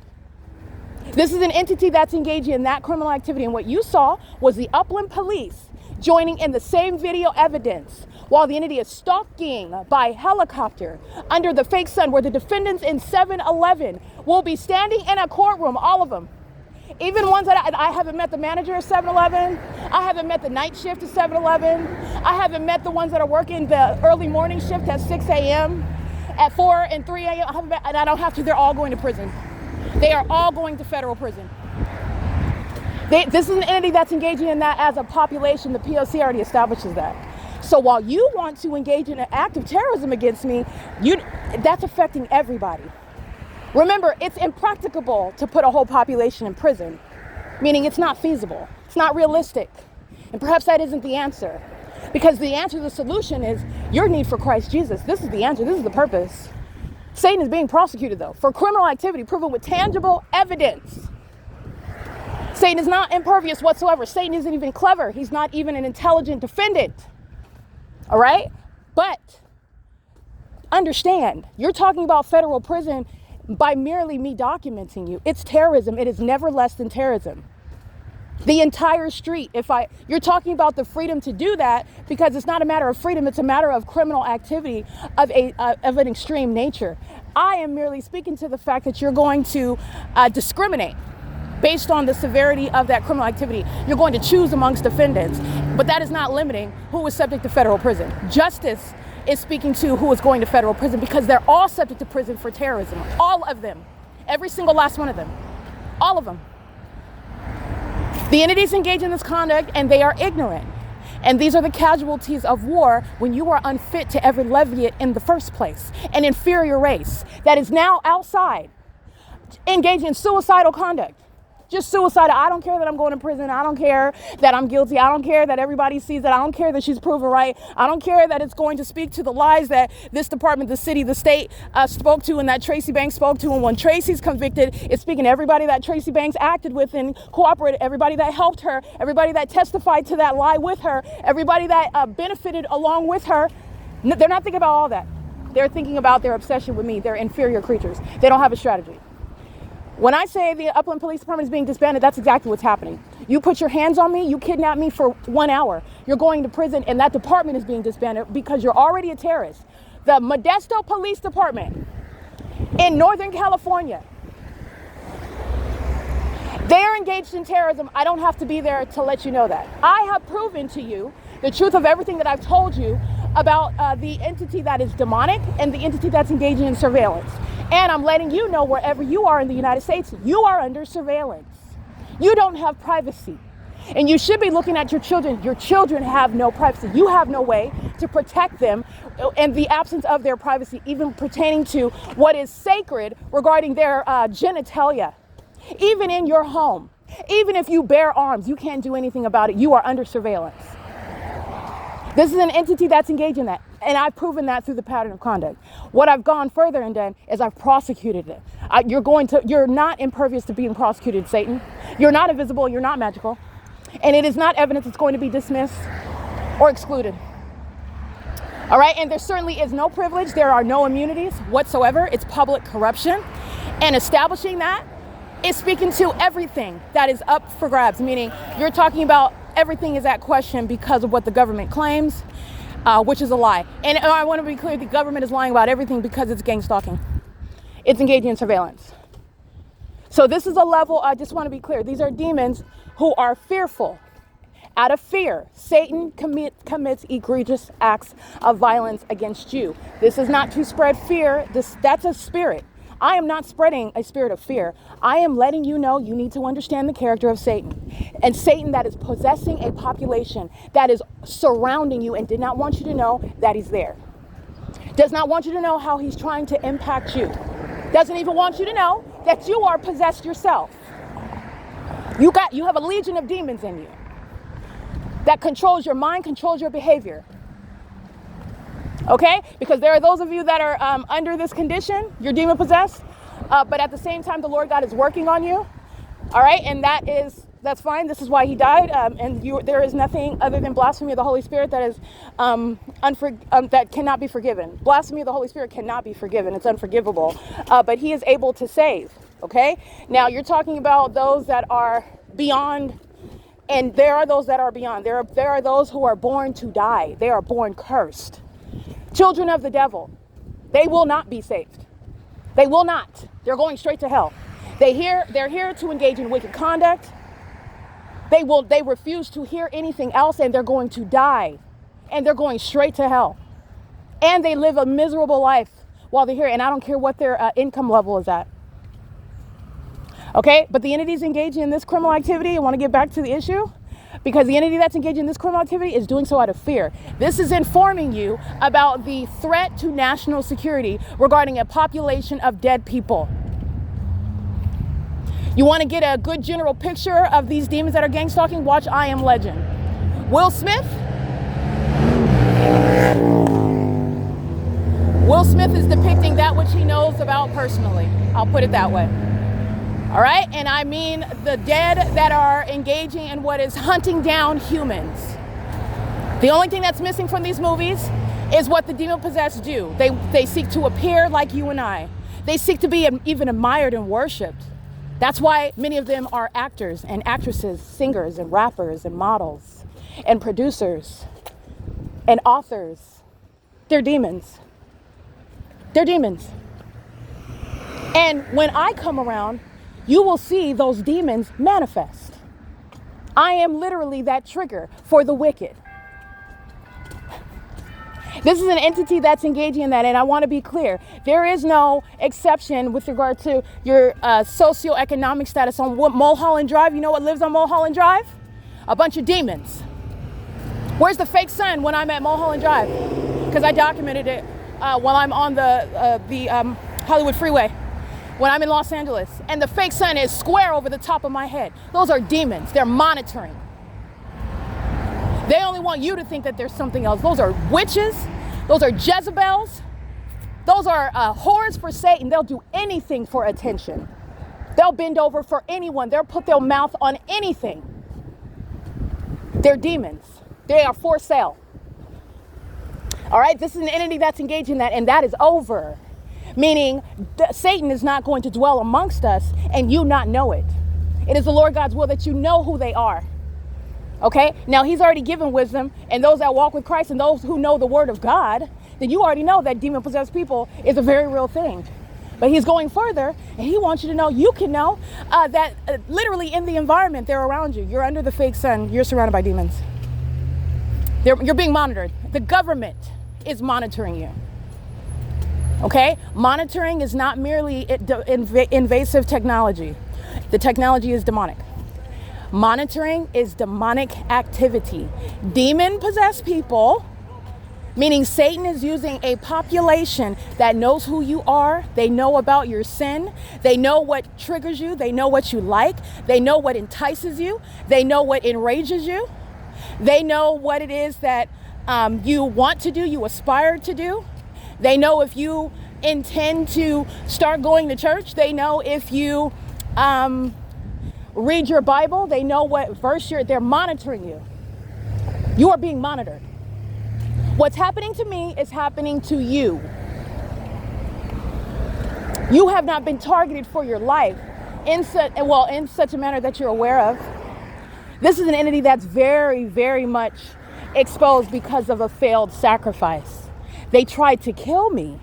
This is an entity that's engaging in that criminal activity, and what you saw was the Upland Police joining in the same video evidence while the entity is stalking by helicopter under the fake sun, where the defendants in 7-11 will be standing in a courtroom, all of them, Even ones that I haven't met the manager of 7-Eleven. I haven't met the night shift of 7-Eleven. I haven't met the ones that are working the early morning shift at 6 a.m., at 4 and 3 a.m. I haven't met, and I don't have to. They're all going to prison. They are all going to federal prison. This is an entity that's engaging in that as a population. The P.O.C. already establishes that. So while you want to engage in an act of terrorism against me, that's affecting everybody. Remember, it's impracticable to put a whole population in prison, meaning it's not feasible. It's not realistic. And perhaps that isn't the answer. Because the answer to the solution is your need for Christ Jesus. This is the answer. This is the purpose. Satan is being prosecuted, though, for criminal activity proven with tangible evidence. Satan is not impervious whatsoever. Satan isn't even clever. He's not even an intelligent defendant. All right? But understand, you're talking about federal prison by merely me documenting you. It's terrorism. It is never less than terrorism. The entire street, you're talking about the freedom to do that, because it's not a matter of freedom, it's a matter of criminal activity of an extreme nature. I am merely speaking to the fact that you're going to discriminate based on the severity of that criminal activity. You're going to choose amongst defendants, but that is not limiting who is subject to federal prison. Justice is speaking to who is going to federal prison, because they're all subject to prison for terrorism. All of them. Every single last one of them. All of them. The entities engage in this conduct, and they are ignorant. And these are the casualties of war when you are unfit to ever levy it in the first place. An inferior race that is now outside, engaging in suicidal conduct. Just suicide. I don't care that I'm going to prison. I don't care that I'm guilty. I don't care that everybody sees it. I don't care that she's proven right. I don't care that it's going to speak to the lies that this department, the city, the state spoke to, and that Tracy Banks spoke to. And when Tracy's convicted, it's speaking to everybody that Tracy Banks acted with and cooperated, everybody that helped her, everybody that testified to that lie with her, everybody that benefited along with her. They're not thinking about all that. They're thinking about their obsession with me. They're inferior creatures. They don't have a strategy. When I say the Upland Police Department is being disbanded, that's exactly what's happening. You put your hands on me, you kidnap me for 1 hour. You're going to prison, and that department is being disbanded because you're already a terrorist. The Modesto Police Department in Northern California, they are engaged in terrorism. I don't have to be there to let you know that. I have proven to you the truth of everything that I've told you about the entity that is demonic and the entity that's engaging in surveillance. And I'm letting you know, wherever you are in the United States, you are under surveillance. You don't have privacy. And you should be looking at your children. Your children have no privacy. You have no way to protect them in the absence of their privacy, even pertaining to what is sacred regarding their genitalia. Even in your home, even if you bear arms, you can't do anything about it. You are under surveillance. This is an entity that's engaged in that. And I've proven that through the pattern of conduct. What I've gone further and done is I've prosecuted it. You're not impervious to being prosecuted, Satan. You're not invisible. You're not magical. And it is not evidence that's going to be dismissed or excluded. All right. And there certainly is no privilege. There are no immunities whatsoever. It's public corruption. And establishing that is speaking to everything that is up for grabs, meaning you're talking about everything is at question because of what the government claims. Which is a lie. And I want to be clear, the government is lying about everything because it's gang stalking. It's engaging in surveillance. So this is a level, I just want to be clear, these are demons who are fearful. Out of fear, Satan commits egregious acts of violence against you. This is not to spread fear. That's a spirit. I am not spreading a spirit of fear. I am letting you know you need to understand the character of Satan. And Satan that is possessing a population that is surrounding you and did not want you to know that he's there. Does not want you to know how he's trying to impact you. Doesn't even want you to know that you are possessed yourself. You have a legion of demons in you that controls your mind, controls your behavior. Okay? Because there are those of you that are under this condition, you're demon possessed, but at the same time, the Lord God is working on you. All right? And that's fine. This is why he died. There is nothing other than blasphemy of the Holy Spirit that is that cannot be forgiven. Blasphemy of the Holy Spirit cannot be forgiven. It's unforgivable. But he is able to save. Okay? Now, you're talking about those that are beyond, and there are those that are beyond. There are those who are born to die. They are born cursed. Children of the devil, they will not be saved. They will not. They're going straight to hell. They're here to engage in wicked conduct. They refuse to hear anything else, and they're going to die. And they're going straight to hell. And they live a miserable life while they're here, and I don't care what their income level is at. Okay, but the entities engaging in this criminal activity, I want to get back to the issue, because the entity that's engaging in this criminal activity is doing so out of fear. This is informing you about the threat to national security regarding a population of dead people. You want to get a good general picture of these demons that are gang stalking? Watch I Am Legend. Will Smith is depicting that which he knows about personally. I'll put it that way. All right? And I mean the dead that are engaging in what is hunting down humans. The only thing that's missing from these movies is what the demon-possessed do. They seek to appear like you and I. They seek to be even admired and worshipped. That's why many of them are actors and actresses, singers and rappers and models and producers and authors. They're demons. They're demons. And when I come around, you will see those demons manifest. I am literally that trigger for the wicked. This is an entity that's engaging in that, and I want to be clear. There is no exception with regard to your socioeconomic status on Mulholland Drive. You know what lives on Mulholland Drive? A bunch of demons. Where's the fake sun when I'm at Mulholland Drive? Because I documented it while I'm on the Hollywood freeway, when I'm in Los Angeles, and the fake sun is square over the top of my head. Those are demons. They're monitoring. They only want you to think that there's something else. Those are witches. Those are Jezebels. Those are whores for Satan. They'll do anything for attention. They'll bend over for anyone. They'll put their mouth on anything. They're demons. They are for sale. All right, this is an entity that's engaged in that, and that is over. Meaning Satan is not going to dwell amongst us and you not know it. It is the Lord God's will that you know who they are. Okay, now he's already given wisdom, and those that walk with Christ and those who know the word of God, then you already know that demon-possessed people is a very real thing. But he's going further, and he wants you to know, you can know that literally in the environment, they're around you. You're under the fake sun. You're surrounded by demons. You're being monitored. The government is monitoring you. Okay, monitoring is not merely invasive technology. The technology is demonic. Monitoring is demonic activity. Demon-possessed people, meaning Satan is using a population that knows who you are. They know about your sin. They know what triggers you. They know what you like. They know what entices you. They know what enrages you. They know what it is that you want to do, you aspire to do. They know if you intend to start going to church. They know if you read your Bible. They know what verse they're monitoring you. You are being monitored. What's happening to me is happening to you. You have not been targeted for your life in such a manner that you're aware of. This is an entity that's very, very much exposed because of a failed sacrifice. They tried to kill me,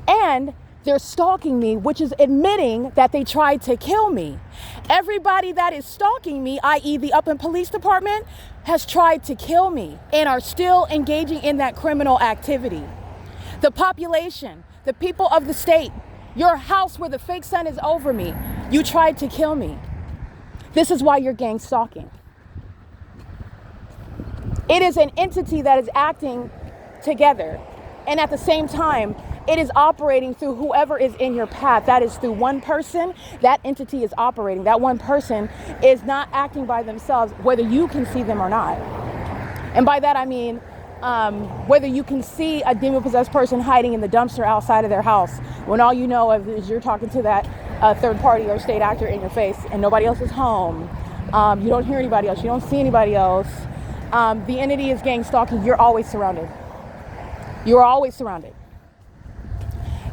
and they're stalking me, which is admitting that they tried to kill me. Everybody that is stalking me, i.e. the Upland Police Department, has tried to kill me and are still engaging in that criminal activity. The population, the people of the state, your house where the fake sun is over me, you tried to kill me. This is why you're gang stalking. It is an entity that is acting together, and at the same time, it is operating through whoever is in your path. That is through one person. That entity is operating. That one person is not acting by themselves, whether you can see them or not. And by that I mean whether you can see a demon-possessed person hiding in the dumpster outside of their house, when all you know of is you're talking to that third party or state actor in your face, and nobody else is home. You don't hear anybody else. You don't see anybody else. The entity is gang stalking. You're always surrounded. You are always surrounded.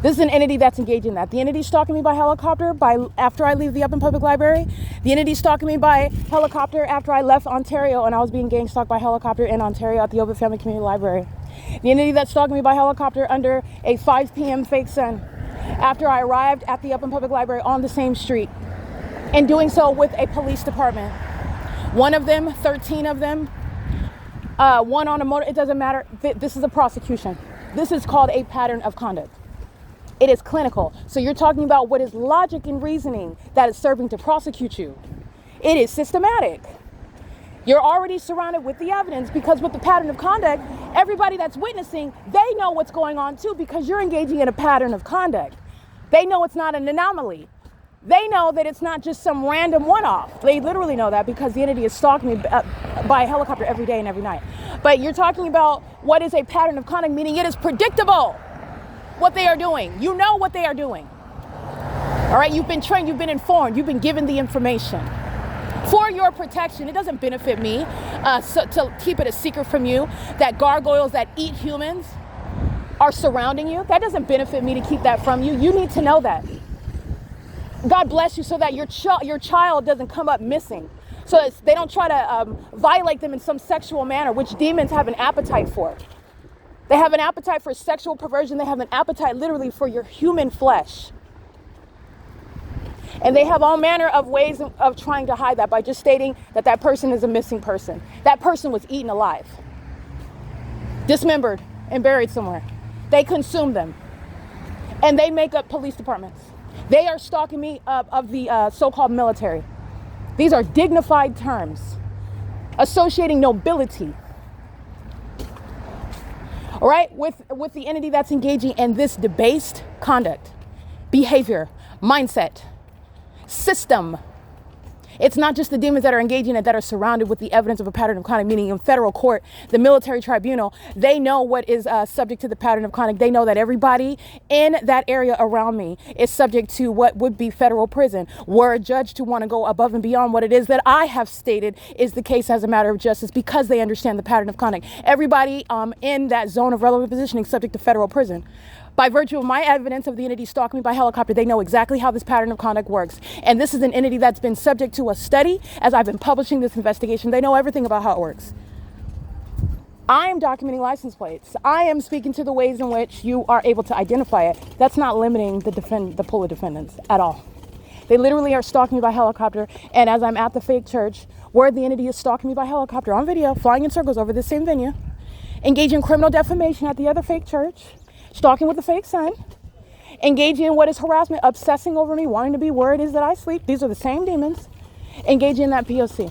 This is an entity that's engaged in that. The entity stalking me by helicopter after I leave the Upland Public Library. The entity stalking me by helicopter after I left Ontario and I was being gang stalked by helicopter in Ontario at the Open Family Community Library. The entity that's stalking me by helicopter under a 5 p.m. fake sun. after I arrived at the Upland Public Library on the same street, and doing so with a police department. One of them, 13 of them, one on a motor, it doesn't matter. This is a prosecution. This is called a pattern of conduct. It is clinical. So you're talking about what is logic and reasoning that is serving to prosecute you. It is systematic. You're already surrounded with the evidence, because with the pattern of conduct, everybody that's witnessing, they know what's going on too, because you're engaging in a pattern of conduct. They know it's not an anomaly. They know that it's not just some random one-off. They literally know that because the entity is stalking me by a helicopter every day and every night. But you're talking about what is a pattern of conduct, meaning it is predictable what they are doing. You know what they are doing. All right, you've been trained, you've been informed, you've been given the information. For your protection, it doesn't benefit me to keep it a secret from you that gargoyles that eat humans are surrounding you. That doesn't benefit me to keep that from you. You need to know that. God bless you so that your child doesn't come up missing, so that they don't try to violate them in some sexual manner, which demons have an appetite for. They have an appetite for sexual perversion. They have an appetite literally for your human flesh. And they have all manner of ways of trying to hide that by just stating that that person is a missing person. That person was eaten alive, dismembered, and buried somewhere. They consume them. And they make up police departments. They are stalking me of the so-called military. These are dignified terms associating nobility. All right, with the entity that's engaging in this debased conduct, behavior, mindset, system. It's not just the demons that are engaging in it that are surrounded with the evidence of a pattern of conduct, meaning in federal court, the military tribunal, they know what is subject to the pattern of conduct. They know that everybody in that area around me is subject to what would be federal prison. Were a judge to want to go above and beyond what it is that I have stated is the case as a matter of justice, because they understand the pattern of conduct. Everybody in that zone of relevant positioning is subject to federal prison. By virtue of my evidence of the entity stalking me by helicopter, they know exactly how this pattern of conduct works. And this is an entity that's been subject to a study as I've been publishing this investigation. They know everything about how it works. I am documenting license plates. I am speaking to the ways in which you are able to identify it. That's not limiting the pool of defendants at all. They literally are stalking me by helicopter. And as I'm at the fake church, where the entity is stalking me by helicopter on video, flying in circles over this same venue, engaging in criminal defamation at the other fake church, stalking with a fake son, engaging in what is harassment, obsessing over me, wanting to be where it is that I sleep. These are the same demons. Engaging in that P.O.C.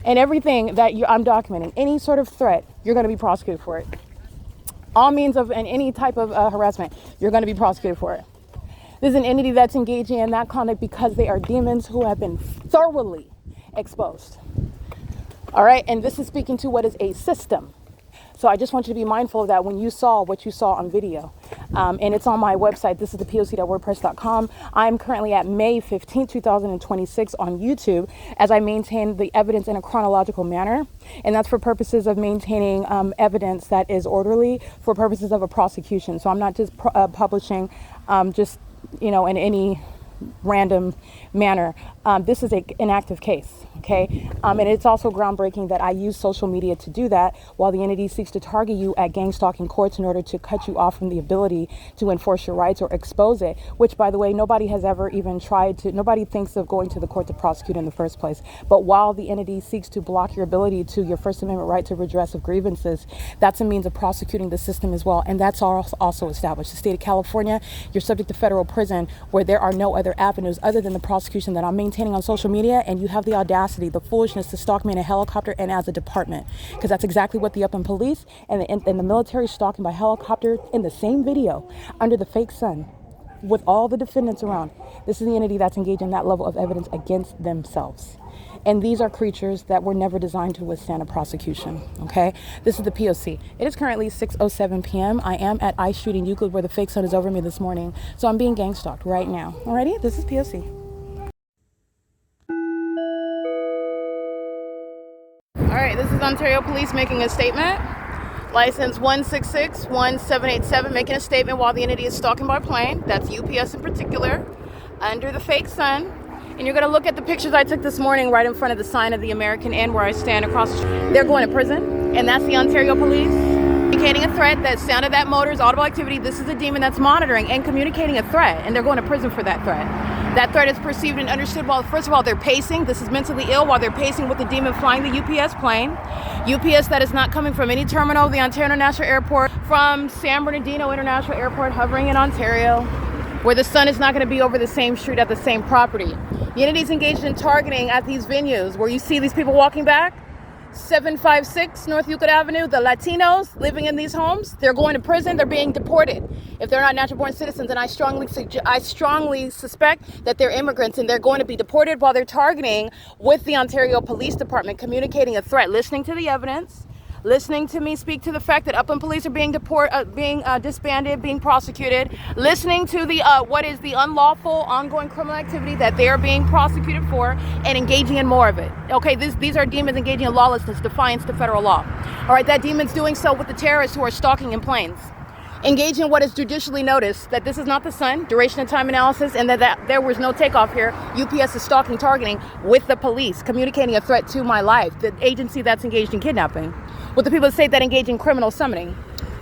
And everything that I'm documenting, any sort of threat, you're going to be prosecuted for it. All means of and any type of harassment, you're going to be prosecuted for it. This is an entity that's engaging in that conduct because they are demons who have been thoroughly exposed. All right, and this is speaking to what is a system. So I just want you to be mindful of that when you saw what you saw on video. And it's on my website. This is the P.O.C.wordpress.com. I'm currently at May 15, 2026 on YouTube as I maintain the evidence in a chronological manner. And that's for purposes of maintaining evidence that is orderly for purposes of a prosecution. So I'm not just publishing in any random manner. This is an active case, okay? And it's also groundbreaking that I use social media to do that while the entity seeks to target you at gang stalking courts in order to cut you off from the ability to enforce your rights or expose it, which, by the way, nobody has ever even nobody thinks of going to the court to prosecute in the first place. But while the entity seeks to block your ability to your First Amendment right to redress of grievances, that's a means of prosecuting the system as well. And that's also established. The state of California, you're subject to federal prison where there are no other avenues other than the prosecution that I'm maintaining on social media, and you have the audacity, the foolishness to stalk me in a helicopter and as a department, because that's exactly what the Upland Police and the military stalking by helicopter in the same video under the fake sun with all the defendants around. This is the entity that's engaged in that level of evidence against themselves. And these are creatures that were never designed to withstand a prosecution, okay? This is the P.O.C. It is currently 6:07 p.m. I am at I.I.S Street in Euclid where the fake sun is over me this morning. So I'm being gang stalked right now. Alrighty, this is P.O.C. All right, this is Ontario Police making a statement. License 1661787 making a statement while the entity is stalking by plane. That's UPS in particular, under the fake sun. And you're going to look at the pictures I took this morning right in front of the sign of the American Inn where I stand across the street. They're going to prison, and that's the Ontario Police. You can't communicating a threat, that sound of that motor is audible activity. This is a demon that's monitoring and communicating a threat, and they're going to prison for that threat. That threat is perceived and understood while, first of all, they're pacing. This is mentally ill while they're pacing with the demon flying the UPS plane. UPS that is not coming from any terminal of the Ontario International Airport, from San Bernardino International Airport, hovering in Ontario, where the sun is not going to be over the same street at the same property. The entity's engaged in targeting at these venues where you see these people walking back. 756 North Euclid Avenue, the Latinos living in these homes, they're going to prison, they're being deported if they're not natural born citizens, and I strongly suspect that they're immigrants, and they're going to be deported while they're targeting with the Ontario Police Department, communicating a threat, listening to the evidence, listening to me speak to the fact that Upland police are being disbanded, being prosecuted, listening to the what is the unlawful ongoing criminal activity that they are being prosecuted for, and engaging in more of it. Okay, these are demons engaging in lawlessness, defiance to federal law. All right, that demon's doing so with the terrorists who are stalking in planes. Engage in what is judicially noticed, that this is not the sun, duration of time analysis, and that there was no takeoff here. UPS is stalking, targeting with the police, communicating a threat to my life. The agency that's engaged in kidnapping. With the people that say that engage in criminal summoning.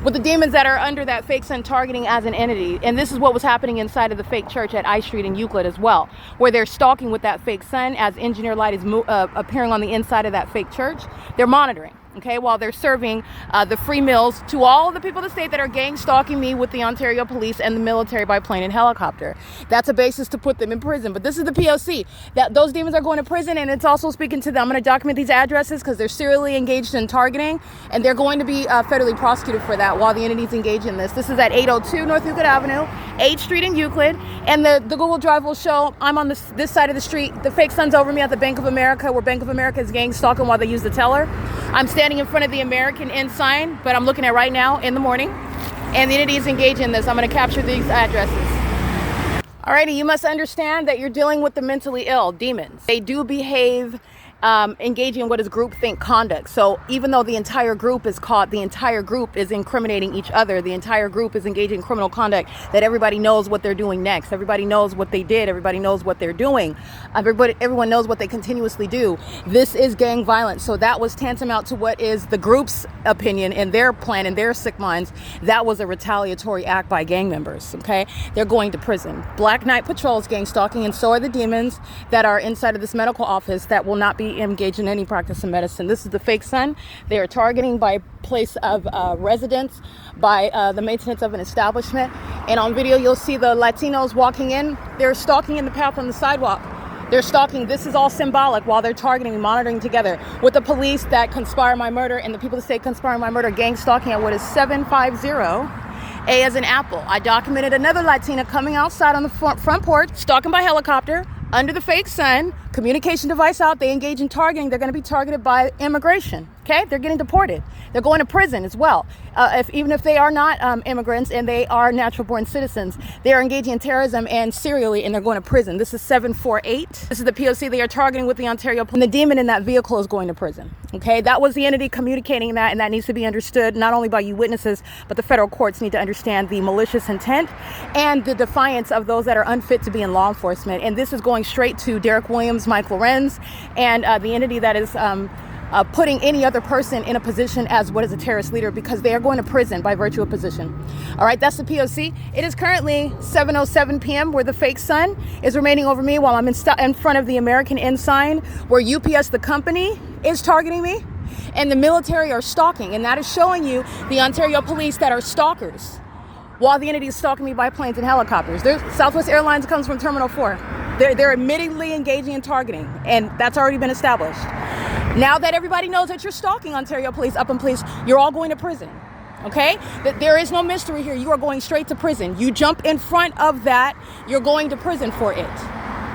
With the demons that are under that fake sun targeting as an entity. And this is what was happening inside of the fake church at I Street in Euclid as well, where they're stalking with that fake sun as engineer light is appearing on the inside of that fake church. They're monitoring. Okay, while they're serving the free meals to all of the people of the state that are gang stalking me with the Ontario police and the military by plane and helicopter. That's a basis to put them in prison. But this is the P.O.C. That those demons are going to prison, and it's also speaking to them. I'm going to document these addresses because they're serially engaged in targeting, and they're going to be federally prosecuted for that while the entities engage in this. This is at 802 North Euclid Avenue, 8th Street in Euclid, and the Google Drive will show I'm on this side of the street. The fake sun's over me at the Bank of America, where Bank of America is gang stalking while they use the teller. I'm standing in front of the American Inn sign, but I'm looking at right now in the morning, and the entity is engaged in this. I'm going to capture these addresses. Alrighty, you must understand that you're dealing with the mentally ill demons. They do behave engaging in what is groupthink conduct. So even though the entire group is caught, the entire group is incriminating each other, the entire group is engaging in criminal conduct, that everybody knows what they're doing next. Everybody knows what they did. Everybody knows what they're doing. Everyone knows what they continuously do. This is gang violence. So that was tantamount to what is the group's opinion and their plan and their sick minds. That was a retaliatory act by gang members. Okay, they're going to prison. Black Knight patrols gang stalking, and so are the demons that are inside of this medical office that will not be engaged in any practice of medicine. This is the fake sun. They are targeting by place of residence, by the maintenance of an establishment. And on video, you'll see the Latinos walking in. They're stalking in the path on the sidewalk. They're stalking. This is all symbolic while they're targeting and monitoring together with the police that conspire my murder and the people that say conspire my murder, gang stalking at what is 750. A as in apple. I documented another Latina coming outside on the front porch, stalking by helicopter, under the fake sun, communication device out, they engage in targeting. They're going to be targeted by immigration. Okay, they're getting deported. They're going to prison as well. Even if they are not immigrants and they are natural born citizens, they are engaging in terrorism and serially, and they're going to prison. This is 748. This is the P.O.C. they are targeting with the Ontario. And the demon in that vehicle is going to prison. Okay, that was the entity communicating that, and that needs to be understood not only by you witnesses, but the federal courts need to understand the malicious intent and the defiance of those that are unfit to be in law enforcement. And this is going straight to Derek Williams, Mike Lorenz, and the entity that is putting any other person in a position as what is a terrorist leader, because they are going to prison by virtue of position. All right, that's the P.O.C. It is currently 7:07 p.m. where the fake sun is remaining over me while I'm in front of the American Inn sign, where UPS, the company, is targeting me, and the military are stalking, and that is showing you the Ontario police that are stalkers while the entity is stalking me by planes and helicopters. Southwest Airlines comes from Terminal 4. They're admittedly engaging in targeting, and that's already been established. Now that everybody knows that you're stalking Ontario police, Upland police, you're all going to prison. Okay? That there is no mystery here. You are going straight to prison. You jump in front of that, you're going to prison for it.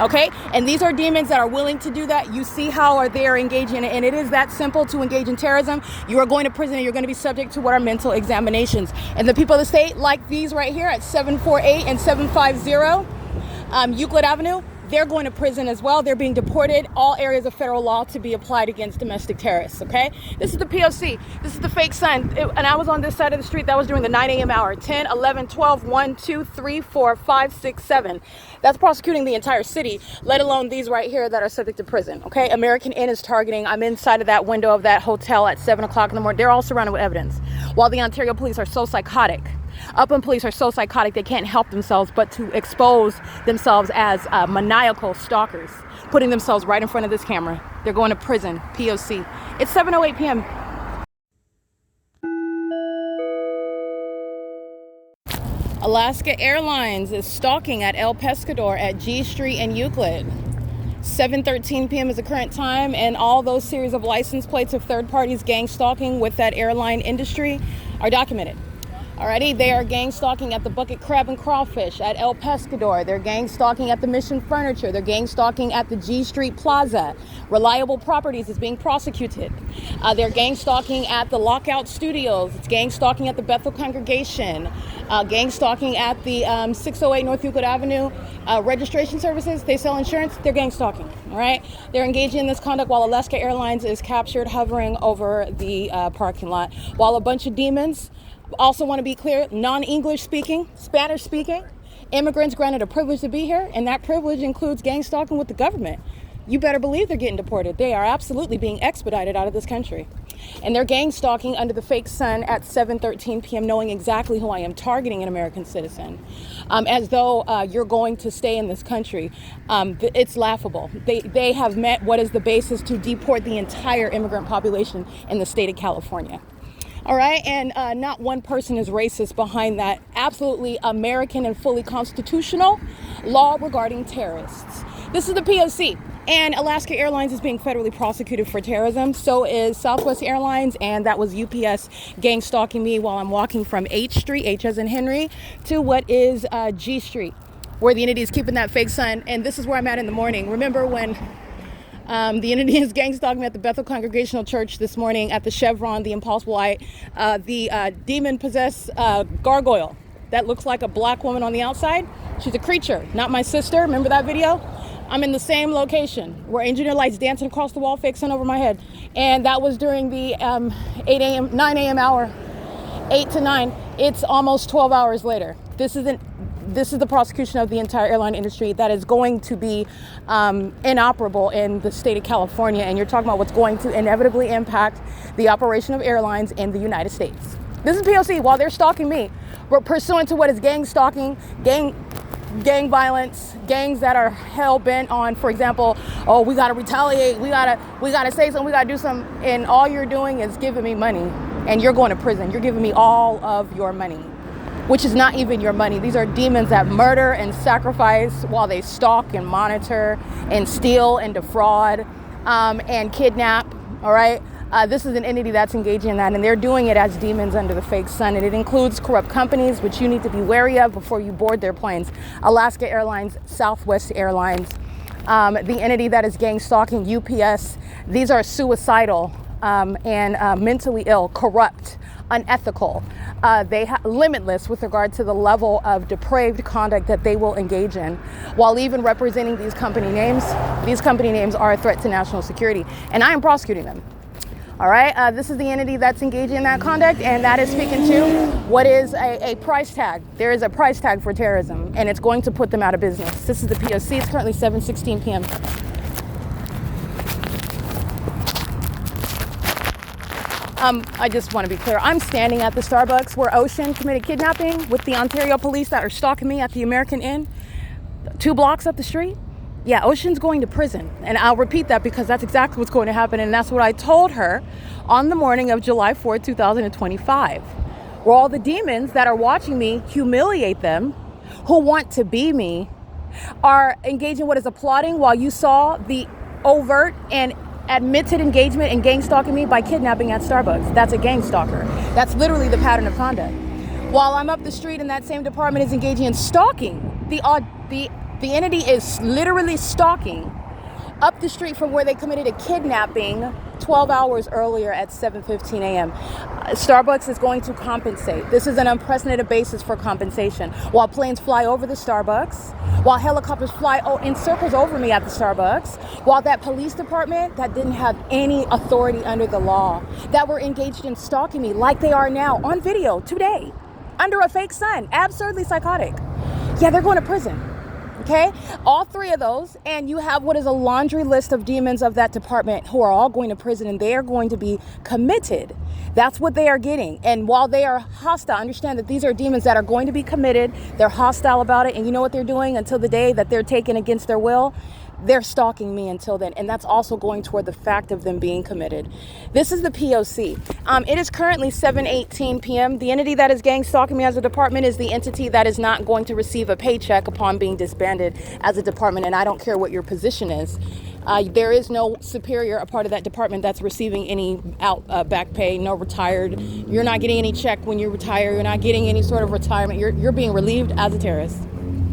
Okay? And these are demons that are willing to do that. You see how they are engaging, and it is that simple to engage in terrorism. You are going to prison, and you're going to be subject to what are mental examinations. And the people of the state, like these right here at 748 and 750 Euclid Avenue, they're going to prison as well. They're being deported. All areas of federal law to be applied against domestic terrorists, okay? This is the P.O.C. This is the fake sun. And I was on this side of the street. That was during the 9 a.m. hour. 10, 11, 12, 1, 2, 3, 4, 5, 6, 7. That's prosecuting the entire city, let alone these right here that are subject to prison, okay? American Inn is targeting. I'm inside of that window of that hotel at 7 o'clock in the morning. They're all surrounded with evidence. While the Ontario police are so psychotic, Upland police are so psychotic they can't help themselves but to expose themselves as maniacal stalkers, putting themselves right in front of this camera. They're going to prison, P.O.C. It's 7:08 p.m. Alaska Airlines is stalking at El Pescador at G Street and Euclid. 7:13 p.m. is the current time, and all those series of license plates of third parties gang stalking with that airline industry are documented. Alrighty, they are gang stalking at the Bucket Crab and Crawfish at El Pescador. They're gang stalking at the Mission Furniture. They're gang stalking at the G Street Plaza. Reliable Properties is being prosecuted. They're gang stalking at the Lockout Studios. It's gang stalking at the Bethel Congregation. Gang stalking at the 608 North Euclid Avenue. Registration services, they sell insurance, they're gang stalking, all right? They're engaging in this conduct while Alaska Airlines is captured hovering over the parking lot. While a bunch of demons, also want to be clear, non-English speaking, Spanish speaking, immigrants granted a privilege to be here, and that privilege includes gang stalking with the government. You better believe they're getting deported. They are absolutely being expedited out of this country. And they're gang stalking under the fake sun at 7:13 p.m., knowing exactly who I am, targeting an American citizen, as though you're going to stay in this country. It's laughable. They have met what is the basis to deport the entire immigrant population in the state of California. All right, and not one person is racist behind that absolutely American and fully constitutional law regarding terrorists. This is the P.O.C. And Alaska Airlines is being federally prosecuted for terrorism. So is Southwest Airlines, and that was UPS gang stalking me while I'm walking from H Street, H as in Henry, to what is G Street, where the entity is keeping that fake sun. And this is where I'm at in the morning. Remember when the entity is gang stalking me at the Bethel Congregational Church this morning at the Chevron, the Impossible Eye, the demon-possessed gargoyle that looks like a black woman on the outside? She's a creature, not my sister. Remember that video? I'm in the same location where engineer lights dancing across the wall, fake sun over my head. And that was during the 9 a.m. hour, 8 to 9. It's almost 12 hours later. This is the prosecution of the entire airline industry that is going to be inoperable in the state of California. And you're talking about what's going to inevitably impact the operation of airlines in the United States. This is P.O.C. While they're stalking me, we're pursuant to what is gang stalking, gang violence, gangs that are hell-bent on, for example, oh, we got to retaliate, we got to say something, we got to do something, and all you're doing is giving me money, and you're going to prison. You're giving me all of your money, which is not even your money. These are demons that murder and sacrifice while they stalk and monitor and steal and defraud and kidnap, all right? This is an entity that's engaging in that, and they're doing it as demons under the fake sun, and it includes corrupt companies, which you need to be wary of before you board their planes. Alaska Airlines, Southwest Airlines, the entity that is gang stalking, UPS. These are suicidal and mentally ill, corrupt, unethical. Limitless with regard to the level of depraved conduct that they will engage in, while even representing these company names. These company names are a threat to national security, and I am prosecuting them. All right, this is the entity that's engaging in that conduct, and that is speaking to what is a price tag. There is a price tag for terrorism, and it's going to put them out of business. This is the P.O.C. It's currently 7:16 p.m. I just want to be clear. I'm standing at the Starbucks where Ocean committed kidnapping with the Ontario police that are stalking me at the American Inn 2 blocks up the street. Yeah, Ocean's going to prison. And I'll repeat that because that's exactly what's going to happen. And that's what I told her on the morning of July 4th, 2025. Where all the demons that are watching me humiliate them, who want to be me, are engaging in what is applauding while you saw the overt and admitted engagement in gang stalking me by kidnapping at Starbucks. That's a gang stalker. That's literally the pattern of conduct. While I'm up the street and that same department is engaging in stalking, the entity is literally stalking up the street from where they committed a kidnapping 12 hours earlier at 7:15 a.m. Starbucks is going to compensate. This is an unprecedented basis for compensation. While planes fly over the Starbucks, while helicopters fly in circles over me at the Starbucks, while that police department that didn't have any authority under the law, that were engaged in stalking me like they are now on video today, under a fake sun, absurdly psychotic. Yeah, they're going to prison. Okay, all three of those, and you have what is a laundry list of demons of that department who are all going to prison, and they are going to be committed. That's what they are getting. And while they are hostile, understand that these are demons that are going to be committed. They're hostile about it, and you know what they're doing until the day that they're taken against their will? They're stalking me until then, and that's also going toward the fact of them being committed. This is the P.O.C. It is currently 7:18 p.m. The entity that is gang stalking me as a department is the entity that is not going to receive a paycheck upon being disbanded as a department, and I don't care what your position is. There is no superior, a part of that department, that's receiving any back pay, no retired. You're not getting any check when you retire. You're not getting any sort of retirement. You're being relieved as a terrorist.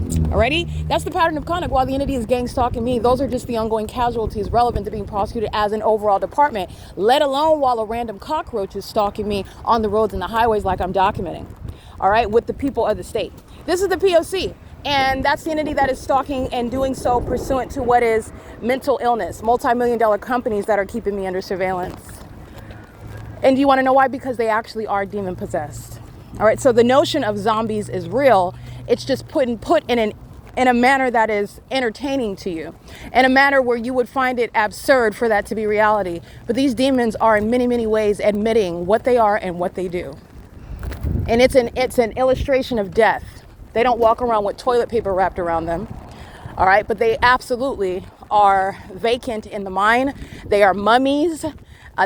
Alrighty, that's the pattern of conduct while the entity is gang stalking me. Those are just the ongoing casualties relevant to being prosecuted as an overall department, let alone while a random cockroach is stalking me on the roads and the highways like I'm documenting. All right, with the people of the state. This is the P.O.C. And that's the entity that is stalking and doing so pursuant to what is mental illness, multi-million-dollar companies that are keeping me under surveillance. And do you want to know why? Because they actually are demon possessed. All right, so the notion of zombies is real. It's just put in a manner that is entertaining to you, in a manner where you would find it absurd for that to be reality. But these demons are in many, many ways admitting what they are and what they do. And it's an illustration of death. They don't walk around with toilet paper wrapped around them. All right, but they absolutely are vacant in the mind. They are mummies.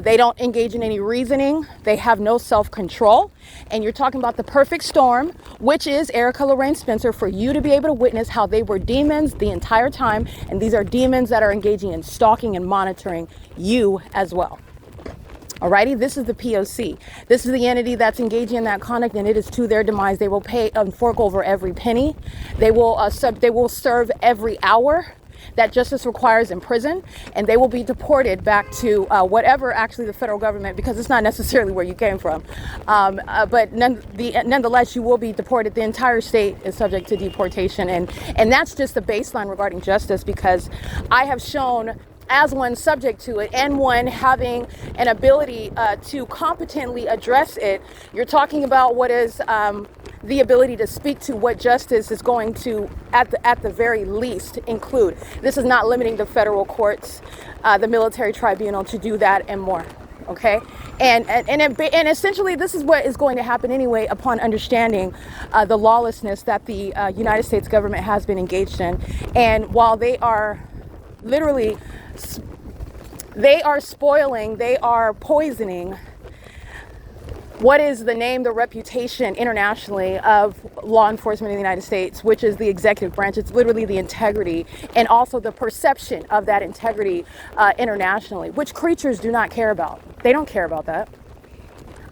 They don't engage in any reasoning. They have no self-control. And you're talking about the perfect storm, which is Erica Lorraine Spencer, for you to be able to witness how they were demons the entire time. And these are demons that are engaging in stalking and monitoring you as well. Alrighty, this is the P.O.C. This is the entity that's engaging in that conduct, and it is to their demise. They will pay and fork over every penny. They will serve every hour that justice requires in prison, and they will be deported back to whatever actually the federal government, because it's not necessarily where you came from. But nonetheless, you will be deported. The entire state is subject to deportation, and that's just the baseline regarding justice, because I have shown, as one subject to it and one having an ability to competently address it, you're talking about what is the ability to speak to what justice is going to, at the very least, include. This is not limiting the federal courts, the military tribunal, to do that and more. Okay, and essentially, this is what is going to happen anyway upon understanding the lawlessness that the United States government has been engaged in. And while they are literally, they are spoiling, they are poisoning what is the name, the reputation internationally of law enforcement in the United States, which is the executive branch. It's literally the integrity and also the perception of that integrity internationally, which creatures do not care about. They don't care about that.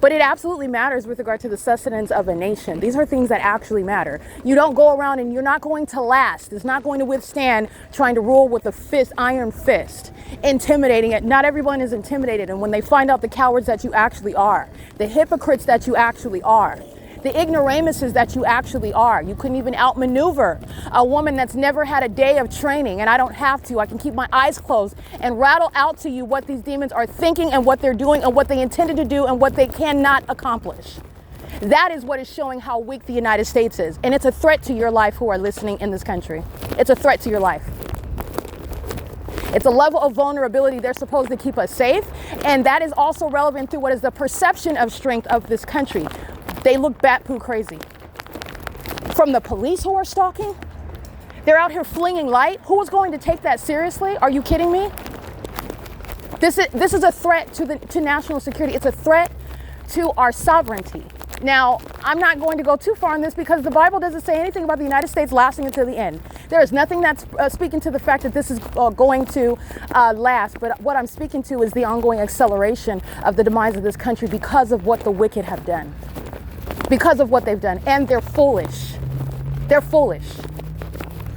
But it absolutely matters with regard to the sustenance of a nation. These are things that actually matter. You don't go around, and you're not going to last. It's not going to withstand trying to rule with a fist, iron fist, intimidating it. Not everyone is intimidated. And when they find out the cowards that you actually are, the hypocrites that you actually are, the ignoramuses that you actually are. You couldn't even outmaneuver a woman that's never had a day of training, and I don't have to. I can keep my eyes closed and rattle out to you what these demons are thinking and what they're doing and what they intended to do and what they cannot accomplish. That is what is showing how weak the United States is, and it's a threat to your life who are listening in this country. It's a threat to your life. It's a level of vulnerability. They're supposed to keep us safe, and that is also relevant through what is the perception of strength of this country. They look bat-poo crazy. From the police who are stalking, they're out here flinging light. Who is going to take that seriously? Are you kidding me? This is a threat to national security. It's a threat to our sovereignty. Now, I'm not going to go too far on this because the Bible doesn't say anything about the United States lasting until the end. There is nothing that's speaking to the fact that this is going to last. But what I'm speaking to is the ongoing acceleration of the demise of this country because of what the wicked have done. Because of what they've done. And they're foolish. They're foolish.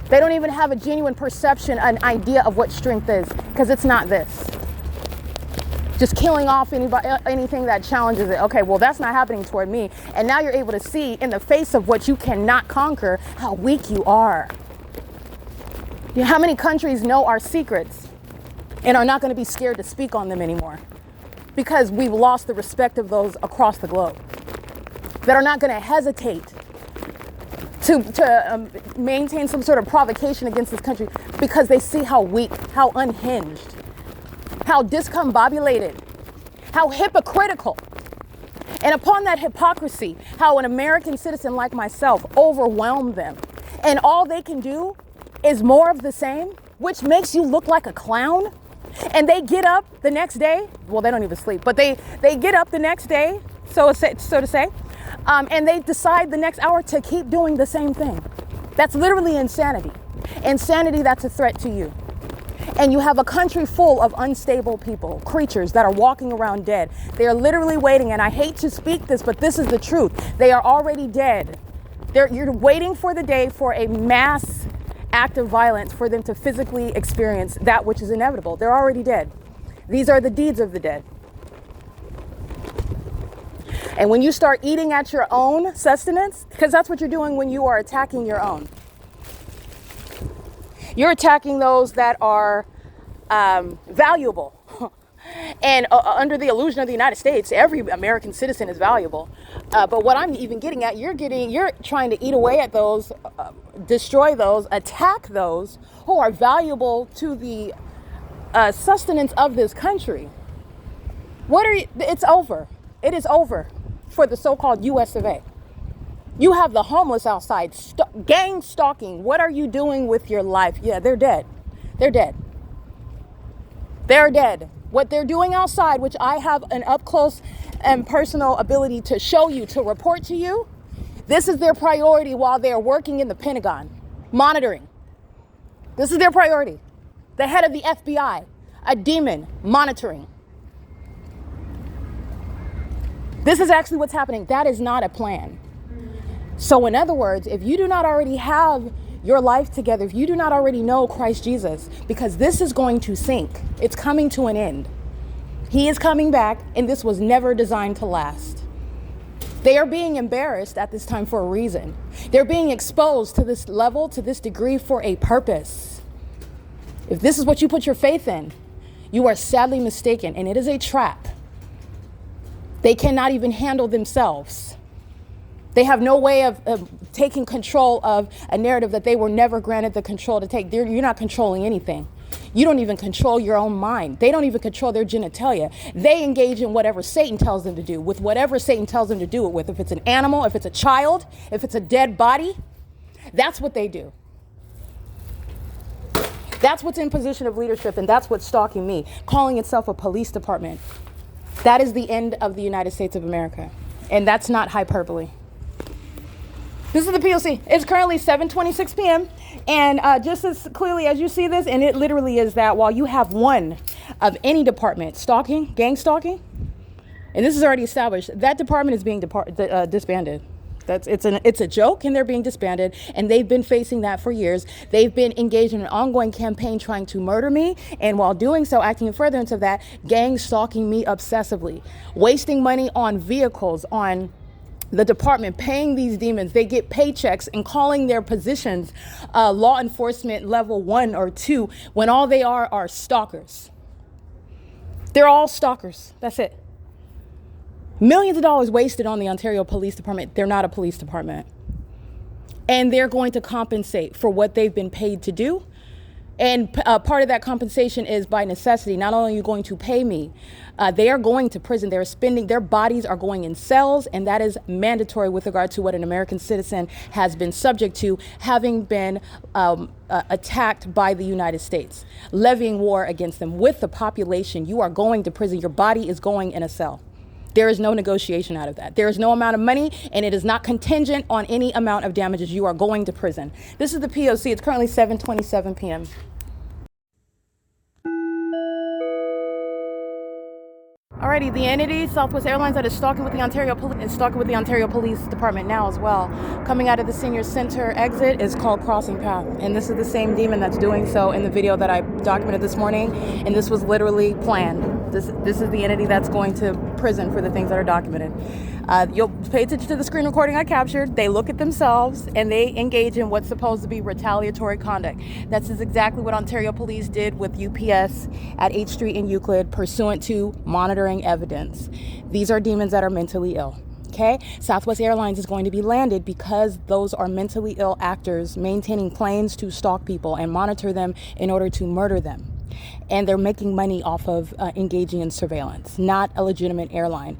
They don't even have a genuine perception, an idea of what strength is. because it's not this. Just killing off anything that challenges it. Okay, well, that's not happening toward me. And now you're able to see in the face of what you cannot conquer how weak you are. You know, how many countries know our secrets and are not going to be scared to speak on them anymore? Because we've lost the respect of those across the globe that are not going to hesitate to maintain some sort of provocation against this country because they see how weak, how unhinged, how discombobulated, how hypocritical. And upon that hypocrisy, how an American citizen like myself overwhelmed them. And all they can do is more of the same, which makes you look like a clown. And they get up the next day, well, they don't even sleep, but they get up the next day, so to say, and they decide the next hour to keep doing the same thing. That's literally insanity. Insanity that's a threat to you. And you have a country full of unstable people, creatures that are walking around dead. They are literally waiting, and I hate to speak this, but this is the truth. They are already dead. You're waiting for the day for a mass act of violence for them to physically experience that which is inevitable. They're already dead. These are the deeds of the dead. And when you start eating at your own sustenance, because that's what you're doing when you are attacking your own. You're attacking those that are valuable. And under the illusion of the United States, every American citizen is valuable. But what I'm even getting at, you're trying to eat away at those, destroy those, attack those who are valuable to the sustenance of this country. It's over. It is over for the so-called U.S. of A. You have the homeless outside, gang stalking. What are you doing with your life? Yeah, they're dead. They're dead. They're dead. What they're doing outside, which I have an up close and personal ability to show you, to report to you, this is their priority while they're working in the Pentagon, monitoring. This is their priority. The head of the FBI, a demon, monitoring. This is actually what's happening. That is not a plan. So in other words, if you do not already have your life together, if you do not already know Christ Jesus, because this is going to sink, it's coming to an end. He is coming back, and this was never designed to last. They are being embarrassed at this time for a reason. They're being exposed to this level, to this degree for a purpose. If this is what you put your faith in, you are sadly mistaken, and it is a trap. They cannot even handle themselves. They have no way of taking control of a narrative that they were never granted the control to take. You're not controlling anything. You don't even control your own mind. They don't even control their genitalia. They engage in whatever Satan tells them to do, with whatever Satan tells them to do it with. If it's an animal, if it's a child, if it's a dead body, that's what they do. That's what's in position of leadership, and that's what's stalking me, calling itself a police department. That is the end of the United States of America, and that's not hyperbole. This is the P.O.C. It's currently 7:26 p.m. And just as clearly as you see this, and it literally is that while you have one of any department stalking, gang stalking, and this is already established, that department is being disbanded. It's a joke, and they're being disbanded, and they've been facing that for years. They've been engaged in an ongoing campaign trying to murder me, and while doing so, acting in furtherance of that, gang stalking me obsessively, wasting money on vehicles, on the department, paying these demons. They get paychecks and calling their positions law enforcement level 1 or 2 when all they are stalkers. They're all stalkers. That's it. Millions of dollars wasted on the Ontario Police Department. They're not a police department. And they're going to compensate for what they've been paid to do. And part of that compensation is by necessity. Not only are you going to pay me, they are going to prison. They're spending, their bodies are going in cells, and that is mandatory with regard to what an American citizen has been subject to, having been attacked by the United States, levying war against them. With the population, you are going to prison. Your body is going in a cell. There is no negotiation out of that. There is no amount of money, and it is not contingent on any amount of damages. You are going to prison. This is the P.O.C. It's currently 7:27 p.m. Alrighty, the entity, Southwest Airlines, that is stalking with the Ontario Police Department now as well. Coming out of the senior center exit is called Crossing Path. And this is the same demon that's doing so in the video that I documented this morning. And this was literally planned. This is the entity that's going to prison for the things that are documented. You'll pay attention to the screen recording I captured. They look at themselves and they engage in what's supposed to be retaliatory conduct. That's exactly what Ontario Police did with UPS at H Street and Euclid, pursuant to monitoring evidence. These are demons that are mentally ill. Okay, Southwest Airlines is going to be landed because those are mentally ill actors maintaining planes to stalk people and monitor them in order to murder them. And they're making money off of engaging in surveillance, not a legitimate airline.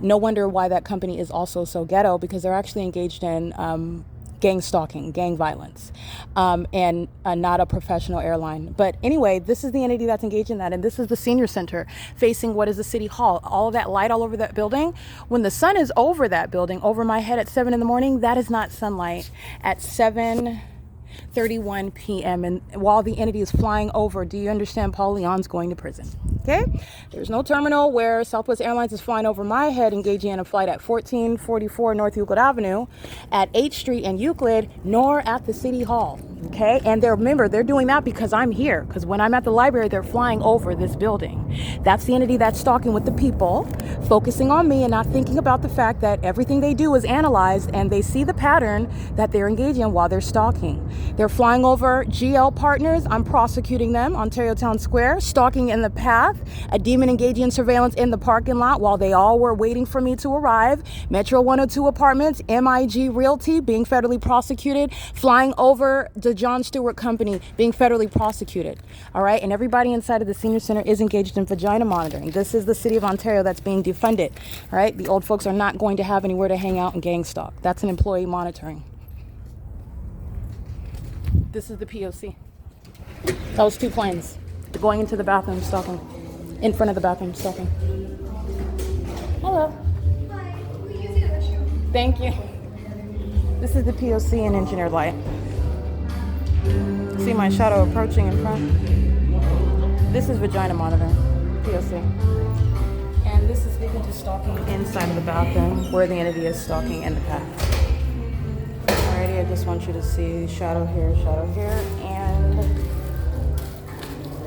No wonder why that company is also so ghetto, because they're actually engaged in gang stalking, gang violence, and not a professional airline. But anyway, this is the entity that's engaged in that. And this is the senior center facing what is the city hall. All of that light all over that building. When the sun is over that building, over my head at 7 in the morning, that is not sunlight. At 7:31 p.m. and while the entity is flying over, do you understand Paul Leon's going to prison? Okay, there's no terminal where Southwest Airlines is flying over my head, engaging in a flight at 1444 North Euclid Avenue, at H Street and Euclid, nor at the City Hall. Okay, and remember, they're doing that because I'm here, because when I'm at the library, they're flying over this building. That's the entity that's stalking with the people, focusing on me and not thinking about the fact that everything they do is analyzed, and they see the pattern that they're engaging in while they're stalking. They're flying over GL Partners. I'm prosecuting them. Ontario Town Square, stalking in the path, a demon engaging in surveillance in the parking lot while they all were waiting for me to arrive. Metro 102 Apartments, MIG Realty being federally prosecuted, flying over the John Stewart Company being federally prosecuted. All right, and everybody inside of the senior center is engaged in vagina monitoring. This is the city of Ontario that's being defunded. All right, the old folks are not going to have anywhere to hang out and gang stalk. That's an employee monitoring. This is the P.O.C. That was 2 planes going into the bathroom stalking, in front of the bathroom stalking. Hello. Hi, we can use the restroom. Thank you. This is the P.O.C. in engineered light. See my shadow approaching in front? This is vagina monitoring, P.O.C. And this is speaking to stalking inside of the bathroom where the entity is stalking in the path. Alrighty, I just want you to see shadow here, and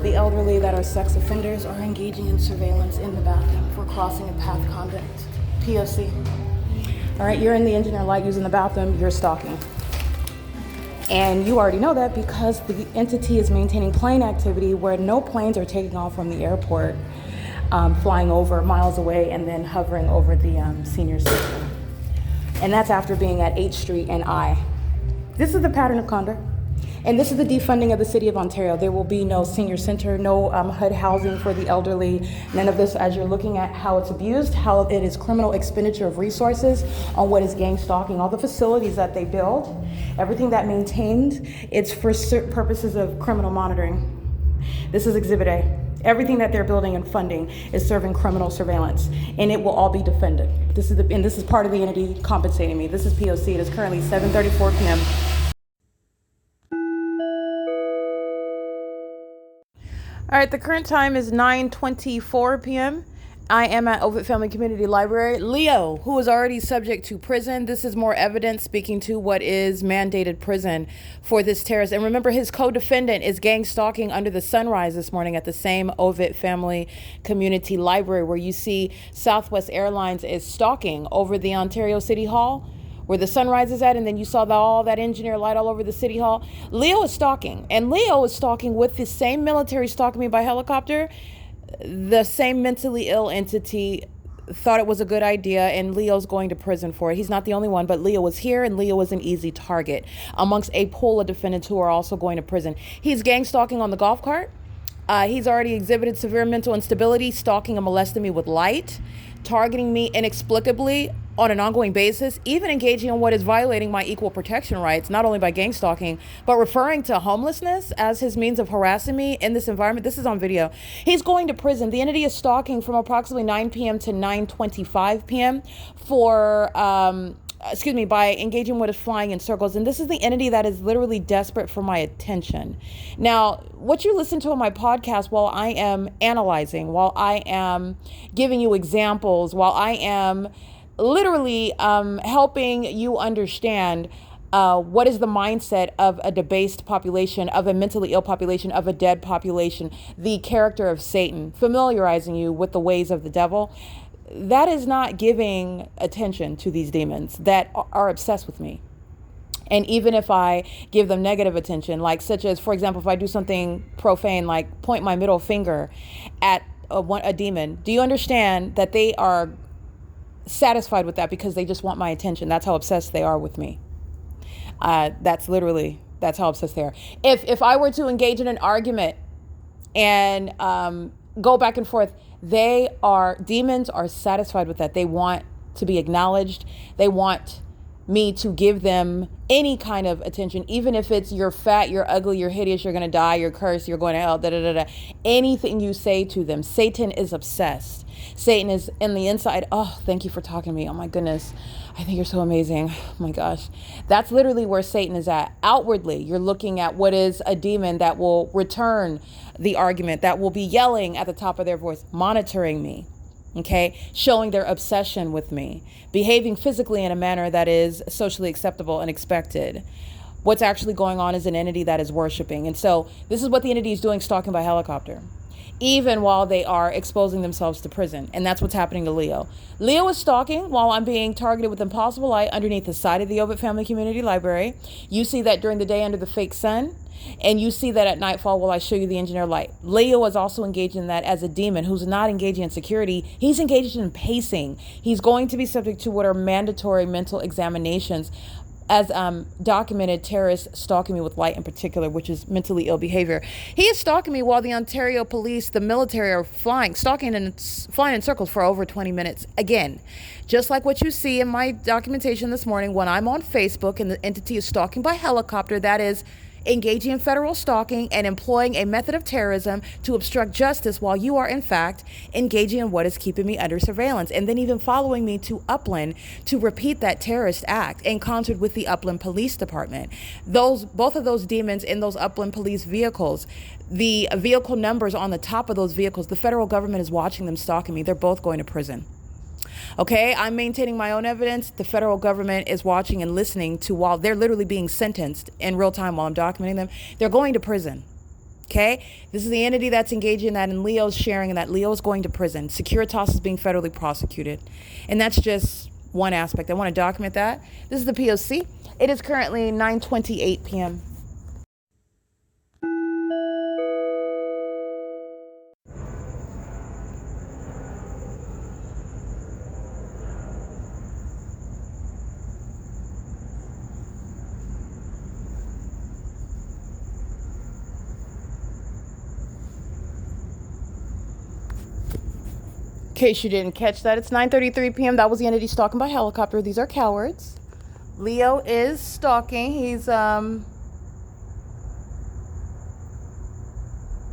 the elderly that are sex offenders are engaging in surveillance in the bathroom for crossing a path conduct, P.O.C. All right, you're in the engineer light using the bathroom, you're stalking. And you already know that because the entity is maintaining plane activity where no planes are taking off from the airport, flying over miles away and then hovering over the senior center. And that's after being at H Street and I. This is the pattern of conduct. And this is the defunding of the city of Ontario. There will be no senior center, no HUD housing for the elderly, none of this as you're looking at how it's abused, how it is criminal expenditure of resources on what is gang stalking, all the facilities that they build, everything that maintained, it's for certain purposes of criminal monitoring. This is Exhibit A. Everything that they're building and funding is serving criminal surveillance, and it will all be defended. This is part of the entity compensating me. This is P.O.C. It is currently 7:34 p.m. All right, the current time is 9:24 p.m. I am at Ovid Family Community Library. Leo, who is already subject to prison. This is more evidence speaking to what is mandated prison for this terrorist. And remember, his co-defendant is gang stalking under the sunrise this morning at the same Ovid Family Community Library where you see Southwest Airlines is stalking over the Ontario City Hall, where the sunrise is at, and then you saw all that engineer light all over the city hall. Leo is stalking, and Leo is stalking with the same military stalking me by helicopter. The same mentally ill entity thought it was a good idea, and Leo's going to prison for it. He's not the only one, but Leo was here, and Leo was an easy target amongst a pool of defendants who are also going to prison. He's gang stalking on the golf cart. He's already exhibited severe mental instability, stalking and molesting me with light, targeting me inexplicably on an ongoing basis, even engaging in what is violating my equal protection rights, not only by gang stalking, but referring to homelessness as his means of harassing me in this environment. This is on video. He's going to prison. The entity is stalking from approximately 9 p.m. to 9:25 p.m. for by engaging what is flying in circles. And this is the entity that is literally desperate for my attention. Now, what you listen to on my podcast while I am analyzing, while I am giving you examples, while I am literally helping you understand what is the mindset of a debased population, of a mentally ill population, of a dead population, the character of Satan, familiarizing you with the ways of the devil. That is not giving attention to these demons that are obsessed with me. And even if I give them negative attention, like such as, for example, if I do something profane, like point my middle finger at a demon, do you understand that they are satisfied with that because they just want my attention? That's how obsessed they are with me. That's how obsessed they are. If I were to engage in an argument and go back and forth, demons are satisfied with that. They want to be acknowledged. They want me to give them any kind of attention, even if it's you're fat, you're ugly, you're hideous, you're going to die, you're cursed, you're going to hell, da da da da. Anything you say to them, Satan is obsessed. Satan is in the inside. Oh, thank you for talking to me. Oh my goodness. I think you're so amazing. Oh my gosh. That's literally where Satan is at. Outwardly, you're looking at what is a demon that will return the argument, that will be yelling at the top of their voice, monitoring me, okay? Showing their obsession with me, behaving physically in a manner that is socially acceptable and expected. What's actually going on is an entity that is worshiping. And so this is what the entity is doing, stalking by helicopter, even while they are exposing themselves to prison. And that's what's happening to Leo. Leo is stalking while I'm being targeted with impossible light underneath the side of the Ovid Family Community Library. You see that during the day under the fake sun, and you see that at nightfall while I show you the engineer light. Leo is also engaged in that as a demon who's not engaging in security. He's engaged in pacing. He's going to be subject to what are mandatory mental examinations as documented terrorists stalking me with light in particular, which is mentally ill behavior. He is stalking me while the Ontario police, the military, are flying in circles for over 20 minutes. Again, just like what you see in my documentation this morning, when I'm on Facebook and the entity is stalking by helicopter, that is engaging in federal stalking and employing a method of terrorism to obstruct justice while you are in fact engaging in what is keeping me under surveillance, and then even following me to Upland to repeat that terrorist act in concert with the Upland Police Department. Both of those demons in those Upland police vehicles, the vehicle numbers on the top of those vehicles, the federal government is watching them stalking me. They're both going to prison. Okay, I'm maintaining my own evidence. The federal government is watching and listening to while they're literally being sentenced in real time while I'm documenting them. They're going to prison. Okay, this is the entity that's engaging in that, and Leo's sharing in that. Leo is going to prison. Securitas is being federally prosecuted. And that's just one aspect. I want to document that. This is the P.O.C. It is currently 9:28 p.m. In case you didn't catch that, it's 9:33 p.m. That was the entity stalking by helicopter. These are cowards. Leo is stalking. He's let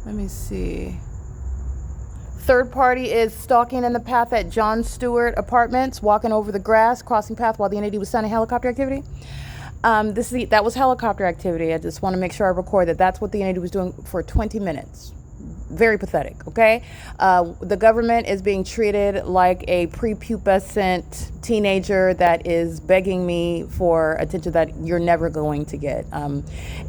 me see. Third party is stalking in the path at John Stewart Apartments, walking over the grass, crossing path while the entity was sending helicopter activity. That was helicopter activity. I just want to make sure I record that. That's what the entity was doing for 20 minutes. Very pathetic, okay? The government is being treated like a prepubescent teenager that is begging me for attention that you're never going to get.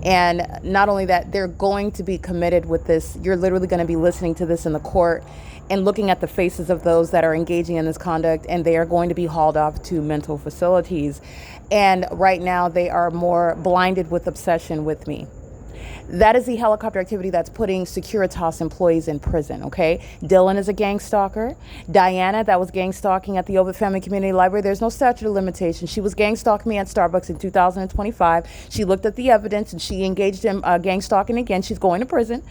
And not only that, they're going to be committed with this. You're literally going to be listening to this in the court and looking at the faces of those that are engaging in this conduct, and they are going to be hauled off to mental facilities. And right now, they are more blinded with obsession with me. That is the helicopter activity that's putting Securitas employees in prison, okay? Dylan is a gang stalker. Diana, that was gang stalking at the Ovid Family Community Library. There's no statute of limitation. She was gang stalking me at Starbucks in 2025. She looked at the evidence and she engaged in gang stalking again. She's going to prison.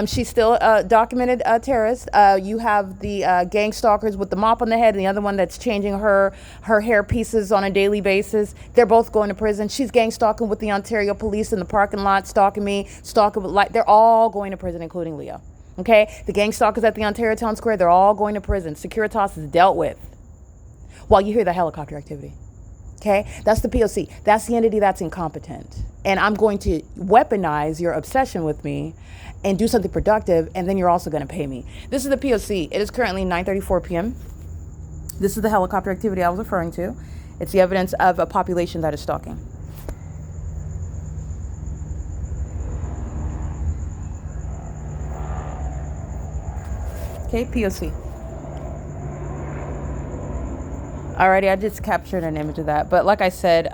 She's still a documented terrorist. You have the gang stalkers with the mop on the head and the other one that's changing her hair pieces on a daily basis. They're both going to prison. She's gang stalking with the Ontario police in the parking lot, stalking me, stalking with light. They're all going to prison, including Leo. Okay? The gang stalkers at the Ontario Town Square, they're all going to prison. Securitas is dealt with while you hear the helicopter activity. Okay, that's the P.O.C. That's the entity that's incompetent. And I'm going to weaponize your obsession with me and do something productive, and then you're also going to pay me. This is the P.O.C. It is currently 9:34 p.m. This is the helicopter activity I was referring to. It's the evidence of a population that is stalking. Okay, P.O.C. Alrighty, I just captured an image of that. But like I said,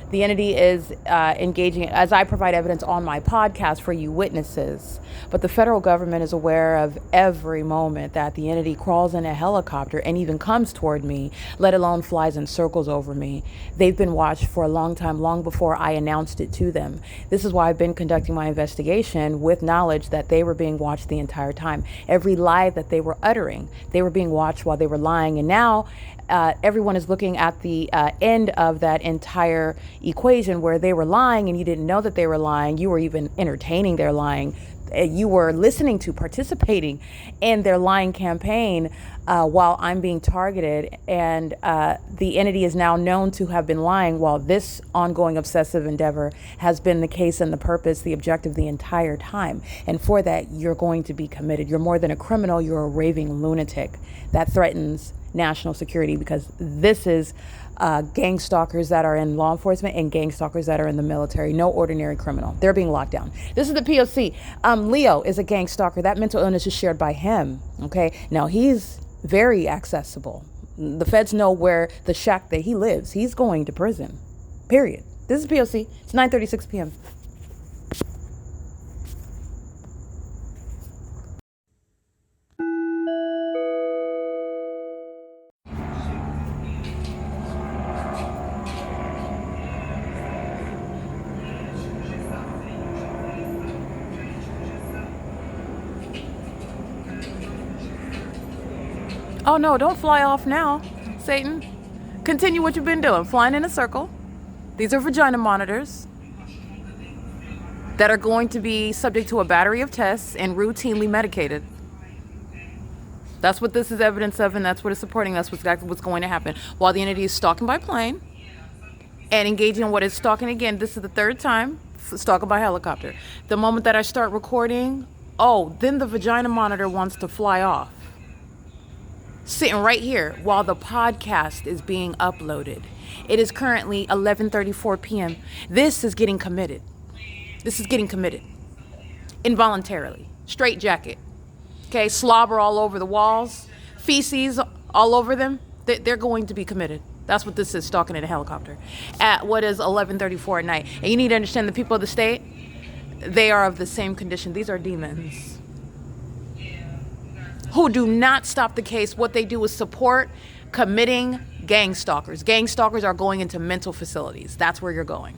the entity is engaging, as I provide evidence on my podcast for you witnesses. But the federal government is aware of every moment that the entity crawls in a helicopter and even comes toward me, let alone flies in circles over me. They've been watched for a long time, long before I announced it to them. This is why I've been conducting my investigation with knowledge that they were being watched the entire time. Every lie that they were uttering, they were being watched while they were lying. And now everyone is looking at the end of that entire equation where they were lying and you didn't know that they were lying. You were even entertaining their lying. You were listening to, participating in their lying campaign while I'm being targeted. And the entity is now known to have been lying while this ongoing obsessive endeavor has been the case and the purpose, the objective the entire time. And for that, you're going to be committed. You're more than a criminal. You're a raving lunatic that threatens national security, because this is gang stalkers that are in law enforcement and gang stalkers that are in the military. No ordinary criminal. They're being locked down. This is the P.O.C. Leo is a gang stalker. That mental illness is shared by him. Okay. Now he's very accessible. The feds know where the shack that he lives. He's going to prison. Period. This is P.O.C. It's 9:36 p.m. Oh no, don't fly off now, Satan. Continue what you've been doing, flying in a circle. These are vagina monitors that are going to be subject to a battery of tests and routinely medicated. That's what this is evidence of, and that's what it's supporting. That's exactly what's going to happen. While the entity is stalking by plane and engaging in what is stalking again, this is the third time, stalking by helicopter. The moment that I start recording, then the vagina monitor wants to fly off. Sitting right here while the podcast is being uploaded. It is currently 11:34 p.m. This is getting committed. This is getting committed. Involuntarily. Straight jacket. Okay, slobber all over the walls. Feces all over them. They're going to be committed. That's what this is, stalking in a helicopter. At what is 11:34 at night. And you need to understand the people of the state, they are of the same condition. These are demons who do not stop the case. What they do is support committing gang stalkers. Gang stalkers are going into mental facilities. That's where you're going.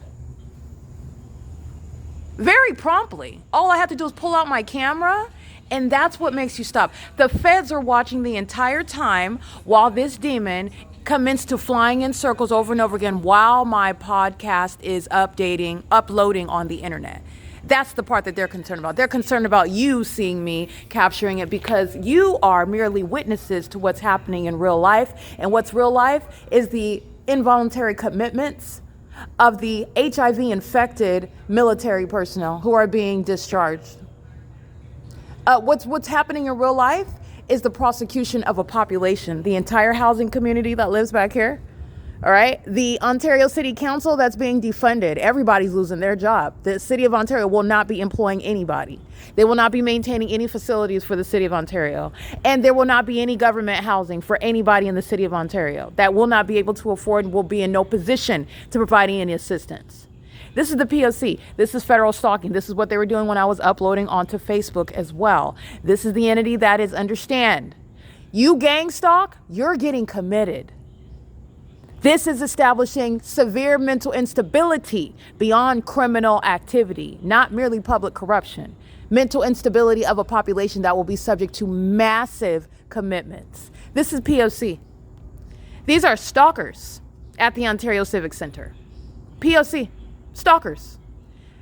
Very promptly. All I have to do is pull out my camera, and that's what makes you stop. The feds are watching the entire time while this demon commenced to flying in circles over and over again while my podcast is uploading on the internet. That's the part that they're concerned about. They're concerned about you seeing me capturing it, because you are merely witnesses to what's happening in real life. And what's real life is the involuntary commitments of the HIV infected military personnel who are being discharged. What's happening in real life is the prosecution of a population, the entire housing community that lives back here. All right. The Ontario City Council that's being defunded. Everybody's losing their job. The City of Ontario will not be employing anybody. They will not be maintaining any facilities for the City of Ontario. And there will not be any government housing for anybody in the City of Ontario that will not be able to afford and will be in no position to provide any assistance. This is the P.O.C. This is federal stalking. This is what they were doing when I was uploading onto Facebook as well. This is the entity that is, understand, you gang stalk, you're getting committed. This is establishing severe mental instability beyond criminal activity, not merely public corruption. Mental instability of a population that will be subject to massive commitments. This is P.O.C. These are stalkers at the Ontario Civic Center. P.O.C. Stalkers.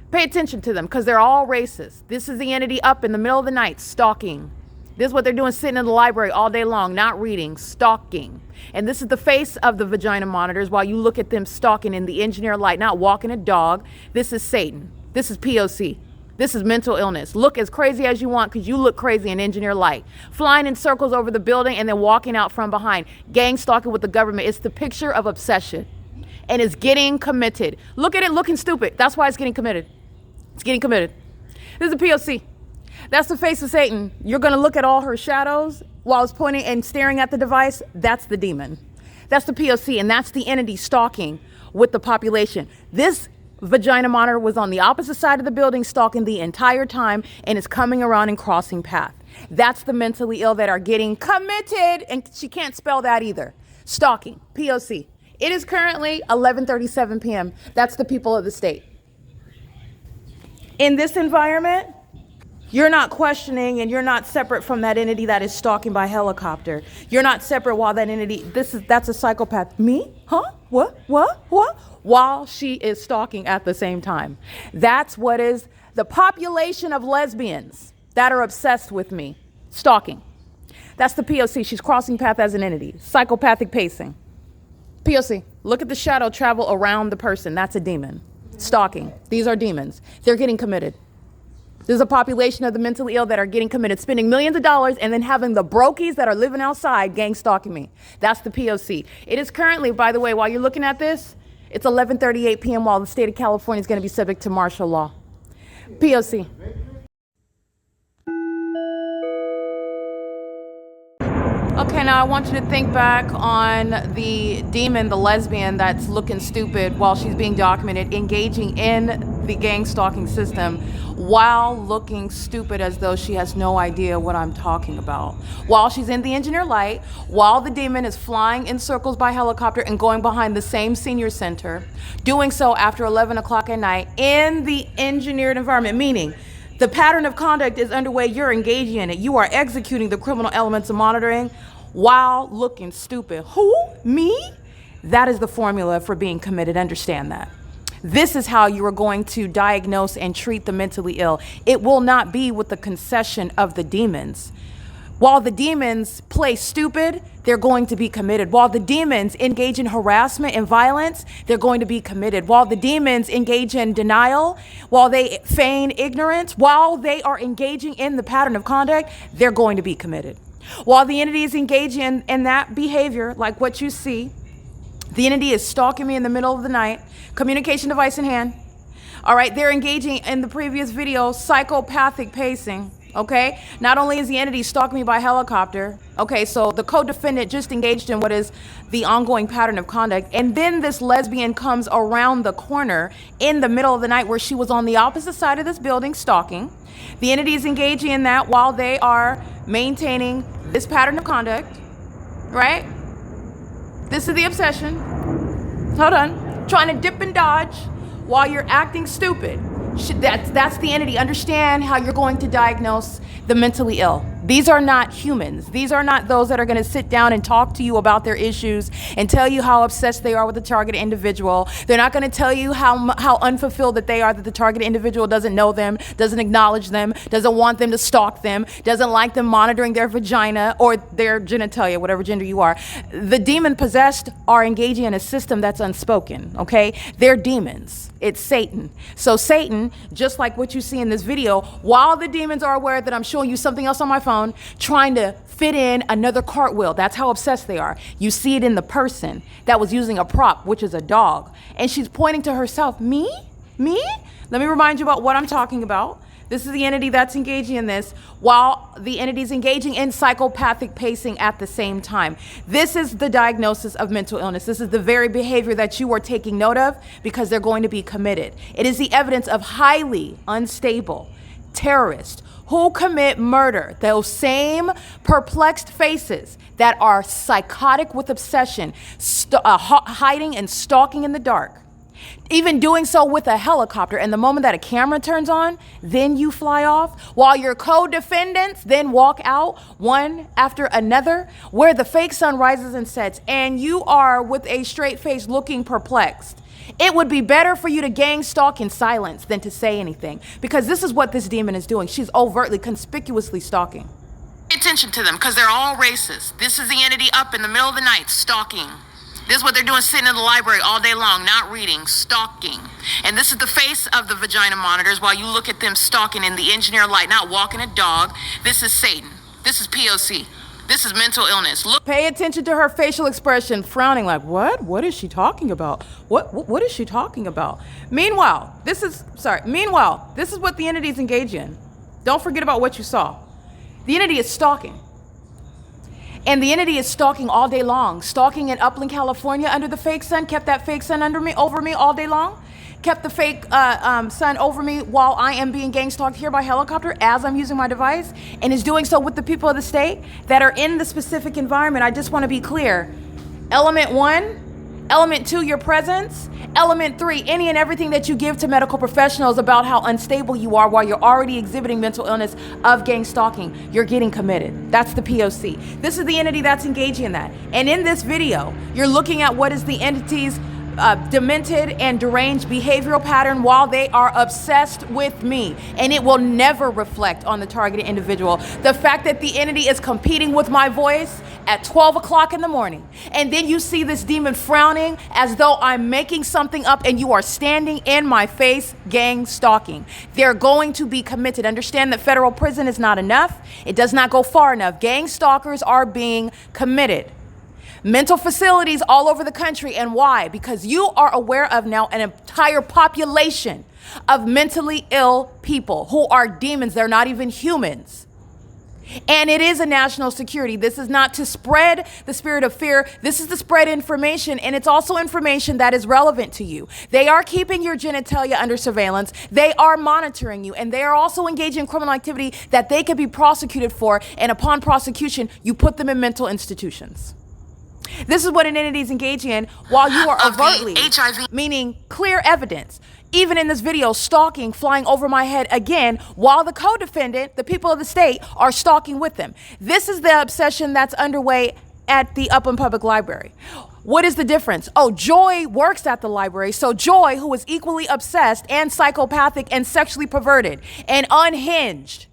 Pay attention to them because they're all racist. This is the entity up in the middle of the night stalking This is what they're doing, sitting in the library all day long, not reading, stalking. And this is the face of the vagina monitors while you look at them stalking in the engineer light, not walking a dog. This is Satan. This is P.O.C. This is mental illness. Look as crazy as you want because you look crazy in engineer light. Flying in circles over the building and then walking out from behind. Gang stalking with the government. It's the picture of obsession. And it's getting committed. Look at it looking stupid. That's why it's getting committed. It's getting committed. This is a P.O.C. That's the face of Satan. You're going to look at all her shadows while it's pointing and staring at the device. That's the demon. That's the P.O.C. and that's the entity stalking with the population. This vagina monitor was on the opposite side of the building stalking the entire time and is coming around and crossing path. That's the mentally ill that are getting committed, and she can't spell that either. Stalking, P.O.C. It is currently 11:37 p.m. That's the people of the state. In this environment, you're not questioning and you're not separate from that entity that is stalking by helicopter. You're not separate while that entity, that's a psychopath. Me? Huh? What? While she is stalking at the same time. That's what is the population of lesbians that are obsessed with me. Stalking. That's the P.O.C. She's crossing path as an entity. Psychopathic pacing. P.O.C. Look at the shadow travel around the person. That's a demon. Stalking. These are demons. They're getting committed. There's a population of the mentally ill that are getting committed, spending millions of dollars and then having the brokies that are living outside gang stalking me. That's the P.O.C. It is currently, by the way, while you're looking at this, it's 11:38 p.m. while the state of California is going to be subject to martial law. P.O.C. Okay, now I want you to think back on the demon, the lesbian that's looking stupid while she's being documented, engaging in the gang stalking system while looking stupid as though she has no idea what I'm talking about. While she's in the engineer light, while the demon is flying in circles by helicopter and going behind the same senior center, doing so after 11 o'clock at night in the engineered environment, meaning the pattern of conduct is underway, you're engaging in it. You are executing the criminal elements of monitoring while looking stupid. Who? Me? That is the formula for being committed. Understand that. This is how you are going to diagnose and treat the mentally ill. It will not be with the concession of the demons. While the demons play stupid, they're going to be committed. While the demons engage in harassment and violence, they're going to be committed. While the demons engage in denial, while they feign ignorance, while they are engaging in the pattern of conduct, they're going to be committed. While the entity is engaging in that behavior, like what you see, the entity is stalking me in the middle of the night, communication device in hand. All right, they're engaging in the previous video, psychopathic pacing. Okay, not only is the entity stalking me by helicopter, okay, so the co-defendant just engaged in what is the ongoing pattern of conduct, and then this lesbian comes around the corner in the middle of the night where she was on the opposite side of this building stalking. The entity is engaging in that while they are maintaining this pattern of conduct, right? This is the obsession. Hold on. Trying to dip and dodge while you're acting stupid. That's the entity. Understand how you're going to diagnose the mentally ill. These are not humans. These are not those that are going to sit down and talk to you about their issues and tell you how obsessed they are with the target individual. They're not going to tell you how unfulfilled that they are, that the target individual doesn't know them, doesn't acknowledge them, doesn't want them to stalk them, doesn't like them monitoring their vagina or their genitalia, whatever gender you are. The demon possessed are engaging in a system that's unspoken, okay? They're demons. It's Satan. So Satan, just like what you see in this video, while the demons are aware that I'm showing you something else on my phone, trying to fit in another cartwheel. That's how obsessed they are. You see it in the person that was using a prop, which is a dog. And she's pointing to herself, me? Me? Let me remind you about what I'm talking about. This is the entity that's engaging in this while the entity is engaging in psychopathic pacing at the same time. This is the diagnosis of mental illness. This is the very behavior that you are taking note of because they're going to be committed. It is the evidence of highly unstable terrorists who commit murder. Those same perplexed faces that are psychotic with obsession, hiding and stalking in the dark. Even doing so with a helicopter, and the moment that a camera turns on, then you fly off, while your co-defendants then walk out one after another, where the fake sun rises and sets, and you are with a straight face looking perplexed. It would be better for you to gang stalk in silence than to say anything, because this is what this demon is doing. She's overtly, conspicuously stalking. attention to them because they're all racist. This is the entity up in the middle of the night, stalking. This is what they're doing, sitting in the library all day long, not reading, stalking. And this is the face of the vagina monitors while you look at them stalking in the engineer light, not walking a dog. This is Satan. This is P.O.C. This is mental illness. Look. Pay attention to her facial expression, frowning like, what? What is she talking about? What is she talking about? Meanwhile, this is what the entity is engaged in. Don't forget about what you saw. The entity is stalking. And the entity is stalking all day long. Stalking in Upland, California under the fake sun, kept that fake sun over me all day long. Kept the fake sun over me while I am being gang stalked here by helicopter as I'm using my device, and is doing so with the people of the state that are in the specific environment. I just want to be clear. Element 1, element 2, your presence. Element 3, any and everything that you give to medical professionals about how unstable you are while you're already exhibiting mental illness of gang stalking, you're getting committed. That's the P.O.C. This is the entity that's engaging in that. And in this video, you're looking at what is the entity's demented and deranged behavioral pattern while they are obsessed with me, and it will never reflect on the targeted individual. The fact that the entity is competing with my voice at 12 o'clock in the morning, and then you see this demon frowning as though I'm making something up, and you are standing in my face gang stalking. They're going to be committed. Understand that federal prison is not enough. It does not go far enough. Gang stalkers are being committed. Mental facilities all over the country. And why? Because you are aware of now an entire population of mentally ill people who are demons. They're not even humans. And it is a national security. This is not to spread the spirit of fear. This is to spread information, and it's also information that is relevant to you. They are keeping your genitalia under surveillance. They are monitoring you, and they are also engaging in criminal activity that they could be prosecuted for, and upon prosecution, you put them in mental institutions. This is what an entity is engaging in while you are overtly, meaning clear evidence, even in this video, stalking, flying over my head again, while the co-defendant, the people of the state, are stalking with them. This is the obsession that's underway at the Upland Public Library. What is the difference? Oh, Joy works at the library. So Joy, who is equally obsessed and psychopathic and sexually perverted and unhinged,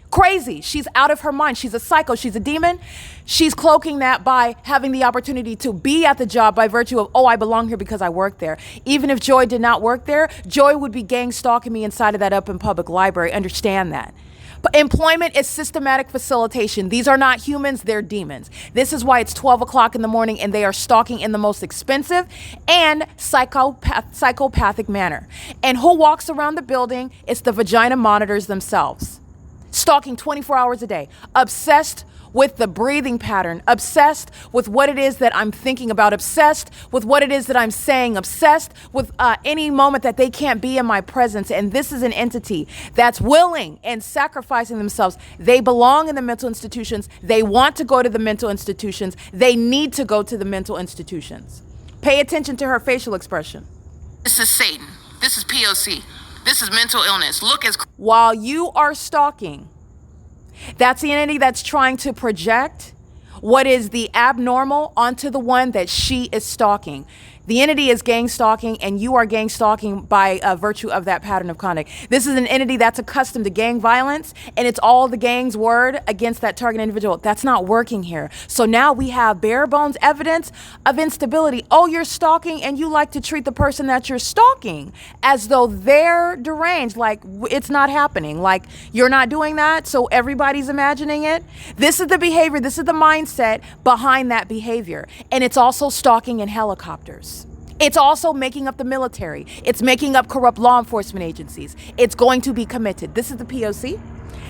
crazy. She's out of her mind. She's a psycho. She's a demon. She's cloaking that by having the opportunity to be at the job by virtue of, oh, I belong here because I work there. Even if Joy did not work there, Joy would be gang stalking me inside of that Upland Public Library. Understand that. But employment is systematic facilitation. These are not humans, they're demons. This is why it's 12 o'clock in the morning and they are stalking in the most expensive and psychopathic manner. And who walks around the building? It's the vagina monitors themselves. Stalking 24 hours a day, obsessed with the breathing pattern, obsessed with what it is that I'm thinking about, obsessed with what it is that I'm saying, obsessed with any moment that they can't be in my presence. And this is an entity that's willing and sacrificing themselves. They belong in the mental institutions. They want to go to the mental institutions. They need to go to the mental institutions. Pay attention to her facial expression. This is Satan. This is P.O.C. This is mental illness. Look as... While you are stalking, that's the entity that's trying to project what is the abnormal onto the one that she is stalking. The entity is gang stalking, and you are gang stalking by virtue of that pattern of conduct. This is an entity that's accustomed to gang violence, and it's all the gang's word against that target individual. That's not working here. So now we have bare bones evidence of instability. Oh, you're stalking, and you like to treat the person that you're stalking as though they're deranged, like it's not happening, like you're not doing that, so everybody's imagining it. This is the behavior, this is the mindset behind that behavior. And it's also stalking in helicopters. It's also making up the military. It's making up corrupt law enforcement agencies. It's going to be committed. This is the P.O.C.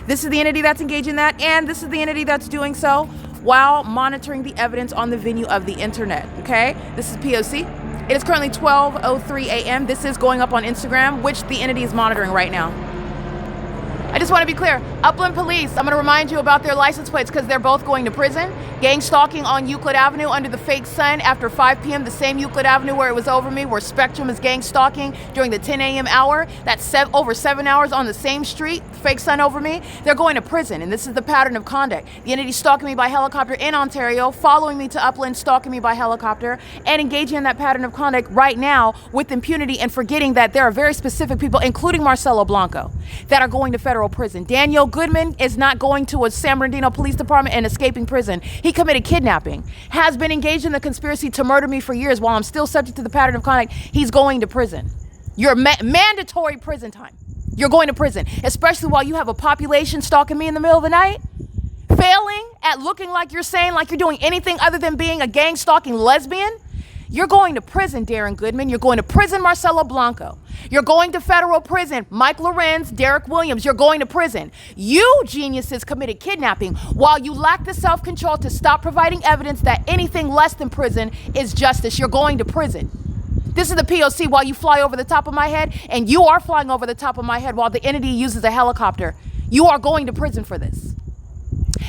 This is the entity that's engaged in that, and this is the entity that's doing so while monitoring the evidence on the venue of the internet, okay? This is P.O.C. It is currently 12:03 a.m. This is going up on Instagram, which the entity is monitoring right now. I just want to be clear. Upland Police, I'm going to remind you about their license plates because they're both going to prison. Gang stalking on Euclid Avenue under the fake sun after 5 p.m. The same Euclid Avenue where it was over me, where Spectrum is gang stalking during the 10 a.m. hour. That's over 7 hours on the same street. fake sun over me, they're going to prison. And this is the pattern of conduct. The entity stalking me by helicopter in Ontario, following me to Upland, stalking me by helicopter, and engaging in that pattern of conduct right now with impunity, and forgetting that there are very specific people, including Marcelo Blanco, that are going to federal prison. Daniel Goodman is not going to a San Bernardino Police Department and escaping prison. He committed kidnapping, has been engaged in the conspiracy to murder me for years while I'm still subject to the pattern of conduct. He's going to prison. You're mandatory prison time. You're going to prison, especially while you have a population stalking me in the middle of the night, failing at looking like you're sane, like you're doing anything other than being a gang stalking lesbian. You're going to prison, Darren Goodman. You're going to prison, Marcelo Blanco. You're going to federal prison, Mike Lorenz, Derek Williams. You're going to prison. You geniuses committed kidnapping while you lack the self-control to stop providing evidence that anything less than prison is justice. You're going to prison. This is the P.O.C. while you fly over the top of my head, and you are flying over the top of my head while the entity uses a helicopter. You are going to prison for this.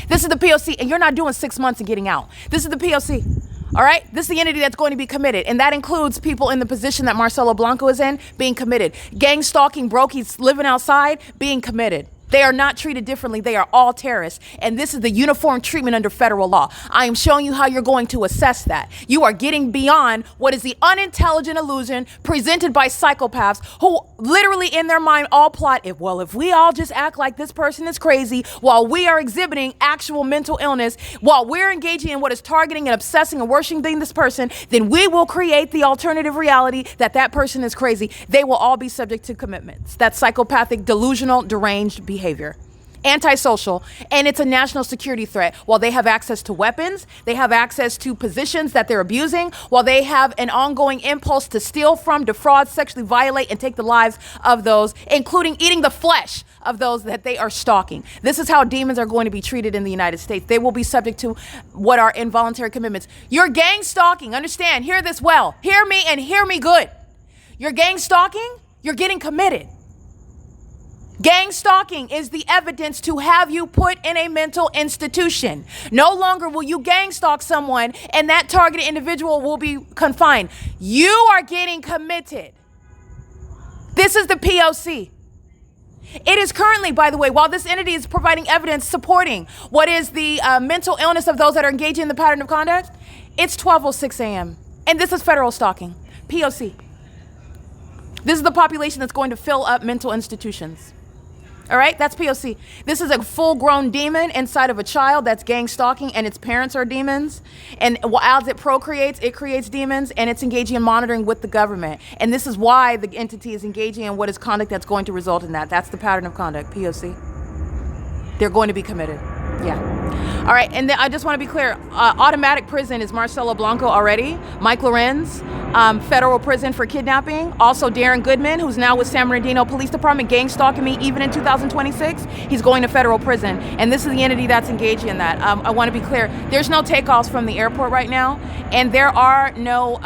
This is the P.O.C., and you're not doing 6 months and getting out. This is the P.O.C., all right? This is the entity that's going to be committed, and that includes people in the position that Marcelo Blanco is in being committed. Gang stalking brokies living outside being committed. They are not treated differently. They are all terrorists. And this is the uniform treatment under federal law. I am showing you how you're going to assess that. You are getting beyond what is the unintelligent illusion presented by psychopaths who literally in their mind all plot, if we all just act like this person is crazy while we are exhibiting actual mental illness, while we're engaging in what is targeting and obsessing and worshiping this person, then we will create the alternative reality that that person is crazy. They will all be subject to commitments. That's psychopathic, delusional, deranged behavior. Antisocial, and it's a national security threat. While they have access to weapons, they have access to positions that they're abusing, while they have an ongoing impulse to steal from, defraud, sexually violate, and take the lives of those, including eating the flesh of those that they are stalking. This is how demons are going to be treated in the United States. They will be subject to what are involuntary commitments. You're gang stalking. Understand, hear this well. Hear me and hear me good. You're gang stalking, you're getting committed. Gang stalking is the evidence to have you put in a mental institution. No longer will you gang stalk someone and that targeted individual will be confined. You are getting committed. This is the P.O.C. It is currently, by the way, while this entity is providing evidence supporting what is the mental illness of those that are engaging in the pattern of conduct, it's 12:06 a.m. And this is federal stalking, P.O.C. This is the population that's going to fill up mental institutions. All right, that's P.O.C. This is a full-grown demon inside of a child that's gang stalking, and its parents are demons. And as it procreates, it creates demons, and it's engaging in monitoring with the government. And this is why the entity is engaging in what is conduct that's going to result in that. That's the pattern of conduct, P.O.C. They're going to be committed. Yeah. All right, and then I just want to be clear. Automatic prison is Marcelo Blanco already. Mike Lorenz, federal prison for kidnapping. Also Darren Goodman, who's now with San Bernardino Police Department, gang stalking me even in 2026. He's going to federal prison. And this is the entity that's engaging in that. I want to be clear. There's no takeoffs from the airport right now. And there are no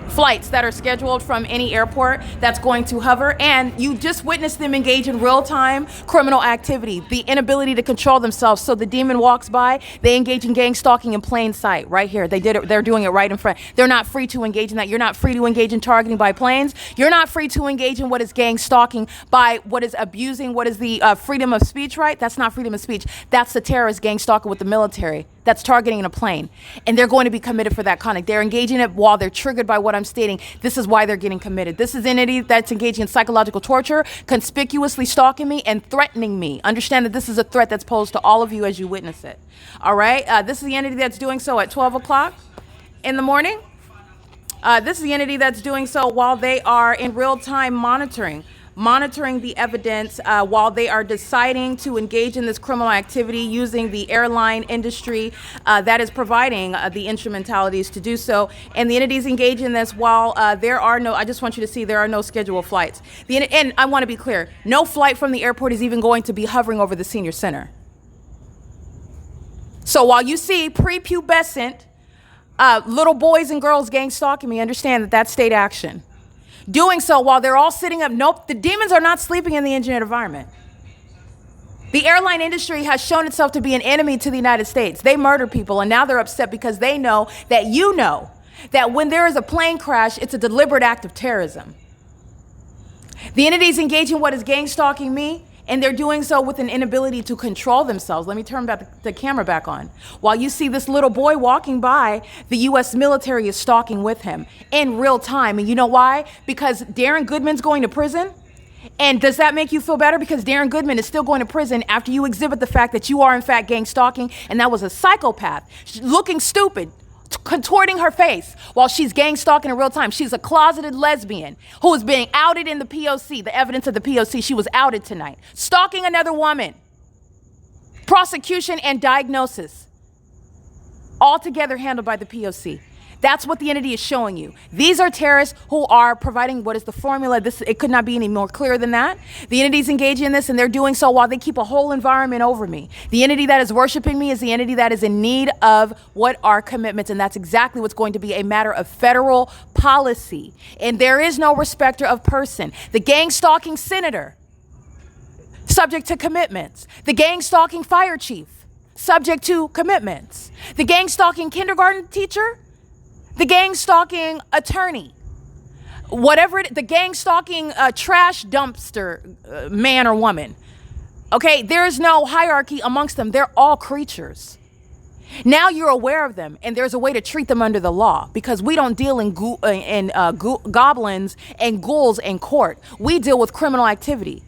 flights that are scheduled from any airport that's going to hover, and you just witnessed them engage in real-time criminal activity, the inability to control themselves. So the demon walks by, they engage in gang stalking in plain sight right here. They did it, they're doing it right in front. They're not free to engage in that. You're not free to engage in targeting by planes. You're not free to engage in what is gang stalking by what is abusing, what is the freedom of speech right. That's not freedom of speech. That's the terrorist gang stalker with the military that's targeting in a plane, and they're going to be committed for that conduct. They're engaging in it while they're triggered by what I'm stating. This is why they're getting committed. This is an entity that's engaging in psychological torture, conspicuously stalking me and threatening me. Understand that this is a threat that's posed to all of you as you witness it. All right, this is the entity that's doing so at 12 o'clock in the morning. This is the entity that's doing so while they are in real-time monitoring the evidence while they are deciding to engage in this criminal activity using the airline industry that is providing the instrumentalities to do so. And the entities engage in this while there are no, I just want you to see, there are no scheduled flights. And I want to be clear, no flight from the airport is even going to be hovering over the senior center. So while you see prepubescent little boys and girls gang stalking me, understand that that's state action. Doing so while they're all sitting up. Nope, the demons are not sleeping in the engineered environment. The airline industry has shown itself to be an enemy to the United States. They murder people, and now they're upset because they know that you know that when there is a plane crash, it's a deliberate act of terrorism. The entities engaging what is gang stalking me And they're doing so with an inability to control themselves. Let me turn the camera back on. While you see this little boy walking by, the U.S. military is stalking with him in real time. And you know why? Because Darren Goodman's going to prison. And does that make you feel better? Because Darren Goodman is still going to prison after you exhibit the fact that you are in fact gang stalking, and that was a psychopath looking stupid, contorting her face while she's gang stalking in real time. She's a closeted lesbian who is being outed in the P.O.C, the evidence of the P.O.C. She was outed tonight. Stalking another woman. Prosecution and diagnosis. All together handled by the P.O.C. That's what the entity is showing you. These are terrorists who are providing what is the formula. It could not be any more clear than that. The entity's engaging in this, and they're doing so while they keep a whole environment over me. The entity that is worshiping me is the entity that is in need of what are commitments, and that's exactly what's going to be a matter of federal policy. And there is no respecter of person. The gang stalking senator, subject to commitments. The gang stalking fire chief, subject to commitments. The gang stalking kindergarten teacher, the gang stalking attorney, the gang stalking trash dumpster man or woman. Okay, there is no hierarchy amongst them. They're all creatures. Now you're aware of them, and there's a way to treat them under the law, because we don't deal in goblins and ghouls in court. We deal with criminal activity,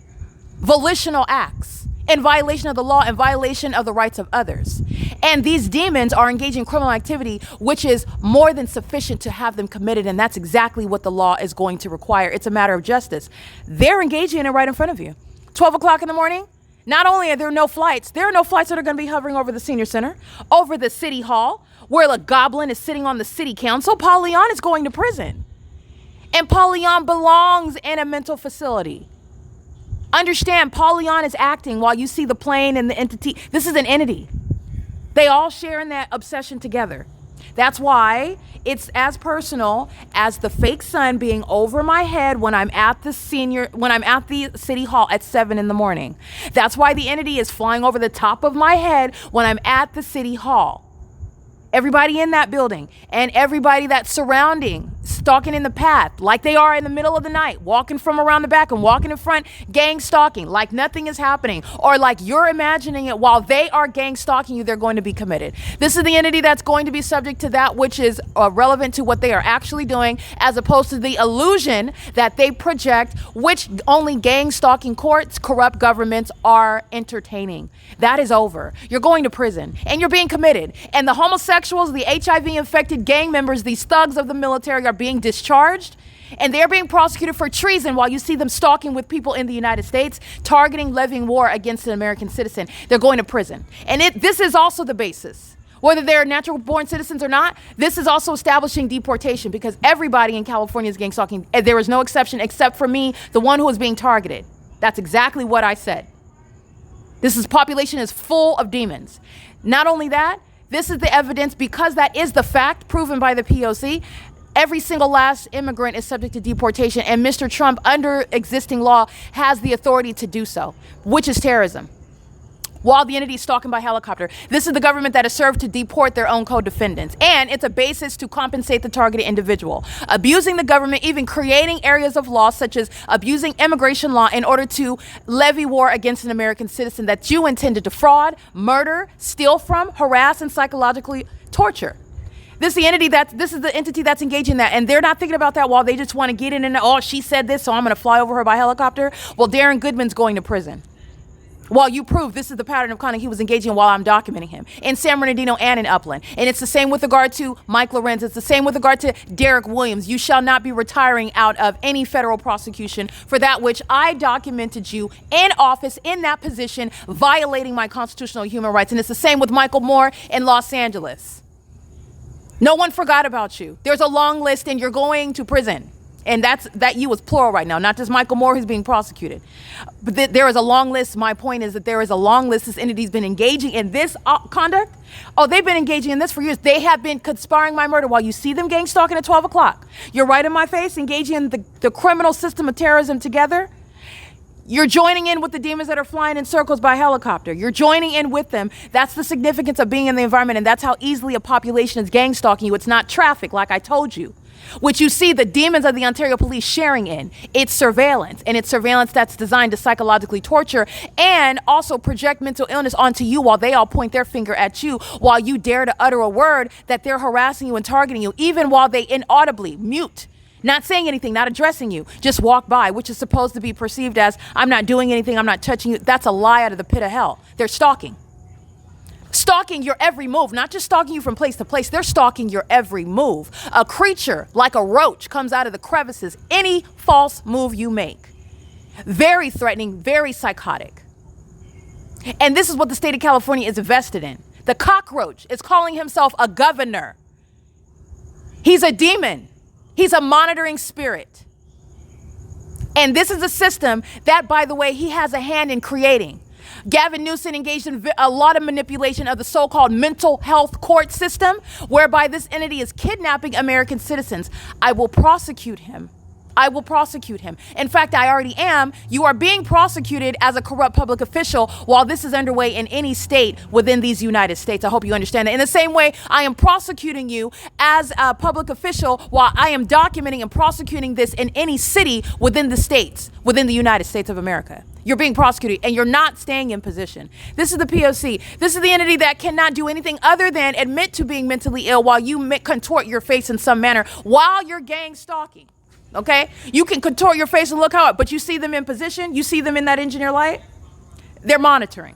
volitional acts, in violation of the law, in violation of the rights of others. And these demons are engaging in criminal activity, which is more than sufficient to have them committed, and that's exactly what the law is going to require. It's a matter of justice. They're engaging in it right in front of you. 12 o'clock in the morning, not only are there no flights, there are no flights that are going to be hovering over the senior center, over the city hall, where a goblin is sitting on the city council. Paul Leon is going to prison. And Paul Leon belongs in a mental facility. Understand, Paul Leon is acting while you see the plane and the entity. This is an entity. They all share in that obsession together. That's why it's as personal as the fake sun being over my head when I'm at the city hall at 7 in the morning. That's why the entity is flying over the top of my head when I'm at the city hall. Everybody in that building and everybody that's surrounding, stalking in the path, like they are in the middle of the night, walking from around the back and walking in front, gang stalking, like nothing is happening, or like you're imagining it while they are gang stalking you, they're going to be committed. This is the entity that's going to be subject to that which is relevant to what they are actually doing, as opposed to the illusion that they project, which only gang stalking courts, corrupt governments are entertaining. That is over. You're going to prison and you're being committed. And the homosexuals, the HIV-infected gang members, these thugs of the military are being discharged, and they're being prosecuted for treason while you see them stalking with people in the United States, targeting, levying war against an American citizen. They're going to prison. And this is also the basis. Whether they're natural-born citizens or not, this is also establishing deportation, because everybody in California is gang stalking. There is no exception except for me, the one who is being targeted. That's exactly what I said. This population is full of demons. Not only that, this is the evidence, because that is the fact proven by the P.O.C. Every single last immigrant is subject to deportation, and Mr. Trump, under existing law, has the authority to do so, which is terrorism. While the entity is stalking by helicopter, this is the government that has served to deport their own co-defendants, and it's a basis to compensate the targeted individual. Abusing the government, even creating areas of law such as abusing immigration law in order to levy war against an American citizen that you intend to defraud, murder, steal from, harass, and psychologically torture. This is the entity that's engaged in that, and they're not thinking about that while they just want to get in and, oh, she said this, so I'm going to fly over her by helicopter. Well, Darren Goodman's going to prison. While you prove this is the pattern of conduct he was engaging in while I'm documenting him in San Bernardino and in Upland. And it's the same with regard to Mike Lorenz. It's the same with regard to Derek Williams. You shall not be retiring out of any federal prosecution for that which I documented you in office, in that position, violating my constitutional human rights. And it's the same with Michael Moore in Los Angeles. No one forgot about you. There's a long list, and you're going to prison. And that you is plural right now, not just Michael Moore who's being prosecuted. But there is a long list. My point is that there is a long list. This entity's been engaging in this conduct. Oh, they've been engaging in this for years. They have been conspiring my murder while you see them gang stalking at 12 o'clock. You're right in my face, engaging in the criminal system of terrorism together. You're joining in with the demons that are flying in circles by helicopter. You're joining in with them. That's the significance of being in the environment, and that's how easily a population is gang stalking you. It's not traffic, like I told you. which you see the demons of the Ontario Police sharing in. It's surveillance, and it's surveillance that's designed to psychologically torture and also project mental illness onto you while they all point their finger at you, while you dare to utter a word that they're harassing you and targeting you, even while they inaudibly mute, not saying anything, not addressing you, just walk by, which is supposed to be perceived as, I'm not doing anything, I'm not touching you. That's a lie out of the pit of hell. They're stalking. Stalking your every move, not just stalking you from place to place, they're stalking your every move. A creature like a roach comes out of the crevices, any false move you make. Very threatening, very psychotic. And this is what the state of California is invested in. The cockroach is calling himself a governor. He's a demon. He's a monitoring spirit. And this is a system that, by the way, he has a hand in creating. Gavin Newsom engaged in a lot of manipulation of the so-called mental health court system, whereby this entity is kidnapping American citizens. I will prosecute him. I will prosecute him. In fact, I already am. You are being prosecuted as a corrupt public official while this is underway in any state within these United States. I hope you understand that. In the same way, I am prosecuting you as a public official while I am documenting and prosecuting this in any city within the states, within the United States of America. You're being prosecuted and you're not staying in position. This is the P.O.C. This is the entity that cannot do anything other than admit to being mentally ill while you contort your face in some manner while you're gang stalking. Okay? You can contort your face and look how, but you see them in position, you see them in that engineer light, they're monitoring.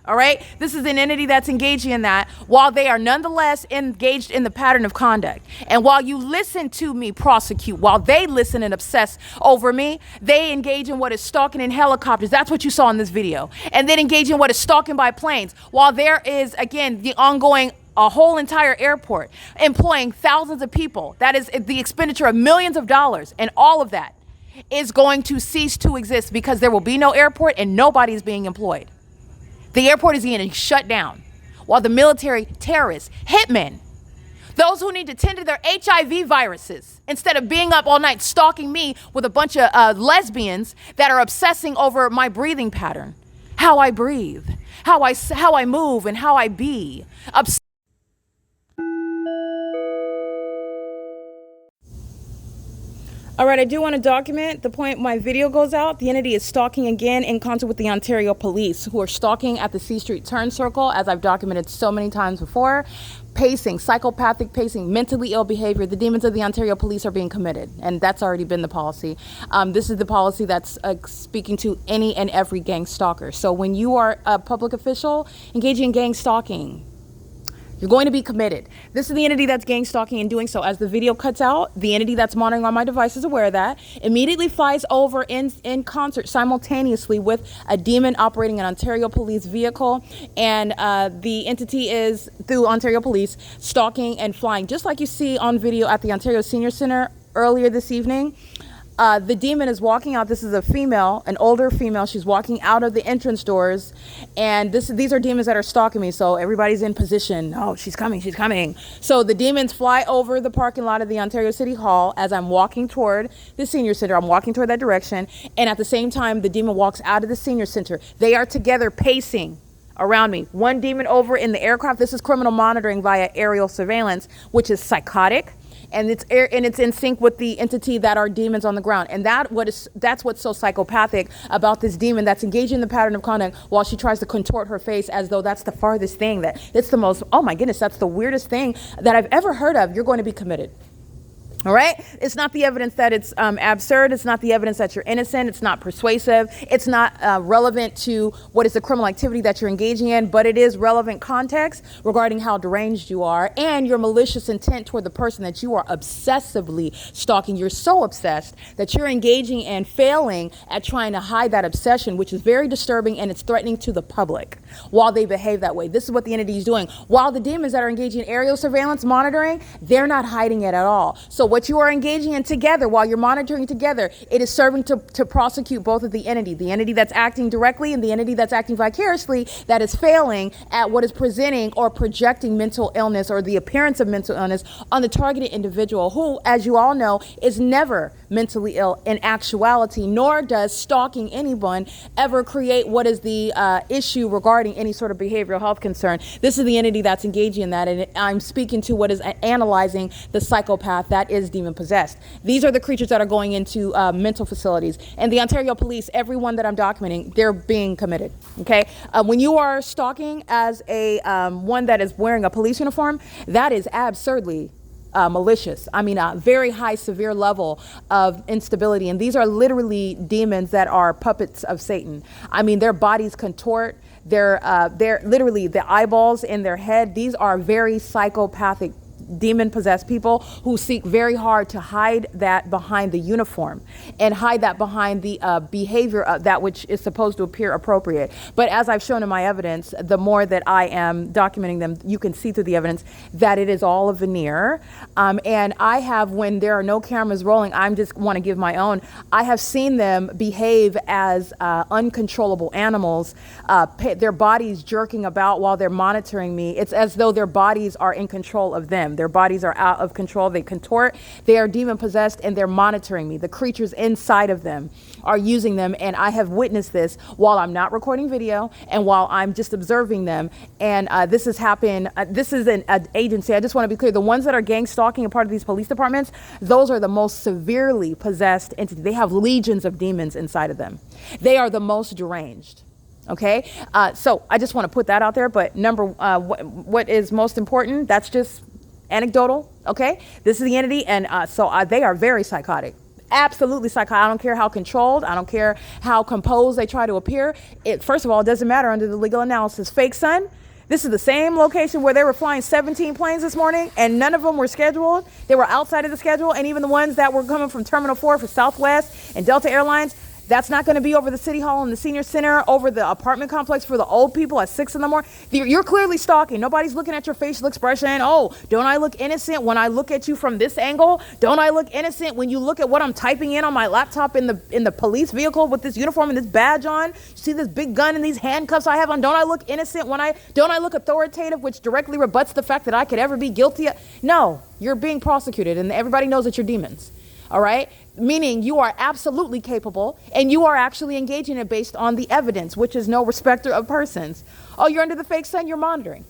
All right? This is an entity that's engaging in that while they are nonetheless engaged in the pattern of conduct. And while you listen to me prosecute, while they listen and obsess over me, they engage in what is stalking in helicopters. That's what you saw in this video. And then engage in what is stalking by planes. While there is, again, the ongoing a whole entire airport employing thousands of people. That is the expenditure of millions of dollars, and all of that is going to cease to exist because there will be no airport and nobody is being employed. The airport is getting shut down while the military, terrorists, hitmen, those who need to tend to their HIV viruses instead of being up all night stalking me with a bunch of lesbians that are obsessing over my breathing pattern, how I breathe, how I move, and how I be. All right, I do want to document the point my video goes out. The entity is stalking again in concert with the Ontario Police, who are stalking at the C Street turn circle, as I've documented so many times before. Pacing, psychopathic pacing, mentally ill behavior. The demons of the Ontario Police are being committed, and that's already been the policy. This is the policy that's speaking to any and every gang stalker. So when you are a public official engaging in gang stalking, you're going to be committed. This is the entity that's gang stalking and doing so. As the video cuts out, the entity that's monitoring on my device is aware of that, immediately flies over in concert simultaneously with a demon operating an Ontario Police vehicle. And the entity is, through Ontario Police, stalking and flying, just like you see on video at the Ontario Senior Center earlier this evening. The demon is walking out. This is a female, an older female. She's walking out of the entrance doors, and these are demons that are stalking me. So everybody's in position. Oh, she's coming, she's coming. So the demons fly over the parking lot of the Ontario City Hall as I'm walking toward the Senior Center. I'm walking toward that direction, and at the same time, the demon walks out of the Senior Center. They are together pacing around me. One demon over in the aircraft. This is criminal monitoring via aerial surveillance, which is psychotic. And it's in sync with the entity that are demons on the ground. And that's what's so psychopathic about this demon that's engaging in the pattern of conduct while she tries to contort her face as though that's the farthest thing, that it's the most, oh my goodness, that's the weirdest thing that I've ever heard of. You're going to be committed. All right? It's not the evidence that it's absurd. It's not the evidence that you're innocent. It's not persuasive. It's not relevant to what is the criminal activity that you're engaging in, but it is relevant context regarding how deranged you are and your malicious intent toward the person that you are obsessively stalking. You're so obsessed that you're engaging and failing at trying to hide that obsession, which is very disturbing, and it's threatening to the public while they behave that way. This is what the entity is doing. While the demons that are engaging in aerial surveillance monitoring, they're not hiding it at all. So what you are engaging in together, while you're monitoring together, it is serving to prosecute both of the entity that's acting directly and the entity that's acting vicariously, that is failing at what is presenting or projecting mental illness or the appearance of mental illness on the targeted individual who, as you all know, is never mentally ill in actuality, nor does stalking anyone ever create what is the issue regarding any sort of behavioral health concern. This is the entity that's engaging in that, and I'm speaking to what is analyzing the psychopath that is is demon possessed. These are the creatures that are going into mental facilities. And the Ontario police, everyone that I'm documenting, they're being committed. Okay, when you are stalking as a one that is wearing a police uniform, that is absurdly malicious. I mean, a very high, severe level of instability. And these are literally demons that are puppets of Satan. I mean, their bodies contort. They're literally the eyeballs in their head. These are very psychopathic, demon-possessed people who seek very hard to hide that behind the uniform and hide that behind the behavior of that which is supposed to appear appropriate. But as I've shown in my evidence, the more that I am documenting them, you can see through the evidence that it is all a veneer. And I have, when there are no cameras rolling, I just want to give my own. I have seen them behave as uncontrollable animals, their bodies jerking about while they're monitoring me. It's as though their bodies are in control of them. Their bodies are out of control. They contort. They are demon possessed and they're monitoring me. The creatures inside of them are using them. And I have witnessed this while I'm not recording video and while I'm just observing them. And this has happened. This is an agency. I just want to be clear. The ones that are gang stalking a part of these police departments, those are the most severely possessed entities. They have legions of demons inside of them. They are the most deranged. Okay. So I just want to put that out there. But what is most important, that's just anecdotal. Okay, this is the entity, and they are very psychotic, absolutely psychotic. I don't care how controlled, I don't care how composed they try to appear. First of all, it doesn't matter under the legal analysis. Fake sun. This is the same location where they were flying 17 planes this morning, and none of them were scheduled. They were outside of the schedule, and even the ones that were coming from Terminal 4 for Southwest and Delta Airlines, that's not going to be over the City Hall and the Senior Center, over the apartment complex for the old people at 6 in the morning. You're clearly stalking. Nobody's looking at your facial expression. Oh, don't I look innocent when I look at you from this angle? Don't I look innocent when you look at what I'm typing in on my laptop in the police vehicle with this uniform and this badge on? See this big gun and these handcuffs I have on? Don't I look innocent don't I look authoritative, which directly rebuts the fact that I could ever be guilty? No, you're being prosecuted and everybody knows that you're demons. All right. Meaning you are absolutely capable and you are actually engaging it based on the evidence, which is no respecter of persons. Oh, you're under the fake sun. You're monitoring.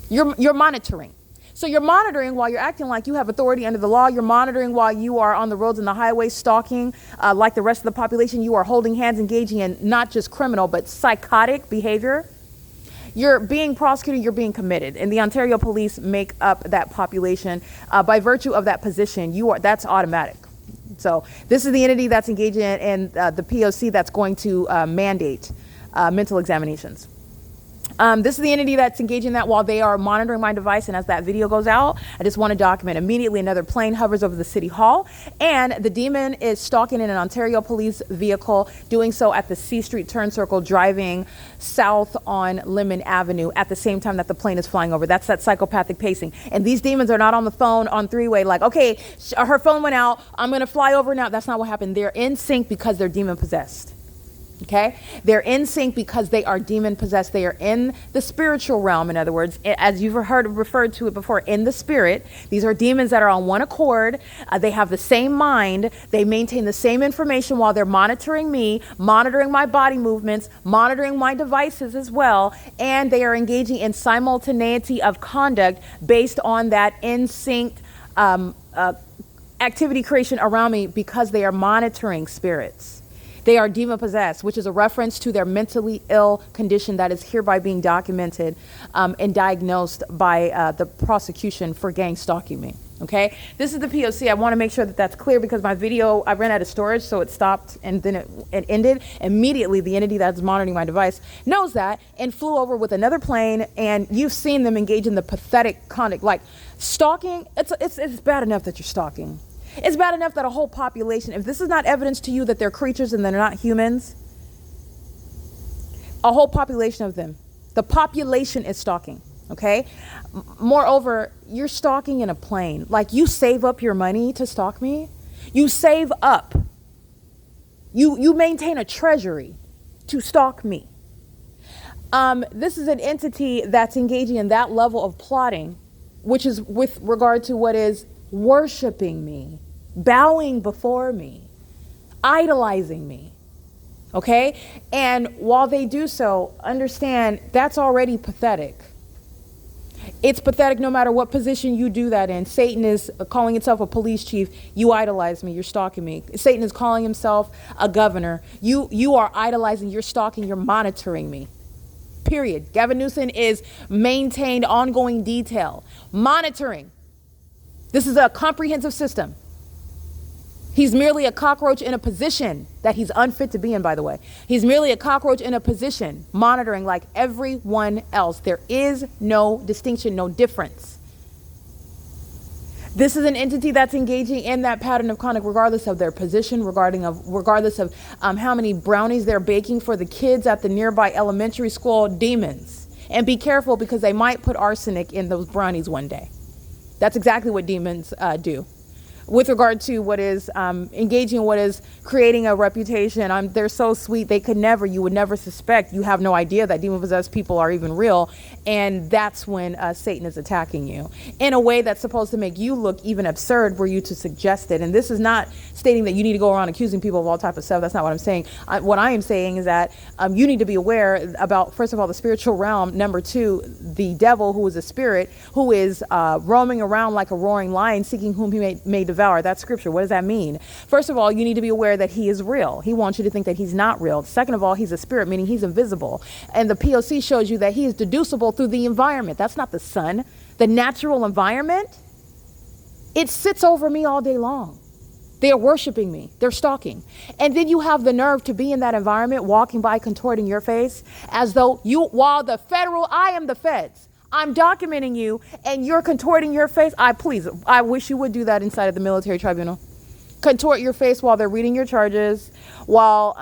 You're monitoring. So you're monitoring while you're acting like you have authority under the law. You're monitoring while you are on the roads and the highways stalking like the rest of the population. You are holding hands, engaging in not just criminal, but psychotic behavior. You're being prosecuted, you're being committed. And the Ontario police make up that population by virtue of that position. That's automatic. So this is the entity that's engaging in the P.O.C. that's going to mandate mental examinations. This is the entity that's engaging that while they are monitoring my device. And as that video goes out, I just want to document immediately another plane hovers over the City Hall. And the demon is stalking in an Ontario police vehicle, doing so at the C Street turn circle, driving south on Lemon Avenue at the same time that the plane is flying over. That's that psychopathic pacing. And these demons are not on the phone on three-way like, okay, her phone went out, I'm going to fly over now. That's not what happened. They're in sync because they're demon possessed. Okay, they're in sync because they are demon possessed. They are in the spiritual realm. In other words, as you've referred to it before, in the spirit. These are demons that are on one accord. They have the same mind. They maintain the same information while they're monitoring me, monitoring my body movements, monitoring my devices as well. And they are engaging in simultaneity of conduct based on that in sync activity creation around me because they are monitoring spirits. They are demon possessed, which is a reference to their mentally ill condition that is hereby being documented and diagnosed by the prosecution for gang stalking me. Okay, this is the P.O.C. I want to make sure that that's clear because my video, I ran out of storage, so it stopped and then it ended. Immediately, the entity that's monitoring my device knows that and flew over with another plane. And you've seen them engage in the pathetic conduct, like stalking. It's bad enough that you're stalking. It's bad enough that a whole population, if this is not evidence to you that they're creatures and they're not humans, a whole population of them, the population is stalking, okay? Moreover, you're stalking in a plane. Like, you save up your money to stalk me. You save up. You maintain a treasury to stalk me. This is an entity that's engaging in that level of plotting, which is with regard to what is worshiping me, bowing before me, idolizing me. Okay? And while they do so, understand that's already pathetic. It's pathetic no matter what position you do that in. Satan is calling himself a police chief. You idolize me. You're stalking me. Satan is calling himself a governor. You are idolizing. You're stalking. You're monitoring me. Period. Gavin Newsom is maintained ongoing detail. Monitoring. This is a comprehensive system. He's merely a cockroach in a position that he's unfit to be in, by the way. He's merely a cockroach in a position, monitoring like everyone else. There is no distinction, no difference. This is an entity that's engaging in that pattern of conduct regardless of their position, regardless of how many brownies they're baking for the kids at the nearby elementary school. Demons. And be careful, because they might put arsenic in those brownies one day. That's exactly what demons do. With regard to what is engaging in what is creating a reputation, they're so sweet, you would never suspect, you have no idea that demon-possessed people are even real, and that's when Satan is attacking you in a way that's supposed to make you look even absurd were you to suggest it. And this is not stating that you need to go around accusing people of all type of stuff. That's not what I'm saying. What I am saying is that you need to be aware about, first of all, the spiritual realm. Number two, the devil, who is a spirit, who is roaming around like a roaring lion, seeking whom he may devour. That's scripture. What does that mean? First of all, you need to be aware that he is real. He wants you to think that he's not real. Second of all, he's a spirit, meaning he's invisible. And the P.O.C. shows you that he is deducible through the environment. That's not the sun. The natural environment, it sits over me all day long. They are worshiping me. They're stalking. And then you have the nerve to be in that environment, walking by, contorting your face as though while I am the feds. I'm documenting you and you're contorting your face. I wish you would do that inside of the military tribunal. Contort your face while they're reading your charges, while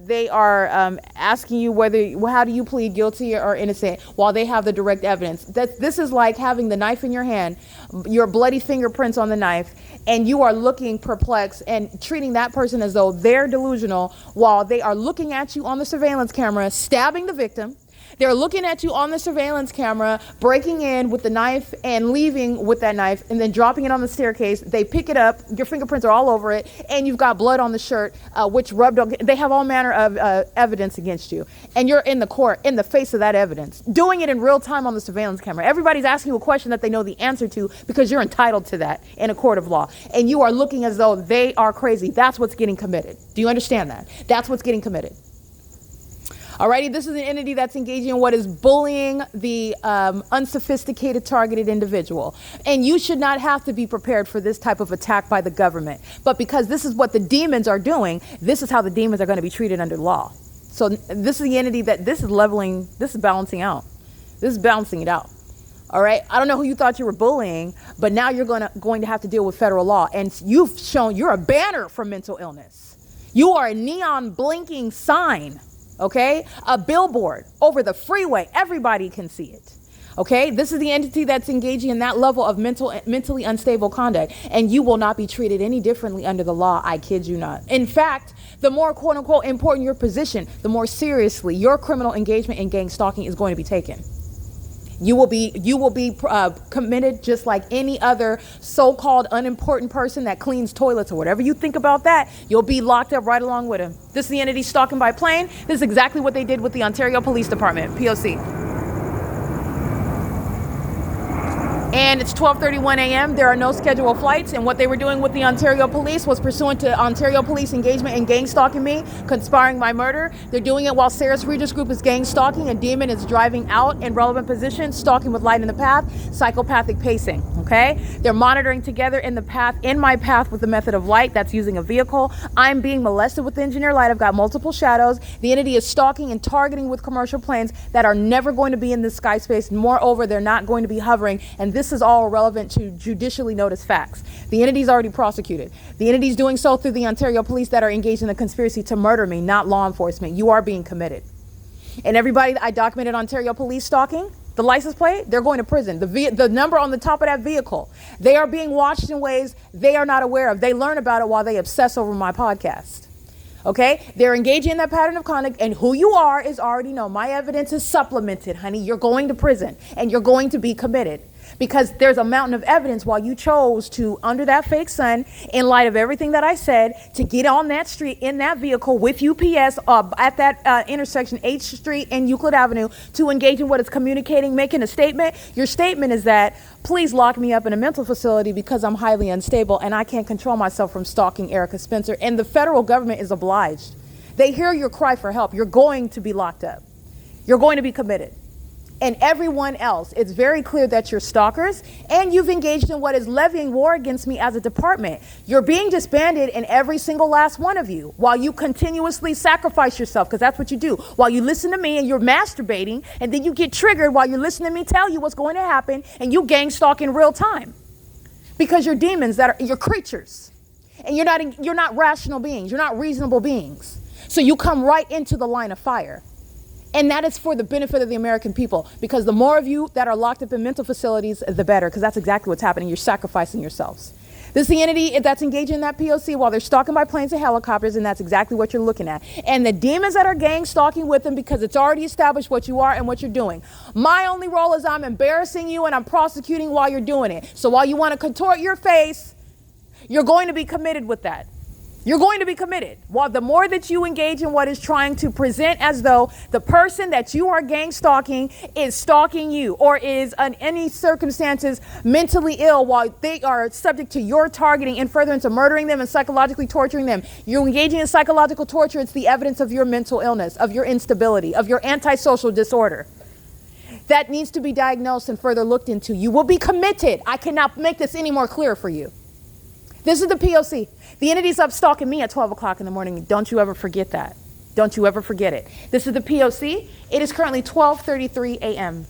they are asking you how do you plead guilty or innocent, while they have the direct evidence. This is like having the knife in your hand, your bloody fingerprints on the knife, and you are looking perplexed and treating that person as though they're delusional while they are looking at you on the surveillance camera, stabbing the victim. They're looking at you on the surveillance camera, breaking in with the knife and leaving with that knife and then dropping it on the staircase. They pick it up. Your fingerprints are all over it. And you've got blood on the shirt, which rubbed on. They have all manner of evidence against you. And you're in the court, in the face of that evidence, doing it in real time on the surveillance camera. Everybody's asking you a question that they know the answer to because you're entitled to that in a court of law. And you are looking as though they are crazy. That's what's getting committed. Do you understand that? That's what's getting committed. Alrighty, this is an entity that's engaging in what is bullying the unsophisticated targeted individual. And you should not have to be prepared for this type of attack by the government. But because this is what the demons are doing, this is how the demons are going to be treated under law. So this is the entity this is balancing out. This is balancing it out. All right. I don't know who you thought you were bullying, but now you're going to have to deal with federal law. And you've shown you're a banner for mental illness. You are a neon blinking sign. Okay, a billboard over the freeway. Everybody can see it. Okay, this is the entity that's engaging in that level of mentally unstable conduct, and you will not be treated any differently under the law. I kid you not. In fact, the more quote unquote important your position, the more seriously your criminal engagement in gang stalking is going to be taken. You will be committed just like any other so-called unimportant person that cleans toilets or whatever you think about that. You'll be locked up right along with him. This is the entity stalking by plane. This is exactly what they did with the Ontario Police Department, P.O.C. And it's 12:31 a.m. There are no scheduled flights. And what they were doing with the Ontario Police was pursuant to Ontario Police engagement in gang stalking me, conspiring my murder. They're doing it while Sarah's Regis Group is gang stalking. A demon is driving out in relevant position, stalking with light in the path, psychopathic pacing. Okay? They're monitoring together in my path with the method of light. That's using a vehicle. I'm being molested with engineer light. I've got multiple shadows. The entity is stalking and targeting with commercial planes that are never going to be in this sky space. Moreover, they're not going to be hovering. And this is all relevant to judicially noticed facts. The entity's already prosecuted. The entity's doing so through the Ontario police that are engaged in the conspiracy to murder me, not law enforcement. You are being committed. And everybody that I documented Ontario police stalking, the license plate, they're going to prison. The number on the top of that vehicle, they are being watched in ways they are not aware of. They learn about it while they obsess over my podcast. Okay, they're engaging in that pattern of conduct, and who you are is already known. My evidence is supplemented, honey. You're going to prison and you're going to be committed Because there's a mountain of evidence while you chose to, under that fake sun, in light of everything that I said, to get on that street in that vehicle with UPS at that intersection, H Street and Euclid Avenue, to engage in what it's communicating, making a statement. Your statement is that, please lock me up in a mental facility because I'm highly unstable and I can't control myself from stalking Erica Spencer. And the federal government is obliged. They hear your cry for help. You're going to be locked up. You're going to be committed. And everyone else, it's very clear that you're stalkers and you've engaged in what is levying war against me as a department. You're being disbanded in every single last one of you while you continuously sacrifice yourself, because that's what you do. While you listen to me and you're masturbating, and then you get triggered while you listen to me tell you what's going to happen, and you gang stalk in real time. Because you're demons, you're creatures. And you're not rational beings. You're not reasonable beings. So you come right into the line of fire. And that is for the benefit of the American people, because the more of you that are locked up in mental facilities, the better, because that's exactly what's happening. You're sacrificing yourselves. This is the entity that's engaging in that P.O.C. while they're stalking by planes and helicopters, and that's exactly what you're looking at. And the demons that are gang stalking with them, because it's already established what you are and what you're doing. My only role is I'm embarrassing you and I'm prosecuting while you're doing it. So while you want to contort your face, you're going to be committed with that. You're going to be committed. While the more that you engage in what is trying to present as though the person that you are gang stalking is stalking you, or is in any circumstances mentally ill while they are subject to your targeting and furtherance of murdering them and psychologically torturing them. You're engaging in psychological torture. It's the evidence of your mental illness, of your instability, of your antisocial disorder. That needs to be diagnosed and further looked into. You will be committed. I cannot make this any more clear for you. This is the P.O.C. The entity's up stalking me at 12 o'clock in the morning. Don't you ever forget that. Don't you ever forget it. This is the P.O.C. It is currently 12:33 a.m.